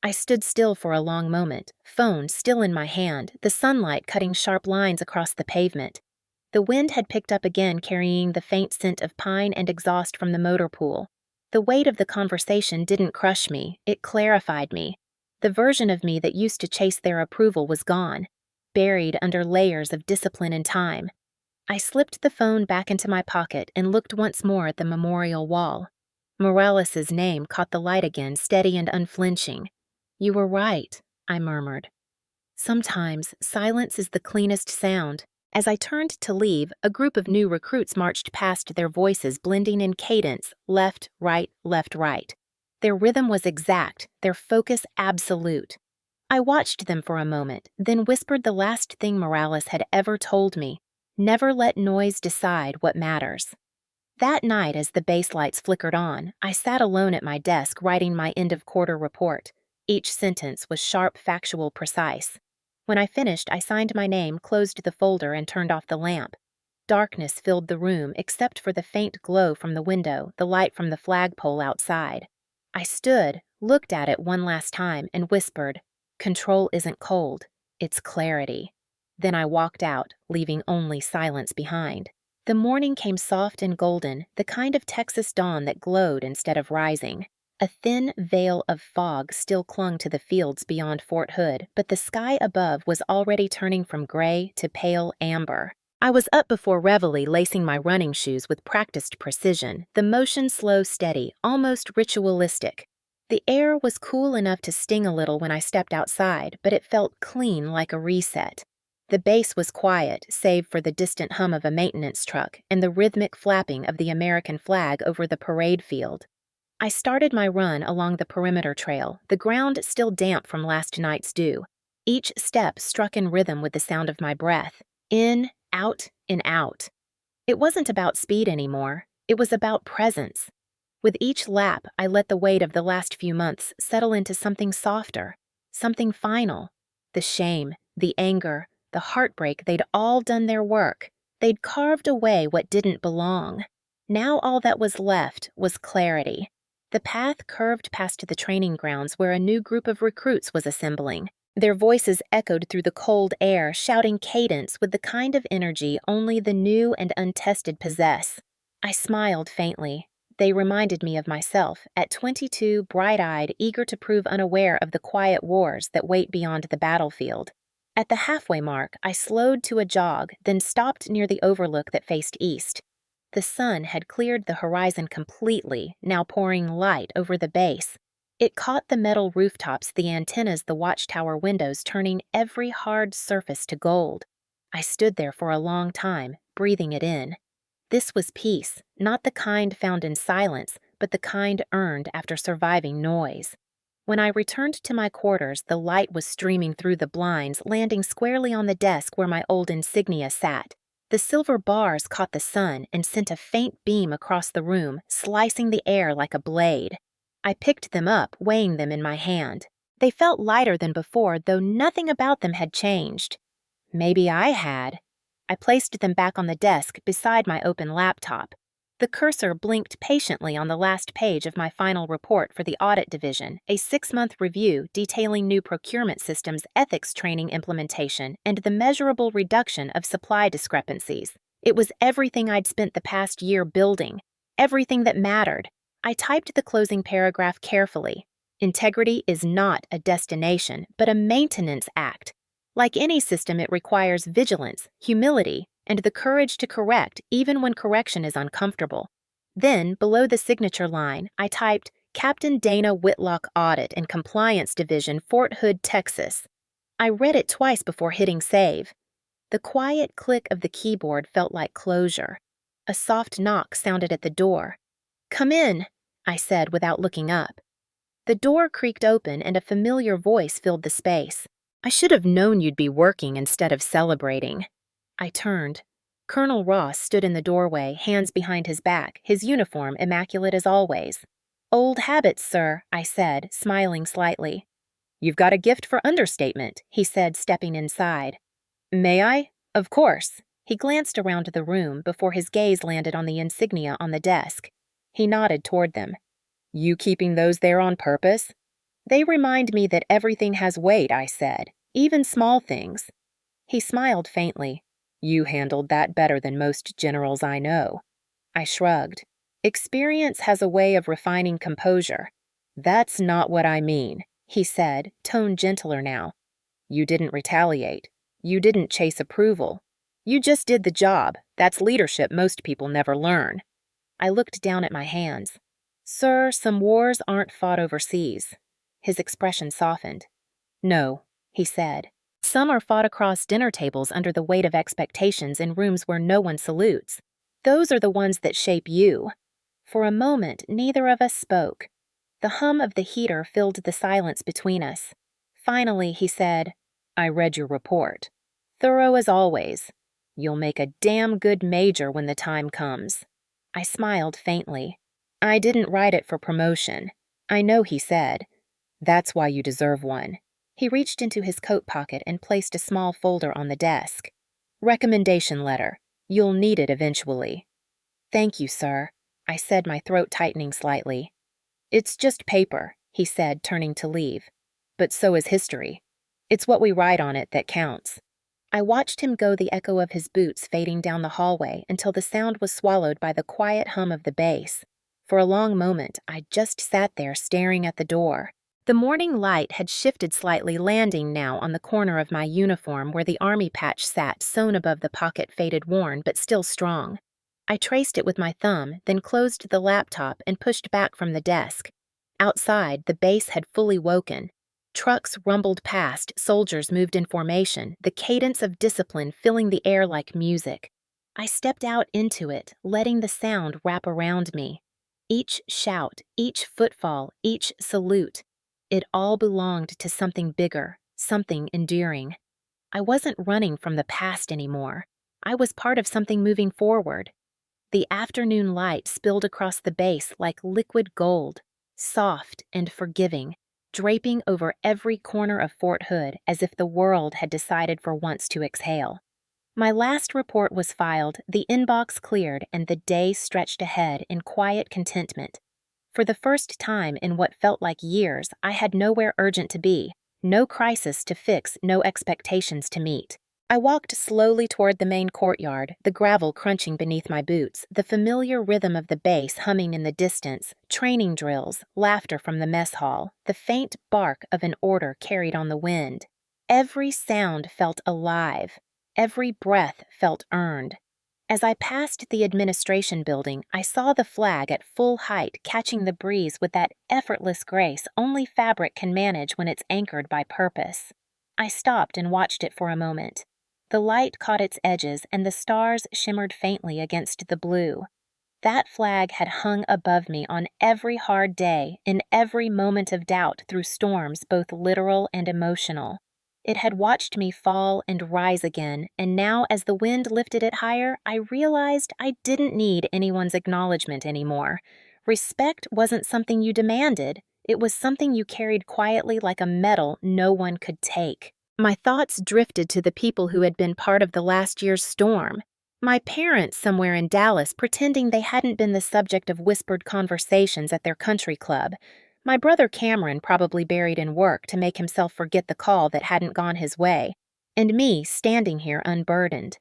I stood still for a long moment, phone still in my hand, the sunlight cutting sharp lines across the pavement. The wind had picked up again, carrying the faint scent of pine and exhaust from the motor pool. The weight of the conversation didn't crush me, it clarified me. The version of me that used to chase their approval was gone, buried under layers of discipline and time. I slipped the phone back into my pocket and looked once more at the memorial wall. Morales's name caught the light again, steady and unflinching. You were right, I murmured. Sometimes silence is the cleanest sound. As I turned to leave, a group of new recruits marched past, their voices blending in cadence, left, right, left, right. Their rhythm was exact, their focus absolute. I watched them for a moment, then whispered the last thing Morales had ever told me. Never let noise decide what matters. That night, as the base lights flickered on, I sat alone at my desk writing my end-of-quarter report. Each sentence was sharp, factual, precise. When I finished, I signed my name, closed the folder, and turned off the lamp. Darkness filled the room except for the faint glow from the window, the light from the flagpole outside. I stood, looked at it one last time, and whispered, Control isn't cold, it's clarity. Then I walked out, leaving only silence behind. The morning came soft and golden, the kind of Texas dawn that glowed instead of rising. A thin veil of fog still clung to the fields beyond Fort Hood, but the sky above was already turning from gray to pale amber. I was up before reveille, lacing my running shoes with practiced precision, the motion slow, steady, almost ritualistic. The air was cool enough to sting a little when I stepped outside, but it felt clean like a reset. The base was quiet, save for the distant hum of a maintenance truck and the rhythmic flapping of the American flag over the parade field. I started my run along the perimeter trail, the ground still damp from last night's dew. Each step struck in rhythm with the sound of my breath. In, out, in, out. It wasn't about speed anymore. It was about presence. With each lap, I let the weight of the last few months settle into something softer, something final. The shame, the anger, the heartbreak, they'd all done their work. They'd carved away what didn't belong. Now all that was left was clarity. The path curved past the training grounds where a new group of recruits was assembling. Their voices echoed through the cold air, shouting cadence with the kind of energy only the new and untested possess. I smiled faintly. They reminded me of myself, at 22, bright-eyed, eager to prove unaware of the quiet wars that wait beyond the battlefield. At the halfway mark, I slowed to a jog, then stopped near the overlook that faced east. The sun had cleared the horizon completely, now pouring light over the base. It caught the metal rooftops, the antennas, the watchtower windows, turning every hard surface to gold. I stood there for a long time, breathing it in. This was peace, not the kind found in silence, but the kind earned after surviving noise. When I returned to my quarters, the light was streaming through the blinds, landing squarely on the desk where my old insignia sat. The silver bars caught the sun and sent a faint beam across the room, slicing the air like a blade. I picked them up, weighing them in my hand. They felt lighter than before, though nothing about them had changed. Maybe I had. I placed them back on the desk beside my open laptop. The cursor blinked patiently on the last page of my final report for the Audit Division, a 6-month review detailing new procurement systems, ethics training implementation, and the measurable reduction of supply discrepancies. It was everything I'd spent the past year building, everything that mattered. I typed the closing paragraph carefully. Integrity is not a destination, but a maintenance act. Like any system, it requires vigilance, humility, and the courage to correct even when correction is uncomfortable. Then, below the signature line, I typed Captain Dana Whitlock Audit and Compliance Division, Fort Hood, Texas. I read it twice before hitting save. The quiet click of the keyboard felt like closure. A soft knock sounded at the door. "Come in," I said without looking up. The door creaked open and a familiar voice filled the space. "I should have known you'd be working instead of celebrating." I turned. Colonel Ross stood in the doorway, hands behind his back, his uniform immaculate as always. "Old habits, sir," I said, smiling slightly. "You've got a gift for understatement," he said, stepping inside. "May I?" "Of course." He glanced around the room before his gaze landed on the insignia on the desk. He nodded toward them. "You keeping those there on purpose?" "They remind me that everything has weight," I said, "even small things." He smiled faintly. "You handled that better than most generals I know." I shrugged. "Experience has a way of refining composure." "That's not what I mean," he said, tone gentler now. "You didn't retaliate. You didn't chase approval. You just did the job. That's leadership most people never learn." I looked down at my hands. "Sir, some wars aren't fought overseas." His expression softened. "No," he said. "Some are fought across dinner tables under the weight of expectations in rooms where no one salutes. Those are the ones that shape you." For a moment, neither of us spoke. The hum of the heater filled the silence between us. Finally, he said, "I read your report. Thorough as always. You'll make a damn good major when the time comes." I smiled faintly. "I didn't write it for promotion." "I know," he said. "That's why you deserve one." He reached into his coat pocket and placed a small folder on the desk. "Recommendation letter. You'll need it eventually." "Thank you, sir," I said, my throat tightening slightly. "It's just paper," he said, turning to leave. "But so is history. It's what we write on it that counts." I watched him go, the echo of his boots fading down the hallway until the sound was swallowed by the quiet hum of the bass. For a long moment, I just sat there staring at the door. The morning light had shifted slightly, landing now on the corner of my uniform where the army patch sat, sewn above the pocket, faded worn but still strong. I traced it with my thumb, then closed the laptop and pushed back from the desk. Outside, the base had fully woken. Trucks rumbled past, soldiers moved in formation, the cadence of discipline filling the air like music. I stepped out into it, letting the sound wrap around me. Each shout, each footfall, each salute. It all belonged to something bigger, something enduring. I wasn't running from the past anymore. I was part of something moving forward. The afternoon light spilled across the base like liquid gold, soft and forgiving, draping over every corner of Fort Hood as if the world had decided for once to exhale. My last report was filed, the inbox cleared, and the day stretched ahead in quiet contentment. For the first time in what felt like years, I had nowhere urgent to be, no crisis to fix, no expectations to meet. I walked slowly toward the main courtyard, the gravel crunching beneath my boots, the familiar rhythm of the bass humming in the distance, training drills, laughter from the mess hall, the faint bark of an order carried on the wind. Every sound felt alive. Every breath felt earned. As I passed the administration building, I saw the flag at full height catching the breeze with that effortless grace only fabric can manage when it's anchored by purpose. I stopped and watched it for a moment. The light caught its edges and the stars shimmered faintly against the blue. That flag had hung above me on every hard day, in every moment of doubt through storms both literal and emotional. It had watched me fall and rise again, and now as the wind lifted it higher, I realized I didn't need anyone's acknowledgement anymore. Respect wasn't something you demanded. It was something you carried quietly like a medal no one could take. My thoughts drifted to the people who had been part of the last year's storm. My parents somewhere in Dallas pretending they hadn't been the subject of whispered conversations at their country club. My brother Cameron probably buried in work to make himself forget the call that hadn't gone his way. And me standing here unburdened.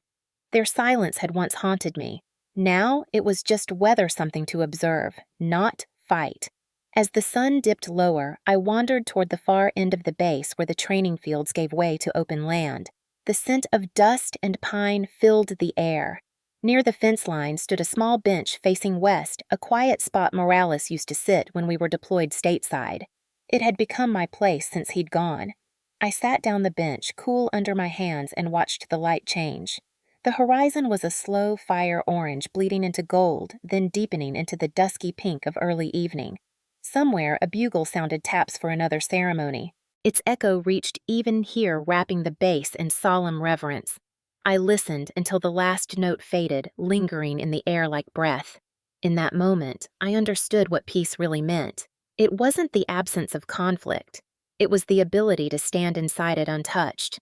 Their silence had once haunted me. Now it was just weather something to observe, not fight. As the sun dipped lower, I wandered toward the far end of the base where the training fields gave way to open land. The scent of dust and pine filled the air. Near the fence line stood a small bench facing west, a quiet spot Morales used to sit when we were deployed stateside. It had become my place since he'd gone. I sat down the bench, cool under my hands, and watched the light change. The horizon was a slow fire orange bleeding into gold, then deepening into the dusky pink of early evening. Somewhere a bugle sounded taps for another ceremony. Its echo reached even here, wrapping the base in solemn reverence. I listened until the last note faded, lingering in the air like breath. In that moment, I understood what peace really meant. It wasn't the absence of conflict. It was the ability to stand inside it untouched.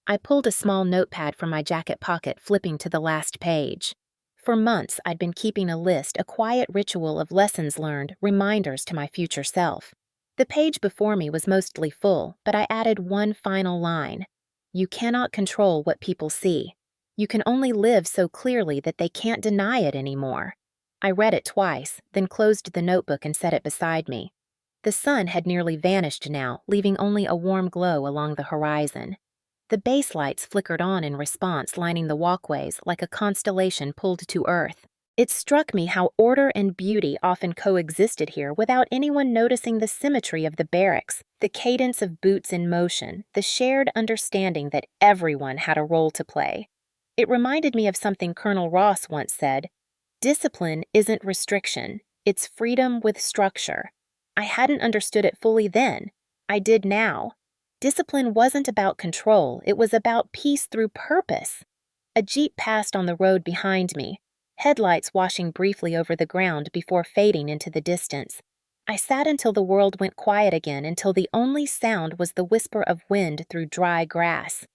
I pulled a small notepad from my jacket pocket, flipping to the last page. For months, I'd been keeping a list, a quiet ritual of lessons learned, reminders to my future self. The page before me was mostly full, but I added one final line. You cannot control what people see. You can only live so clearly that they can't deny it anymore. I read it twice, then closed the notebook and set it beside me. The sun had nearly vanished now, leaving only a warm glow along the horizon. The base lights flickered on in response, lining the walkways like a constellation pulled to earth. It struck me how order and beauty often coexisted here without anyone noticing the symmetry of the barracks, the cadence of boots in motion, the shared understanding that everyone had a role to play. It reminded me of something Colonel Ross once said, "Discipline isn't restriction, it's freedom with structure." I hadn't understood it fully then. I did now. Discipline wasn't about control, it was about peace through purpose. A jeep passed on the road behind me, headlights washing briefly over the ground before fading into the distance. I sat until the world went quiet again, until the only sound was the whisper of wind through dry grass.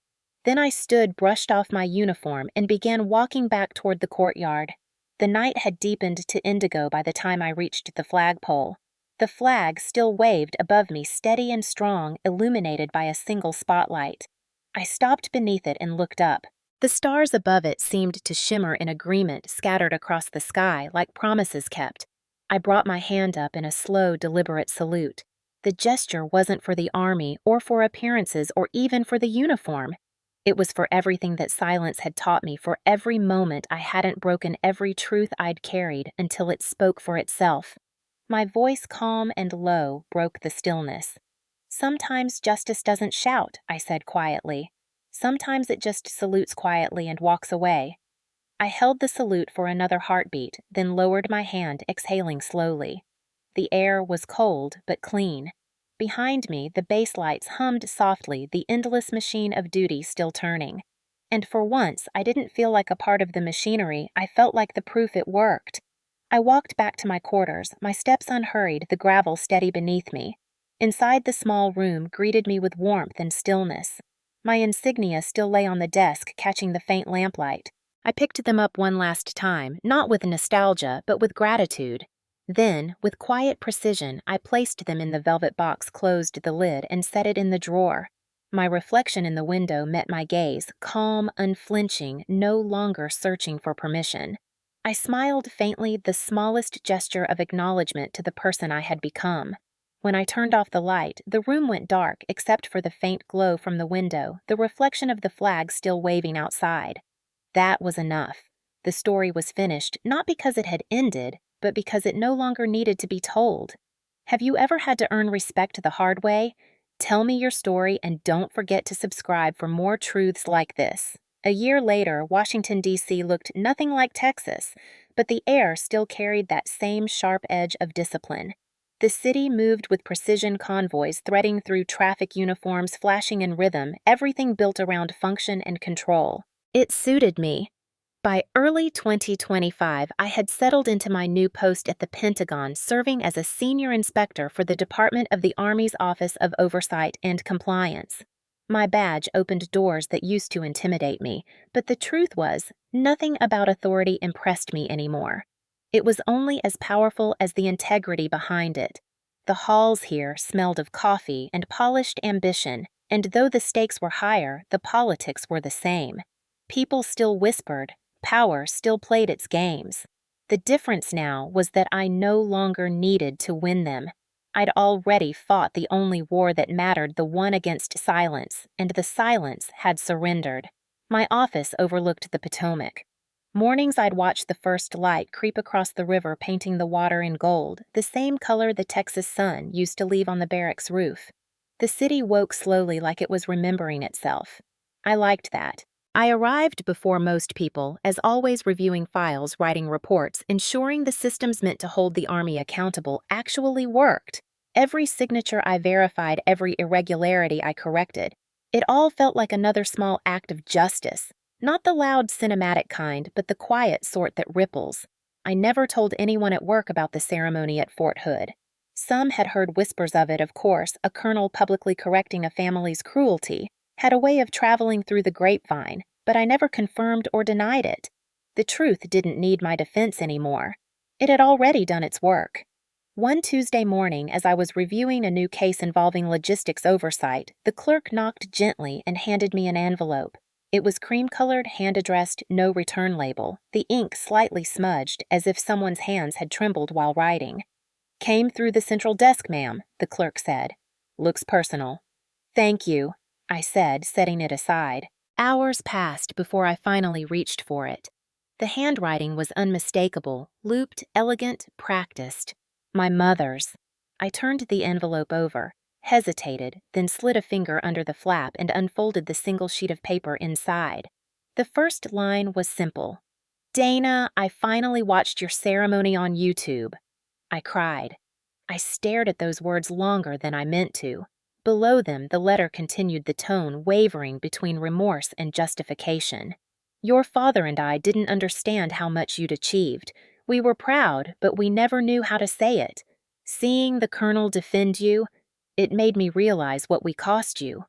Then I stood, brushed off my uniform, and began walking back toward the courtyard. The night had deepened to indigo by the time I reached the flagpole. The flag still waved above me, steady and strong, illuminated by a single spotlight. I stopped beneath it and looked up. The stars above it seemed to shimmer in agreement, scattered across the sky like promises kept. I brought my hand up in a slow, deliberate salute. The gesture wasn't for the army or for appearances or even for the uniform. It was for everything that silence had taught me, for every moment I hadn't broken every truth I'd carried until it spoke for itself. My voice, calm and low, broke the stillness. "Sometimes justice doesn't shout," I said quietly. "Sometimes it just salutes quietly and walks away." I held the salute for another heartbeat, then lowered my hand, exhaling slowly. The air was cold but clean. Behind me, the base lights hummed softly, the endless machine of duty still turning. And for once, I didn't feel like a part of the machinery, I felt like the proof it worked. I walked back to my quarters, my steps unhurried, the gravel steady beneath me. Inside the small room greeted me with warmth and stillness. My insignia still lay on the desk, catching the faint lamplight. I picked them up one last time, not with nostalgia, but with gratitude. Then, with quiet precision, I placed them in the velvet box, closed the lid, and set it in the drawer. My reflection in the window met my gaze, calm, unflinching, no longer searching for permission. I smiled faintly, the smallest gesture of acknowledgement to the person I had become. When I turned off the light, the room went dark except for the faint glow from the window, the reflection of the flag still waving outside. That was enough. The story was finished, not because it had ended, but because it no longer needed to be told. Have you ever had to earn respect the hard way? Tell me your story and don't forget to subscribe for more truths like this. A year later, Washington, D.C. looked nothing like Texas, but the air still carried that same sharp edge of discipline. The city moved with precision, convoys threading through traffic uniforms, flashing in rhythm, everything built around function and control. It suited me. By early 2025, I had settled into my new post at the Pentagon, serving as a senior inspector for the Department of the Army's Office of Oversight and Compliance. My badge opened doors that used to intimidate me, but the truth was, nothing about authority impressed me anymore. It was only as powerful as the integrity behind it. The halls here smelled of coffee and polished ambition, and though the stakes were higher, the politics were the same. People still whispered, power still played its games. The difference now was that I no longer needed to win them. I'd already fought the only war that mattered, the one against silence, and the silence had surrendered. My office overlooked the Potomac. Mornings I'd watch the first light creep across the river, painting the water in gold, the same color the Texas sun used to leave on the barracks roof. The city woke slowly, like it was remembering itself. I liked that. I arrived before most people, as always reviewing files, writing reports, ensuring the systems meant to hold the Army accountable actually worked. Every signature I verified, every irregularity I corrected. It all felt like another small act of justice. Not the loud cinematic kind, but the quiet sort that ripples. I never told anyone at work about the ceremony at Fort Hood. Some had heard whispers of it, of course. A colonel publicly correcting a family's cruelty had a way of traveling through the grapevine, but I never confirmed or denied it. The truth didn't need my defense anymore. It had already done its work. One Tuesday morning, as I was reviewing a new case involving logistics oversight, the clerk knocked gently and handed me an envelope. It was cream-colored, hand-addressed, no return label, the ink slightly smudged, as if someone's hands had trembled while writing. "Came through the central desk, ma'am," the clerk said. "Looks personal." "Thank you," I said, setting it aside. Hours passed before I finally reached for it. The handwriting was unmistakable, looped, elegant, practiced. My mother's. I turned the envelope over, hesitated, then slid a finger under the flap and unfolded the single sheet of paper inside. The first line was simple. "Dana, I finally watched your ceremony on YouTube." I cried. I stared at those words longer than I meant to. Below them, the letter continued, the tone wavering between remorse and justification. "Your father and I didn't understand how much you'd achieved. We were proud, but we never knew how to say it. Seeing the colonel defend you, it made me realize what we cost you.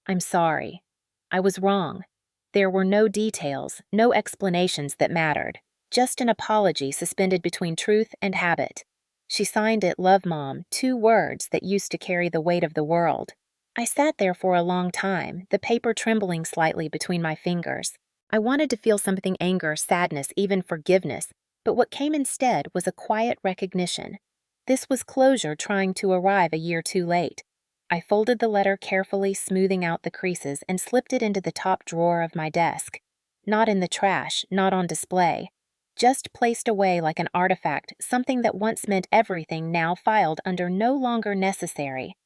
I'm sorry. I was wrong. There were no details, no explanations that mattered. Just an apology suspended between truth and habit." She signed it "Love, Mom," 2 words that used to carry the weight of the world. I sat there for a long time, the paper trembling slightly between my fingers. I wanted to feel something: anger, sadness, even forgiveness, but what came instead was a quiet recognition. This was closure trying to arrive a year too late. I folded the letter carefully, smoothing out the creases, and slipped it into the top drawer of my desk. Not in the trash, not on display. Just placed away like an artifact, something that once meant everything, now filed under "no longer necessary."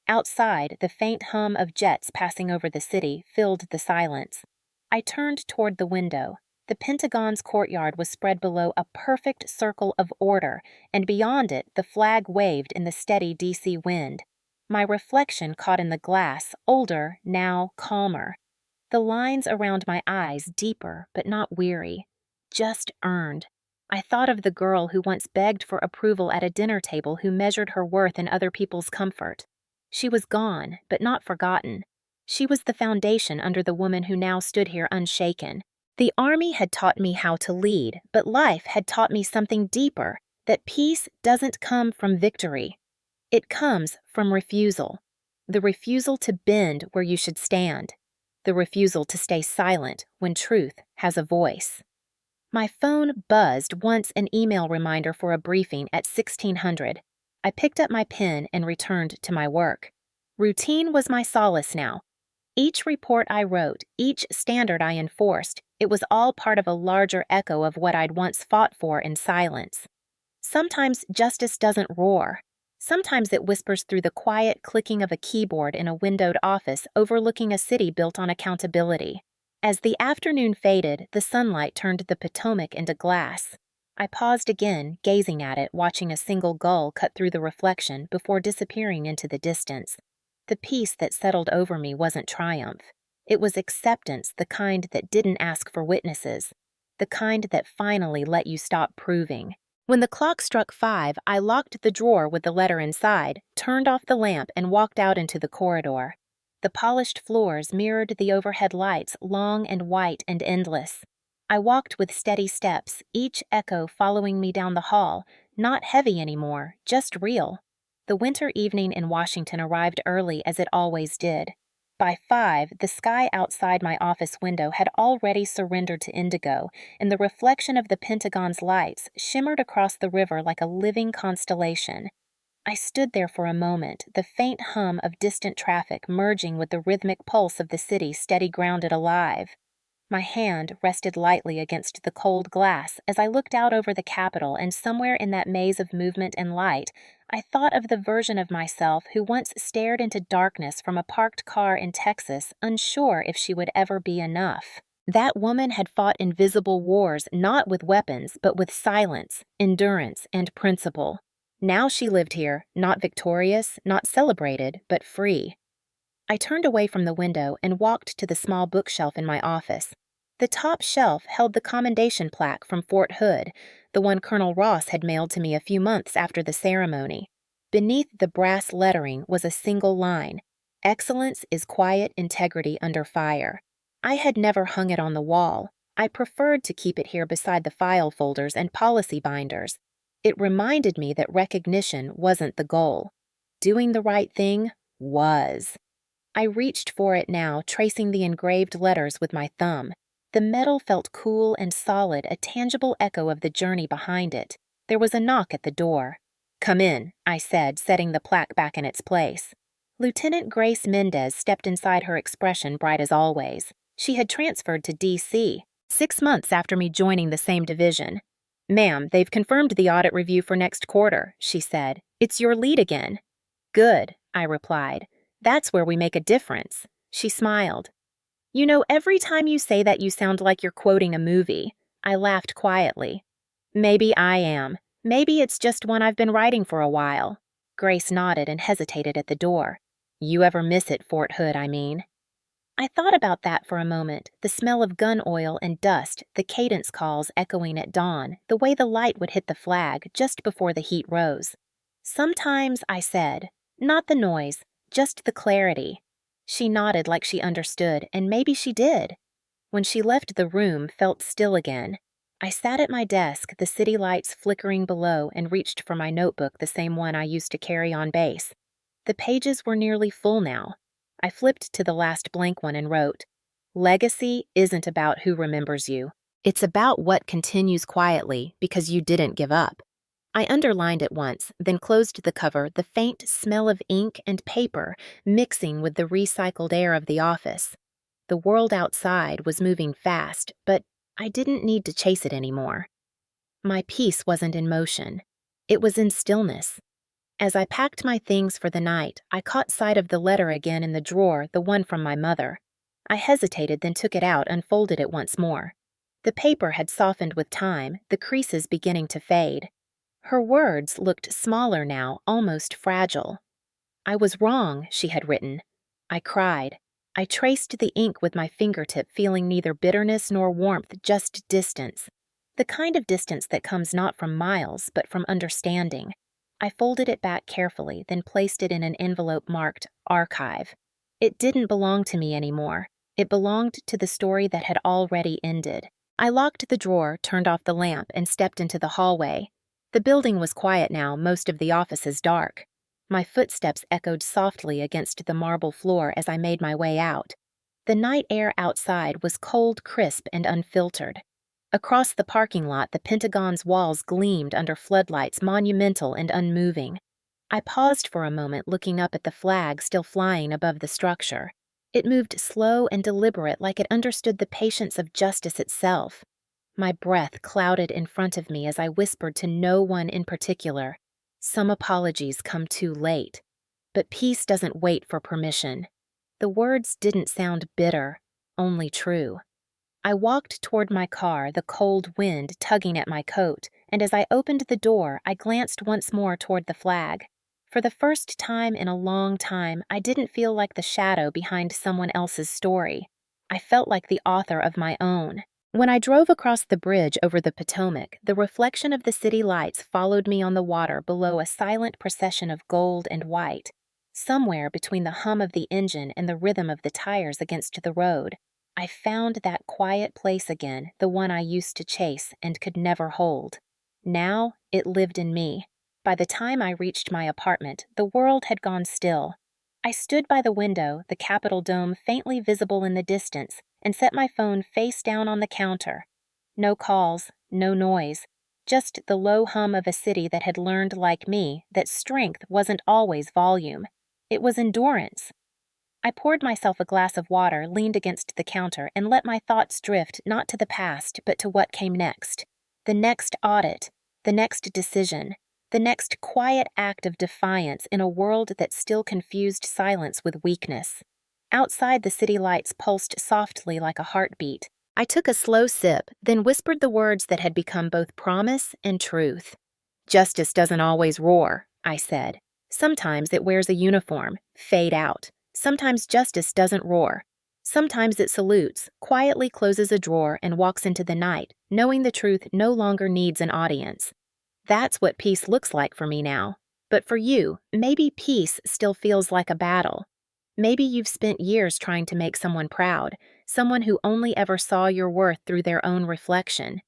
Outside, the faint hum of jets passing over the city filled the silence. I turned toward the window. The Pentagon's courtyard was spread below a perfect circle of order, and beyond it the flag waved in the steady DC wind. My reflection caught in the glass, older, now calmer. The lines around my eyes deeper but not weary. Just earned. I thought of the girl who once begged for approval at a dinner table, who measured her worth in other people's comfort. She was gone, but not forgotten. She was the foundation under the woman who now stood here unshaken. The Army had taught me how to lead, but life had taught me something deeper, that peace doesn't come from victory. It comes from refusal. The refusal to bend where you should stand. The refusal to stay silent when truth has a voice. My phone buzzed once, an email reminder for a briefing at 1600. I picked up my pen and returned to my work. Routine was my solace now. Each report I wrote, each standard I enforced, it was all part of a larger echo of what I'd once fought for in silence. Sometimes justice doesn't roar. Sometimes it whispers through the quiet clicking of a keyboard in a windowed office overlooking a city built on accountability. As the afternoon faded, the sunlight turned the Potomac into glass. I paused again, gazing at it, watching a single gull cut through the reflection before disappearing into the distance. The peace that settled over me wasn't triumph. It was acceptance, the kind that didn't ask for witnesses, the kind that finally let you stop proving. When the clock struck 5, I locked the drawer with the letter inside, turned off the lamp, and walked out into the corridor. The polished floors mirrored the overhead lights, long and white and endless. I walked with steady steps, each echo following me down the hall, not heavy anymore, just real. The winter evening in Washington arrived early, as it always did. By 5, the sky outside my office window had already surrendered to indigo, and the reflection of the Pentagon's lights shimmered across the river like a living constellation. I stood there for a moment, the faint hum of distant traffic merging with the rhythmic pulse of the city steady grounded alive. My hand rested lightly against the cold glass as I looked out over the Capitol, and somewhere in that maze of movement and light, I thought of the version of myself who once stared into darkness from a parked car in Texas, unsure if she would ever be enough. That woman had fought invisible wars not with weapons, but with silence, endurance, and principle. Now she lived here, not victorious, not celebrated, but free. I turned away from the window and walked to the small bookshelf in my office. The top shelf held the commendation plaque from Fort Hood, the one Colonel Ross had mailed to me a few months after the ceremony. Beneath the brass lettering was a single line: "Excellence is quiet integrity under fire." I had never hung it on the wall. I preferred to keep it here beside the file folders and policy binders. It reminded me that recognition wasn't the goal. Doing the right thing was. I reached for it now, tracing the engraved letters with my thumb. The metal felt cool and solid, a tangible echo of the journey behind it. There was a knock at the door. "Come in," I said, setting the plaque back in its place. Lieutenant Grace Mendez stepped inside, her expression bright as always. She had transferred to D.C. 6 months after me joining the same division. "Ma'am, they've confirmed the audit review for next quarter," she said. "It's your lead again." "Good," I replied. "That's where we make a difference." She smiled. "You know, every time you say that you sound like you're quoting a movie." I laughed quietly. "Maybe I am. Maybe it's just one I've been writing for a while." Grace nodded and hesitated at the door. "You ever miss it, Fort Hood, I mean?" I thought about that for a moment, the smell of gun oil and dust, the cadence calls echoing at dawn, the way the light would hit the flag just before the heat rose. "Sometimes," I said. "Not the noise, just the clarity." She nodded like she understood, and maybe she did. When she left the room, felt still again. I sat at my desk, the city lights flickering below, and reached for my notebook, the same one I used to carry on base. The pages were nearly full now. I flipped to the last blank one and wrote, "Legacy isn't about who remembers you. It's about what continues quietly because you didn't give up." I underlined it once, then closed the cover, the faint smell of ink and paper mixing with the recycled air of the office. The world outside was moving fast, but I didn't need to chase it anymore. My peace wasn't in motion. It was in stillness. As I packed my things for the night, I caught sight of the letter again in the drawer, the one from my mother. I hesitated, then took it out, unfolded it once more. The paper had softened with time, the creases beginning to fade. Her words looked smaller now, almost fragile. "I was wrong," she had written. I cried. I traced the ink with my fingertip, feeling neither bitterness nor warmth, just distance. The kind of distance that comes not from miles, but from understanding. I folded it back carefully, then placed it in an envelope marked Archive. It didn't belong to me anymore. It belonged to the story that had already ended. I locked the drawer, turned off the lamp, and stepped into the hallway. The building was quiet now, most of the offices dark. My footsteps echoed softly against the marble floor as I made my way out. The night air outside was cold, crisp, and unfiltered. Across the parking lot, the Pentagon's walls gleamed under floodlights, monumental and unmoving. I paused for a moment, looking up at the flag still flying above the structure. It moved slow and deliberate, like it understood the patience of justice itself. My breath clouded in front of me as I whispered to no one in particular, "Some apologies come too late. But peace doesn't wait for permission." The words didn't sound bitter, only true. I walked toward my car, the cold wind tugging at my coat, and as I opened the door, I glanced once more toward the flag. For the first time in a long time, I didn't feel like the shadow behind someone else's story. I felt like the author of my own. When I drove across the bridge over the Potomac, the reflection of the city lights followed me on the water below, a silent procession of gold and white. Somewhere between the hum of the engine and the rhythm of the tires against the road, I found that quiet place again, the one I used to chase and could never hold. Now it lived in me. By the time I reached my apartment, the world had gone still. I stood by the window, the Capitol dome faintly visible in the distance, and set my phone face down on the counter. No calls, no noise, just the low hum of a city that had learned, like me, that strength wasn't always volume. It was endurance. I poured myself a glass of water, leaned against the counter, and let my thoughts drift not to the past, but to what came next. The next audit, the next decision, the next quiet act of defiance in a world that still confused silence with weakness. Outside, the city lights pulsed softly like a heartbeat. I took a slow sip, then whispered the words that had become both promise and truth. "Justice doesn't always roar," I said. "Sometimes it wears a uniform, fade out. Sometimes justice doesn't roar. Sometimes it salutes, quietly closes a drawer, and walks into the night, knowing the truth no longer needs an audience." That's what peace looks like for me now. But for you, maybe peace still feels like a battle. Maybe you've spent years trying to make someone proud, someone who only ever saw your worth through their own reflection.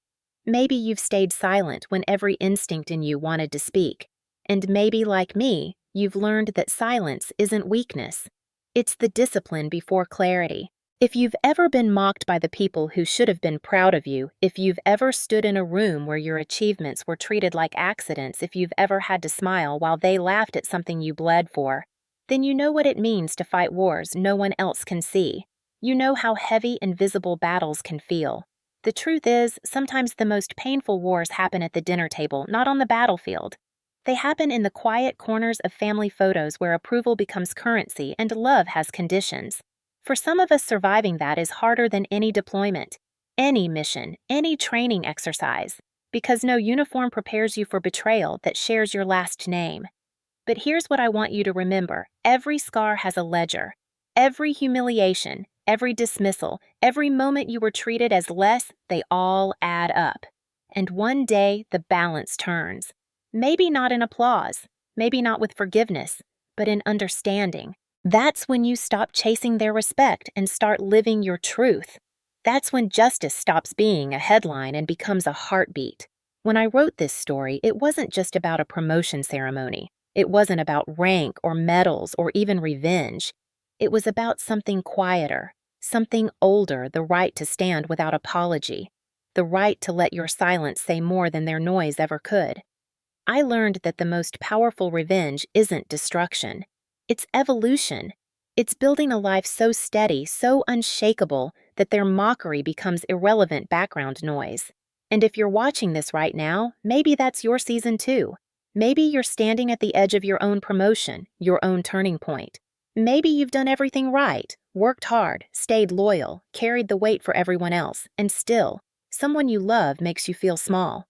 Maybe you've stayed silent when every instinct in you wanted to speak. And maybe, like me, you've learned that silence isn't weakness. It's the discipline before clarity. If you've ever been mocked by the people who should have been proud of you, if you've ever stood in a room where your achievements were treated like accidents, if you've ever had to smile while they laughed at something you bled for, then you know what it means to fight wars no one else can see. You know how heavy, invisible battles can feel. The truth is, sometimes the most painful wars happen at the dinner table, not on the battlefield. They happen in the quiet corners of family photos where approval becomes currency and love has conditions. For some of us, surviving that is harder than any deployment, any mission, any training exercise, because no uniform prepares you for betrayal that shares your last name. But here's what I want you to remember. Every scar has a ledger. Every humiliation, every dismissal, every moment you were treated as less, they all add up. And one day, the balance turns. Maybe not in applause, maybe not with forgiveness, but in understanding. That's when you stop chasing their respect and start living your truth. That's when justice stops being a headline and becomes a heartbeat. When I wrote this story, it wasn't just about a promotion ceremony. It wasn't about rank or medals or even revenge. It was about something quieter, something older, the right to stand without apology, the right to let your silence say more than their noise ever could. I learned that the most powerful revenge isn't destruction. It's evolution. It's building a life so steady, so unshakable, that their mockery becomes irrelevant background noise. And if you're watching this right now, maybe that's your season too. Maybe you're standing at the edge of your own promotion, your own turning point. Maybe you've done everything right, worked hard, stayed loyal, carried the weight for everyone else, and still, someone you love makes you feel small.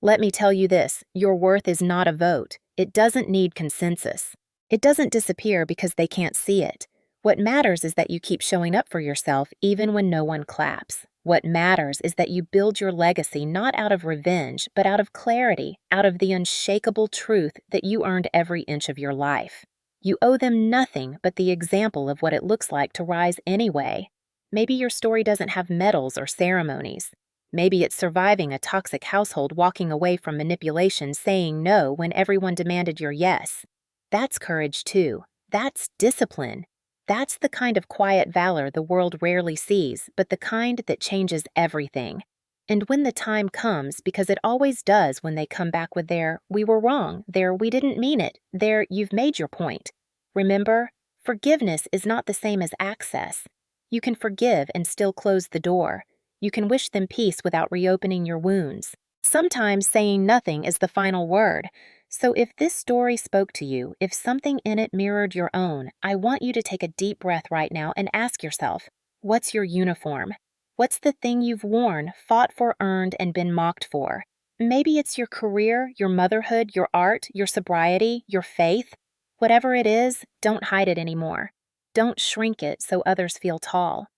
Let me tell you this, your worth is not a vote. It doesn't need consensus. It doesn't disappear because they can't see it. What matters is that you keep showing up for yourself even when no one claps. What matters is that you build your legacy not out of revenge, but out of clarity, out of the unshakable truth that you earned every inch of your life. You owe them nothing but the example of what it looks like to rise anyway. Maybe your story doesn't have medals or ceremonies. Maybe it's surviving a toxic household, walking away from manipulation, saying no when everyone demanded your yes. That's courage too. That's discipline. That's the kind of quiet valor the world rarely sees, but the kind that changes everything. And when the time comes, because it always does when they come back with their, "We were wrong," their, "We didn't mean it," their, "You've made your point." Remember, forgiveness is not the same as access. You can forgive and still close the door. You can wish them peace without reopening your wounds. Sometimes saying nothing is the final word. So if this story spoke to you, if something in it mirrored your own, I want you to take a deep breath right now and ask yourself, what's your uniform? What's the thing you've worn, fought for, earned, and been mocked for? Maybe it's your career, your motherhood, your art, your sobriety, your faith. Whatever it is, don't hide it anymore. Don't shrink it so others feel tall.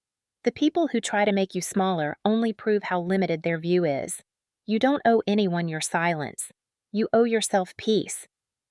The people who try to make you smaller only prove how limited their view is. You don't owe anyone your silence. You owe yourself peace.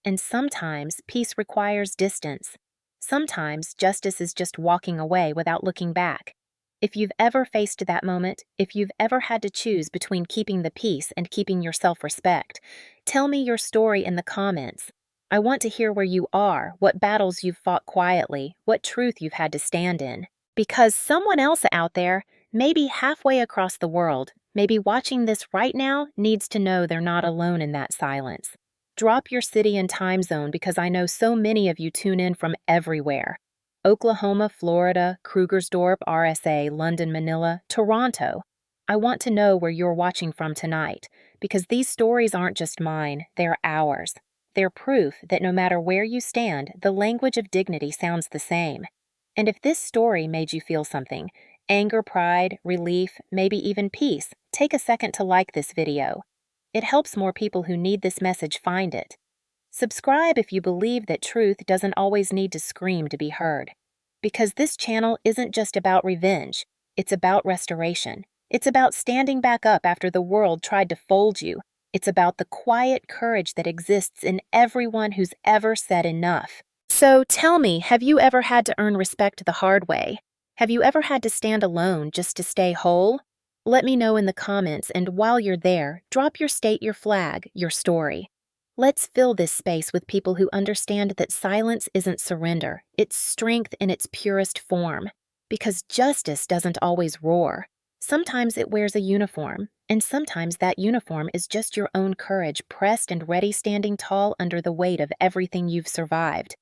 And sometimes peace requires distance. Sometimes justice is just walking away without looking back. If you've ever faced that moment, if you've ever had to choose between keeping the peace and keeping your self-respect, tell me your story in the comments. I want to hear where you are, what battles you've fought quietly, what truth you've had to stand in. Because someone else out there, maybe halfway across the world, maybe watching this right now, needs to know they're not alone in that silence. Drop your city and time zone because I know so many of you tune in from everywhere. Oklahoma, Florida, Krugersdorp, RSA, London, Manila, Toronto. I want to know where you're watching from tonight because these stories aren't just mine, they're ours. They're proof that no matter where you stand, the language of dignity sounds the same. And if this story made you feel something, anger, pride, relief, maybe even peace, take a second to like this video. It helps more people who need this message find it. Subscribe if you believe that truth doesn't always need to scream to be heard. Because this channel isn't just about revenge, it's about restoration. It's about standing back up after the world tried to fold you. It's about the quiet courage that exists in everyone who's ever said enough. So tell me, have you ever had to earn respect the hard way? Have you ever had to stand alone just to stay whole? Let me know in the comments, and while you're there, drop your state, your flag, your story. Let's fill this space with people who understand that silence isn't surrender, it's strength in its purest form. Because justice doesn't always roar. Sometimes it wears a uniform, and sometimes that uniform is just your own courage pressed and ready standing tall under the weight of everything you've survived.